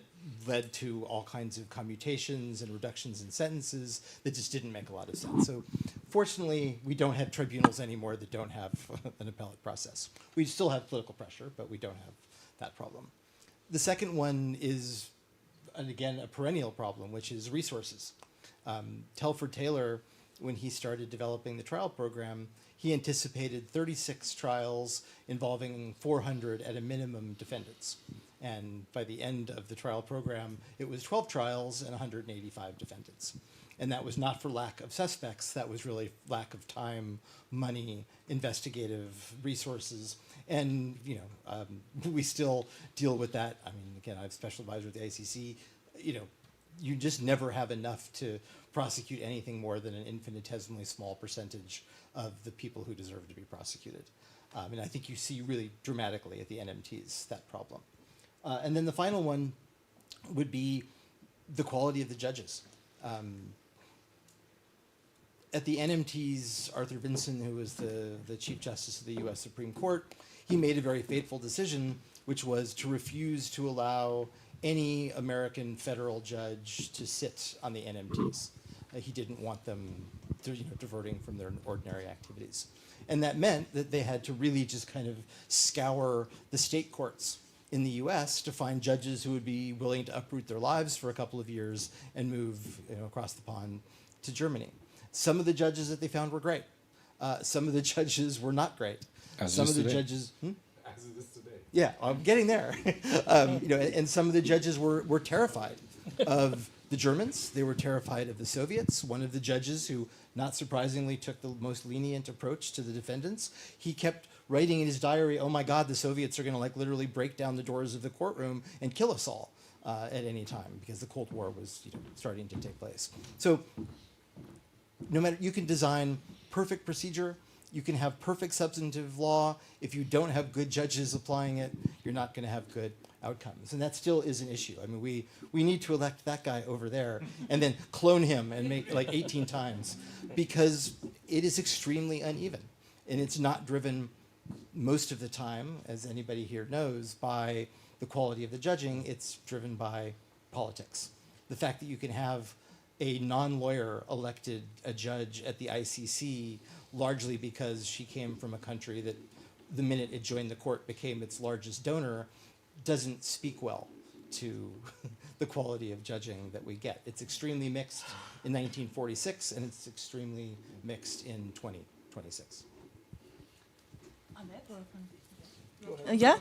led to all kinds of commutations and reductions in sentences that just didn't make a lot of sense. So fortunately, we don't have tribunals anymore that don't have an appellate process. We still have political pressure, but we don't have that problem. The second one is, and again, a perennial problem, which is resources. Telford Taylor, when he started developing the trial program, he anticipated 36 trials involving 400 at a minimum defendants. And by the end of the trial program, it was 12 trials and 185 defendants. And that was not for lack of suspects, that was really lack of time, money, investigative resources. And we still deal with that. I mean, again, I'm special advisor at the ICC. You just never have enough to prosecute anything more than an infinitesimally small percentage of the people who deserve to be prosecuted. And I think you see really dramatically at the NMTs that problem. And then the final one would be the quality of the judges. At the NMTs, Arthur Vinson, who was the Chief Justice of the US Supreme Court, he made a very fateful decision, which was to refuse to allow any American federal judge to sit on the NMTs. He didn't want them diverting from their ordinary activities. And that meant that they had to really just kind of scour the state courts in the US to find judges who would be willing to uproot their lives for a couple of years and move across the pond to Germany. Some of the judges that they found were great. Some of the judges were not great. Some of the judges... As it is today. Yeah, I'm getting there. And some of the judges were terrified of the Germans. They were terrified of the Soviets. One of the judges, who not surprisingly took the most lenient approach to the defendants, he kept writing in his diary, "Oh my God, the Soviets are going to literally break down the doors of the courtroom and kill us all at any time," because the Cold War was starting to take place. So, no matter, you can design perfect procedure. You can have perfect substantive law. If you don't have good judges applying it, you're not going to have good outcomes. And that still is an issue. I mean, we need to elect that guy over there and then clone him and make 18 times, because it is extremely uneven. And it's not driven most of the time, as anybody here knows, by the quality of the judging. It's driven by politics. The fact that you can have a non-lawyer elected a judge at the ICC largely because she came from a country that the minute it joined the court became its largest donor doesn't speak well to the quality of judging that we get. It's extremely mixed in 1946 and it's extremely mixed in 2026. Yeah?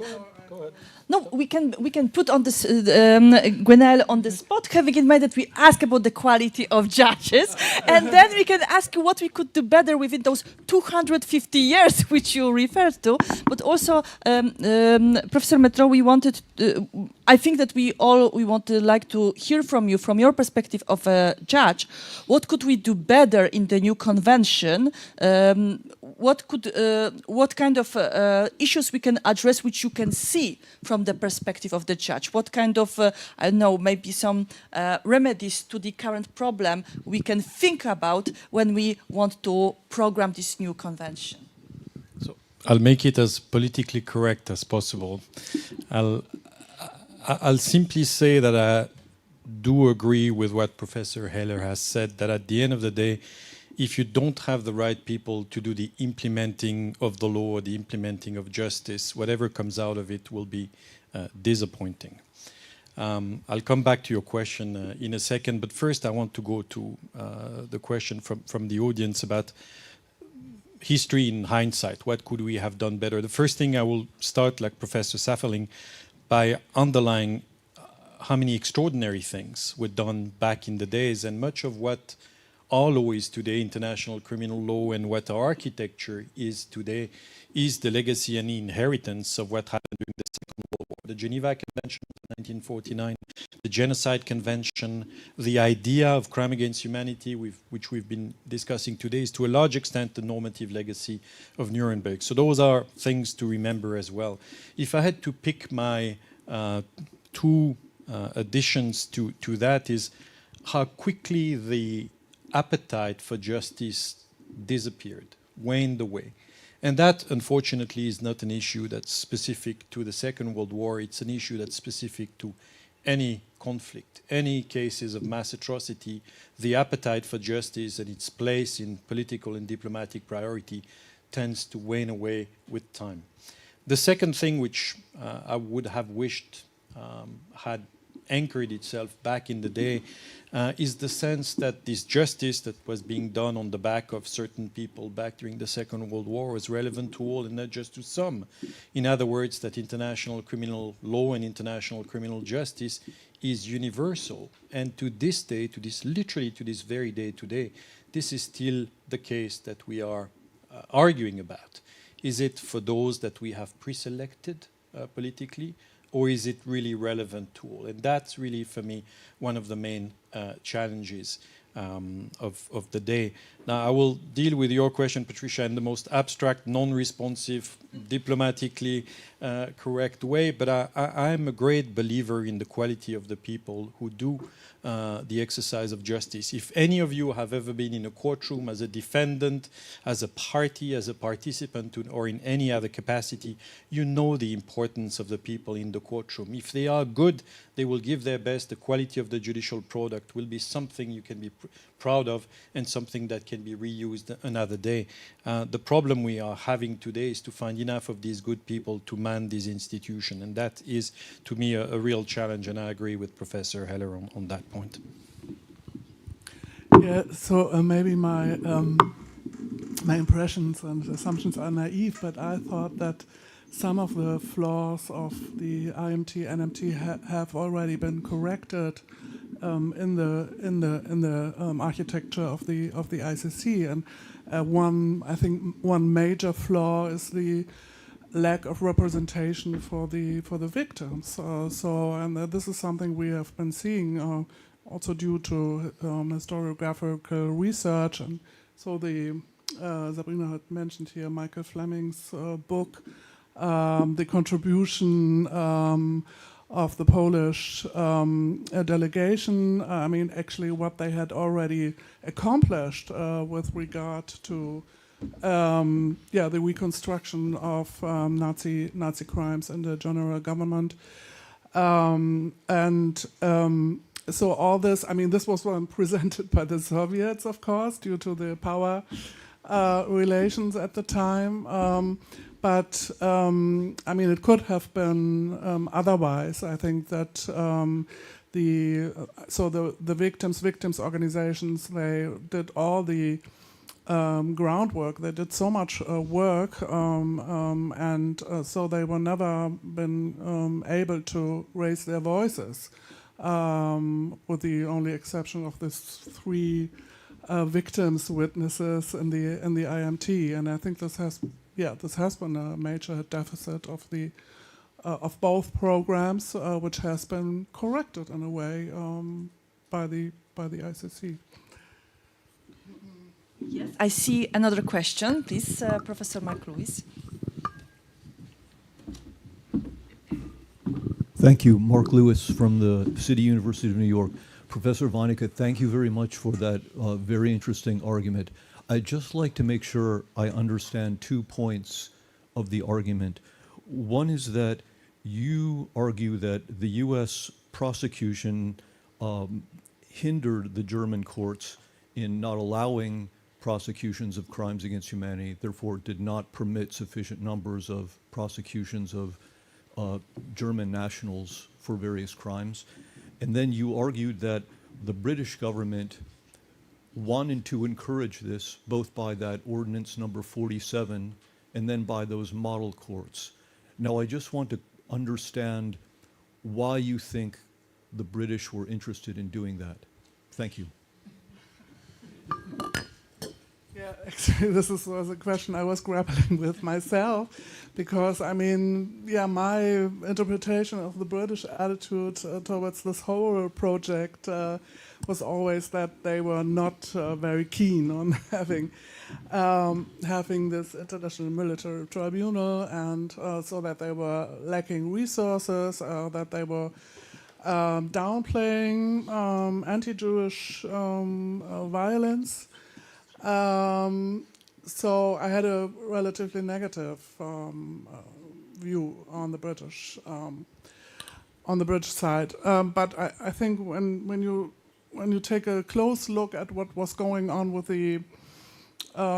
Go ahead. No, we can put on this Gwenaëlle on the spot, having in mind that we ask about the quality of judges, and then we can ask what we could do better within those 250 years which you referred to. But also, Professor Metro, we wanted. I think that we want to like to hear from you, from your perspective of a judge. What could we do better in the new convention? What kind of issues we can address, which you can see from the perspective of the judge? What kind of, I don't know, maybe some remedies to the current problem we can think about when we want to program this new convention? So I'll make it as politically correct as possible. I'll simply say that I do agree with what Professor Heller has said, that at the end of the day, if you don't have the right people to do the implementing of the law or the implementing of justice, whatever comes out of it will be disappointing. I'll come back to your question in a second, but first I want to go to the question from the audience about history in hindsight. What could we have done better? The first thing I will start, like Professor Safferling, by underlying how many extraordinary things were done back in the days, and much of what our law is today, international criminal law, and what our architecture is today, is the legacy and the inheritance of what happened during the Second World War. The Geneva Convention of 1949, the Genocide Convention, the idea of crime against humanity, which we've been discussing today, is to a large extent the normative legacy of Nuremberg. So those are things to remember as well. If I had to pick my two additions to that, is how quickly the appetite for justice disappeared, waned away. And that, unfortunately, is not an issue that's specific to the Second World War. It's an issue that's specific to any conflict, any cases of mass atrocity. The appetite for justice and its place in political and diplomatic priority tends to wane away with time. The second thing which I would have wished had anchored itself back in the day is the sense that this justice that was being done on the back of certain people back during the Second World War was relevant to all and not just to some. In other words, that international criminal law and international criminal justice is universal. And to this day, to this literally to this very day today, this is still the case that we are arguing about. Is it for those that we have pre-selected politically, or is it really relevant to all? And that's really, for me, one of the main challenges of the day. Now, I will deal with your question, Patricia, in the most abstract, non-responsive, diplomatically correct way, but I'm a great believer in the quality of the people who do the exercise of justice. If any of you have ever been in a courtroom as a defendant, as a party, as a participant, or in any other capacity, you know the importance of the people in the courtroom. If they are good, they will give their best. The quality of the judicial product will be something you can be proud of and something that can be reused another day. The problem we are having today is to find enough of these good people to man this institution, and that is, to me, a real challenge, and I agree with Professor Heller on that point. Yeah, so maybe my impressions and assumptions are naive, but I thought that some of the flaws of the IMT, NMT have already been corrected in the architecture of the ICC, and I think one major flaw is the lack of representation for the victims. And this is something we have been seeing also due to historiographical research, and so the Sabrina had mentioned here Michael Fleming's book, the contribution of the Polish delegation. I mean, actually, what they had already accomplished with regard to the reconstruction of Nazi crimes in the general government, so all this. I mean, this was presented by the Soviets, of course, due to the power relations at the time. But I mean, it could have been otherwise. I think that the victims organizations, they did all the groundwork. They did so much work, and so they were never been able to raise their voices, with the only exception of these 3 victims witnesses in the IMT. And I think this has been a major deficit of both programs, which has been corrected in a way by the ICC. Yes, I see another question. Please, Professor Mark Lewis. Thank you, Mark Lewis from the City University of New York. Professor Weinecke, thank you very much for that very interesting argument. I'd just like to make sure I understand 2 points of the argument. One is that you argue that the U.S. prosecution hindered the German courts in not allowing prosecutions of crimes against humanity, therefore did not permit sufficient numbers of prosecutions of German nationals for various crimes. And then you argued that the British government wanted to encourage this, both by that ordinance number 47 and then by those model courts. Now, I just want to understand why you think the British were interested in doing that. Thank you. Yeah, actually, this was a question I was grappling with myself, because, I mean, my interpretation of the British attitude towards this whole project was always that they were not very keen on having this international military tribunal, and so that they were lacking resources, that they were downplaying anti-Jewish violence. so I had a relatively negative view on the British side. But I think when you take a close look at what was going on with the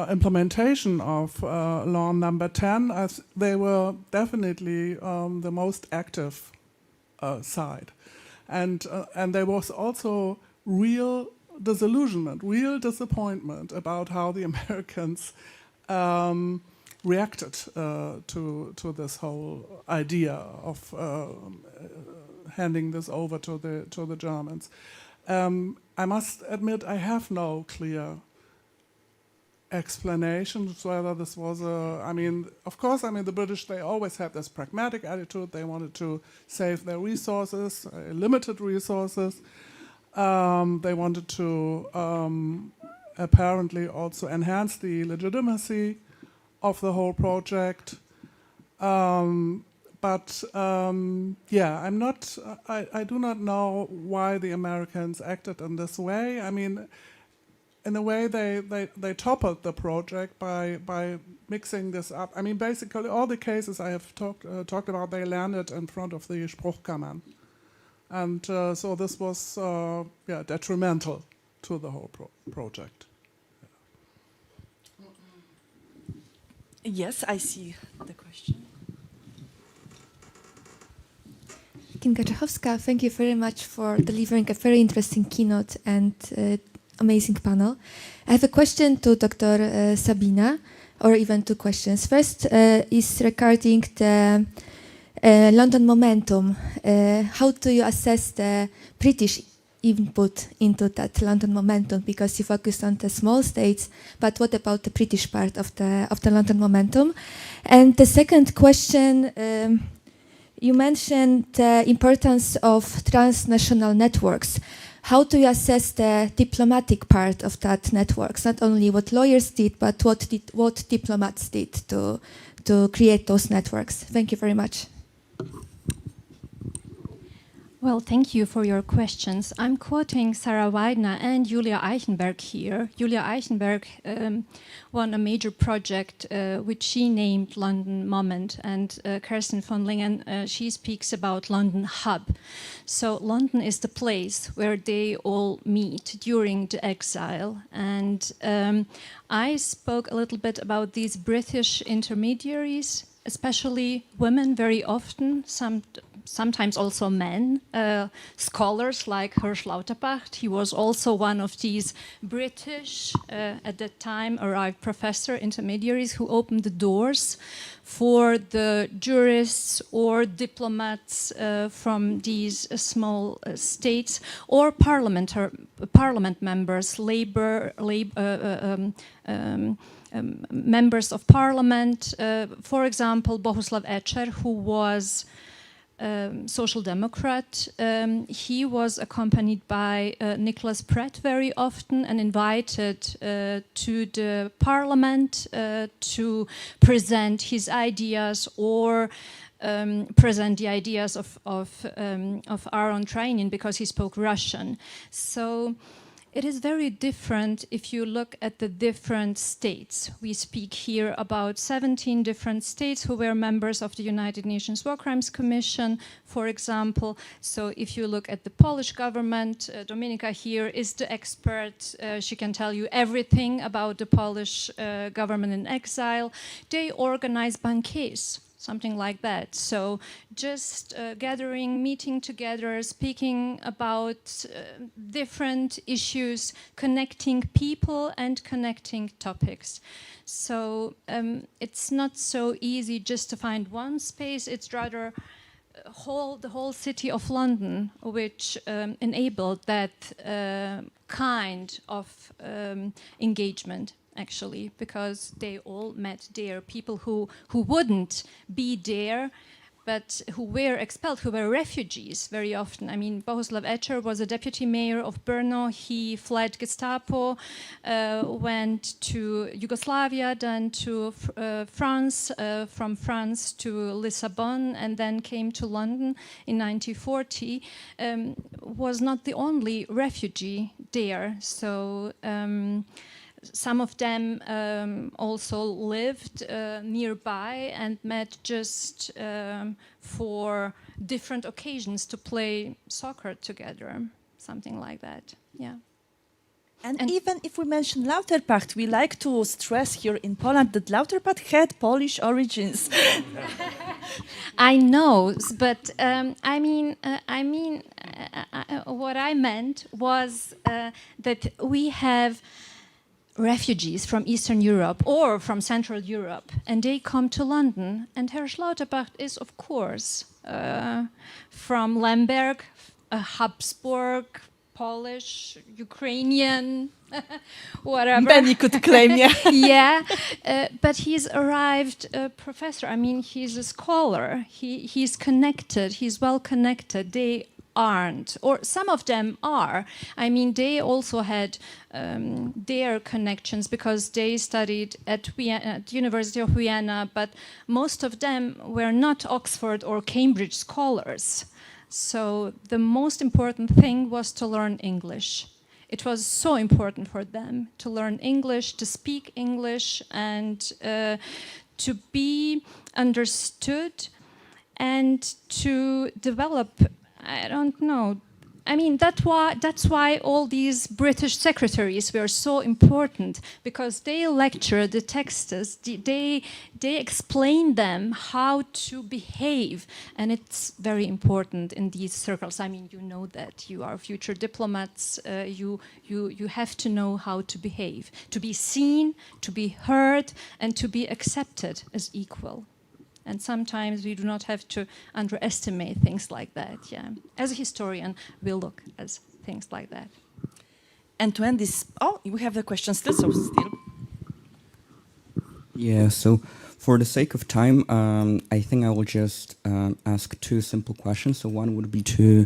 implementation of law number 10, they were definitely the most active side, and there was also real disillusionment, real disappointment about how the Americans reacted to this whole idea of handing this over to the Germans. I must admit, I have no clear explanations whether this was of course, the British, they always had this pragmatic attitude. They wanted to save their resources, limited resources. They wanted to apparently also enhance the legitimacy of the whole project. But I do not know why the Americans acted in this way. I mean, in a way, they toppled the project by mixing this up. I mean, basically, all the cases I have talked about, they landed in front of the Spruchkammern. And so this was detrimental to the whole project. Yes, I see the question. Kinga Czechowska, thank you very much for delivering a very interesting keynote and amazing panel. I have a question to Dr. Sabina, or even two questions. First is regarding the London momentum. How do you assess the British input into that London momentum? Because you focused on the small states, but what about the British part of the London momentum? And the second question, you mentioned the importance of transnational networks. How do you assess the diplomatic part of that networks? Not only what lawyers did, but what diplomats did to create those networks. Thank you very much. Well, thank you for your questions. I'm quoting Sarah Weidner and Julia Eichenberg here. Julia Eichenberg won a major project which she named London Moment, and Kirsten von Lingen, she speaks about London Hub. So London is the place where they all meet during the exile. And I spoke a little bit about these British intermediaries, especially women very often, sometimes also men, scholars like Hirsch Lauterbach. He was also one of these British, at that time, arrived professor intermediaries who opened the doors for the jurists or diplomats from these small states, or parliament members, members of parliament. For example, Bohuslav Ecer, who was Social Democrat. He was accompanied by Nicholas Pratt very often and invited to the parliament to present his ideas or present the ideas of Aaron Trainin, because he spoke Russian. So it is very different if you look at the different states. We speak here about 17 different states who were members of the United Nations War Crimes Commission, for example. So if you look at the Polish government, Dominika here is the expert. She can tell you everything about the Polish government in exile. They organize banquets, something like that. So just gathering, meeting together, speaking about different issues, connecting people and connecting topics. So it's not so easy just to find one space. It's rather the whole city of London which enabled that kind of engagement, actually, because they all met there, people who wouldn't be there, but who were expelled, who were refugees very often. I mean, Bohuslav Ecer was a deputy mayor of Brno. He fled Gestapo, went to Yugoslavia, then to France, from France to Lisbon, and then came to London in 1940. Was not the only refugee there. So some of them also lived nearby and met just for different occasions to play soccer together, something like that. Yeah. And even if we mention Lauterpacht, we like to stress here in Poland that Lauterpacht had Polish origins. I know, but what I meant was that we have refugees from Eastern Europe or from Central Europe, and they come to London. And Herr Lauterpacht is, of course, from Lemberg, Habsburg, Polish, Ukrainian, whatever. Many could claim, yeah. Yeah, but he's arrived a professor. I mean, he's a scholar. He's connected. He's well connected. They aren't, or some of them are. I mean, they also had their connections because they studied at the University of Vienna, but most of them were not Oxford or Cambridge scholars. So the most important thing was to learn English. It was so important for them to learn English, to speak English, and to be understood and to develop, I don't know. I mean, that's why all these British secretaries were so important, because they lecture the texts, they explain them how to behave, and it's very important in these circles. I mean, you know that you are future diplomats. You have to know how to behave, to be seen, to be heard, and to be accepted as equal. And sometimes we do not have to underestimate things like that. Yeah, as a historian, we look at things like that. And to end this, we have the question still. Yeah. So, for the sake of time, I think I will just ask two simple questions. So one would be to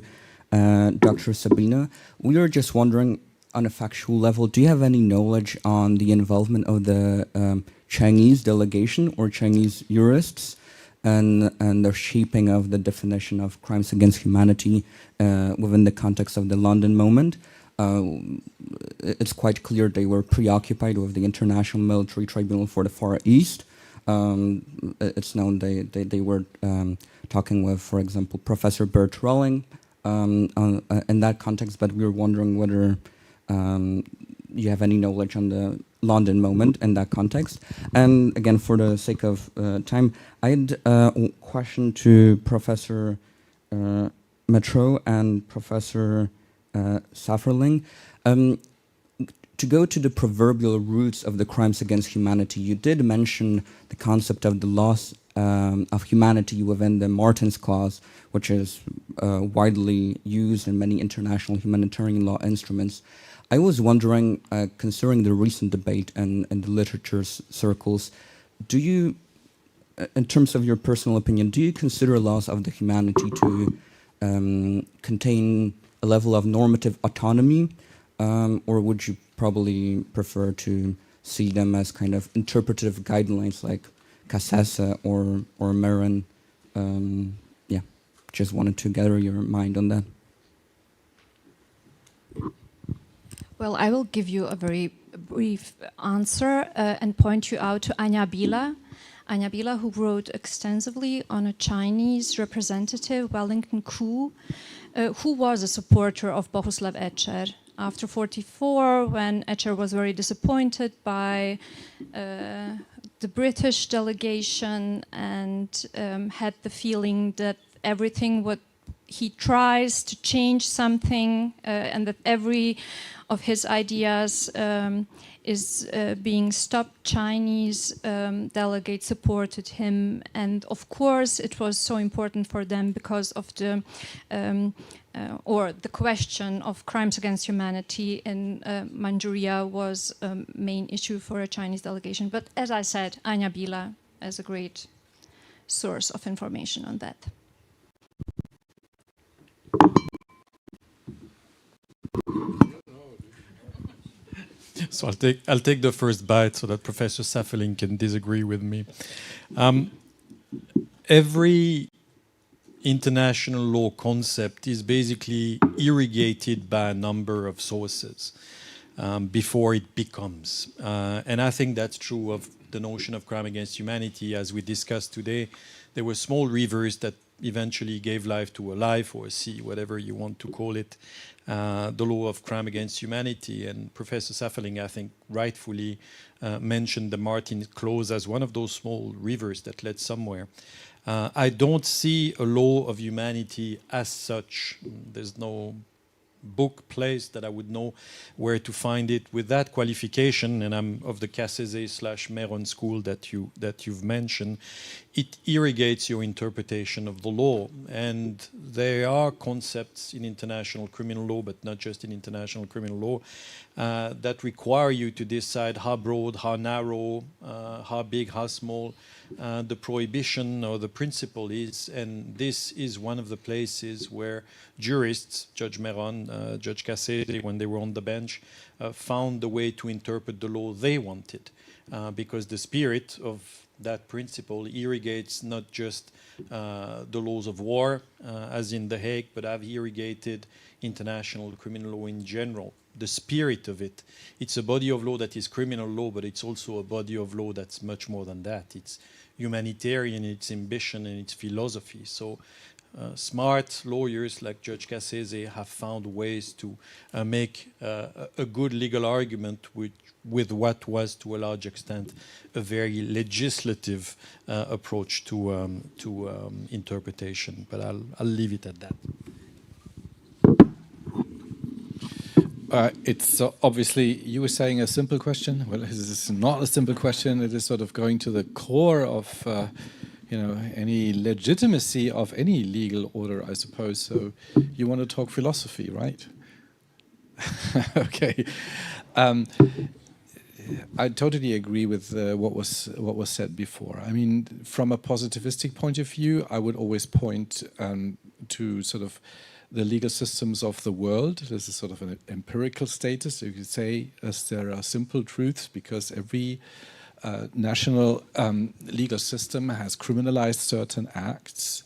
Dr. Sabina. We are just wondering, on a factual level, do you have any knowledge on the involvement of the Chinese delegation or Chinese jurists and the shaping of the definition of crimes against humanity within the context of the London moment? It's quite clear they were preoccupied with the International Military Tribunal for the Far East. It's known they were talking with, for example, Professor Bert Rolling in that context, but we were wondering whether you have any knowledge on the London moment in that context. And again, for the sake of time, I had a question to Professor Metro and Professor Safferling. To go to the proverbial roots of the crimes against humanity, you did mention the concept of the loss of humanity within the Martens Clause, which is widely used in many international humanitarian law instruments. I was wondering, considering the recent debate in the literature circles, do you, in terms of your personal opinion, do you consider laws of the humanity to contain a level of normative autonomy, or would you probably prefer to see them as kind of interpretive guidelines like Cassese or Meron? Yeah, just wanted to gather your mind on that. Well, I will give you a very brief answer and point you out to Anja Bila. Anja Bila, who wrote extensively on a Chinese representative, Wellington Koo, who was a supporter of Bohuslav Ecer. After 1944, when Ecer was very disappointed by the British delegation and had the feeling that everything what he tries to change something and that every of his ideas is being stopped, Chinese delegates supported him, and of course it was so important for them because of the the question of crimes against humanity in Manchuria was a main issue for a Chinese delegation. But as I said, Anja Bila is a great source of information on that. So I'll take the first bite so that Professor Saffeling can disagree with me. Every international law concept is basically irrigated by a number of sources. before it becomes. And I think that's true of the notion of crime against humanity. As we discussed today, there were small rivers that eventually gave life to a life or a sea, whatever you want to call it, the law of crime against humanity. And Professor Saffeling, I think, rightfully mentioned the Martin Clause as one of those small rivers that led somewhere. I don't see a law of humanity as such. There's no book place that I would know where to find it with that qualification, and I'm of the Cassese/Meron school that you've mentioned. It irrigates your interpretation of the law, and there are concepts in international criminal law, but not just in international criminal law, that require you to decide how broad, how narrow, how big, how small the prohibition or the principle is. And this is one of the places where jurists, Judge Meron, Judge Cassese, when they were on the bench, found the way to interpret the law they wanted, because the spirit of that principle irrigates not just the laws of war, as in The Hague, but have irrigated international criminal law in general. The spirit of it, it's a body of law that is criminal law, but it's also a body of law that's much more than that. It's humanitarian in its ambition and its philosophy. So smart lawyers like Judge Cassese have found ways to make a good legal argument with what was, to a large extent, a very legislative approach to interpretation. But I'll leave it at that. It's obviously, you were saying a simple question. Well, this is not a simple question. It is sort of going to the core of any legitimacy of any legal order, I suppose. So you want to talk philosophy, right? Okay. I totally agree with what was said before. I mean, from a positivistic point of view, I would always point to sort of the legal systems of the world. This is sort of an empirical status. You could say as there are simple truths, because every national legal system has criminalized certain acts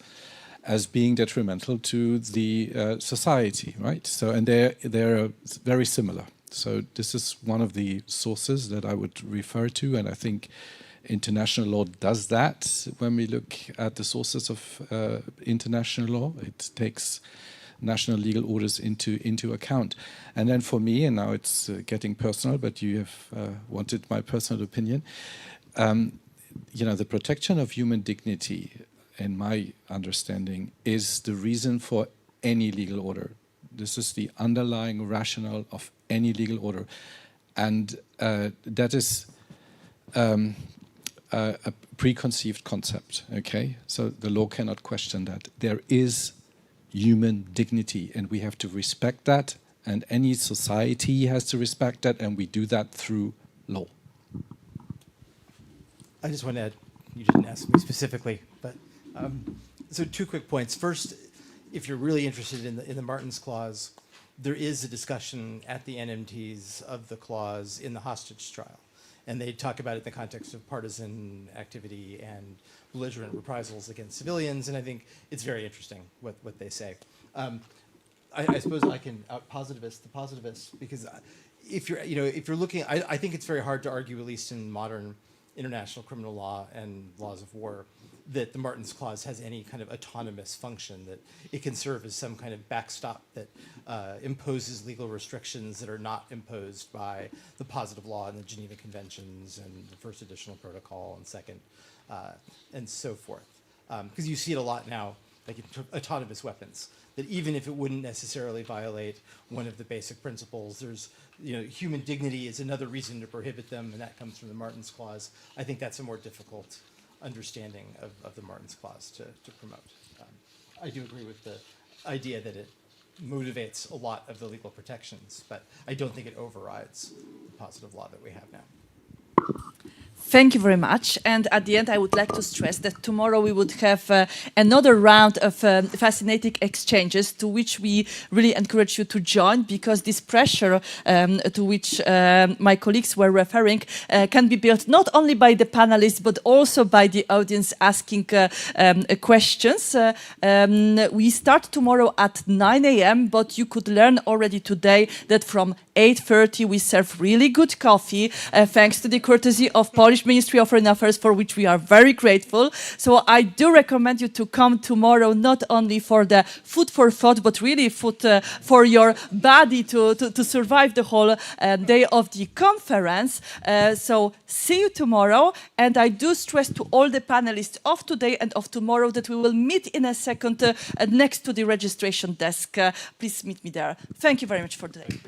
as being detrimental to the society, right? So, and they're very similar. So this is one of the sources that I would refer to, and I think international law does that. When we look at the sources of international law, it takes national legal orders into account. And then for me, and now it's getting personal, but you have wanted my personal opinion, the protection of human dignity, in my understanding, is the reason for any legal order. This is the underlying rationale of any legal order. And that is a preconceived concept, okay? So the law cannot question that. There is human dignity, and we have to respect that, and any society has to respect that, and we do that through law. I just want to add, you didn't ask me specifically, but so 2 quick points. First, if you're really interested in the Martens Clause, there is a discussion at the NMTs of the clause in the hostage trial. And they talk about it in the context of partisan activity and belligerent reprisals against civilians, and I think it's very interesting what they say. I suppose I can out-positivist the positivists, because if you're looking, I think it's very hard to argue, at least in modern international criminal law and laws of war, that the Martens Clause has any kind of autonomous function, that it can serve as some kind of backstop that imposes legal restrictions that are not imposed by the positive law and the Geneva Conventions and the first additional protocol and second, and so forth. Because you see it a lot now, like in autonomous weapons, that even if it wouldn't necessarily violate one of the basic principles, there's, human dignity is another reason to prohibit them, and that comes from the Martens Clause. I think that's a more difficult understanding of the Martens Clause to promote. I do agree with the idea that it motivates a lot of the legal protections, but I don't think it overrides the positive law that we have now. Thank you very much. And at the end, I would like to stress that tomorrow we would have another round of fascinating exchanges to which we really encourage you to join, because this pressure to which my colleagues were referring can be built not only by the panelists but also by the audience asking questions. We start tomorrow at 9 a.m., but you could learn already today that from 8:30 we serve really good coffee, thanks to the courtesy of Polish Ministry of Foreign Affairs, for which we are very grateful. So I do recommend you to come tomorrow, not only for the food for thought, but really food for your body to survive the whole day of the conference. So see you tomorrow. And I do stress to all the panelists of today and of tomorrow that we will meet in a second next to the registration desk. Please meet me there. Thank you very much for today.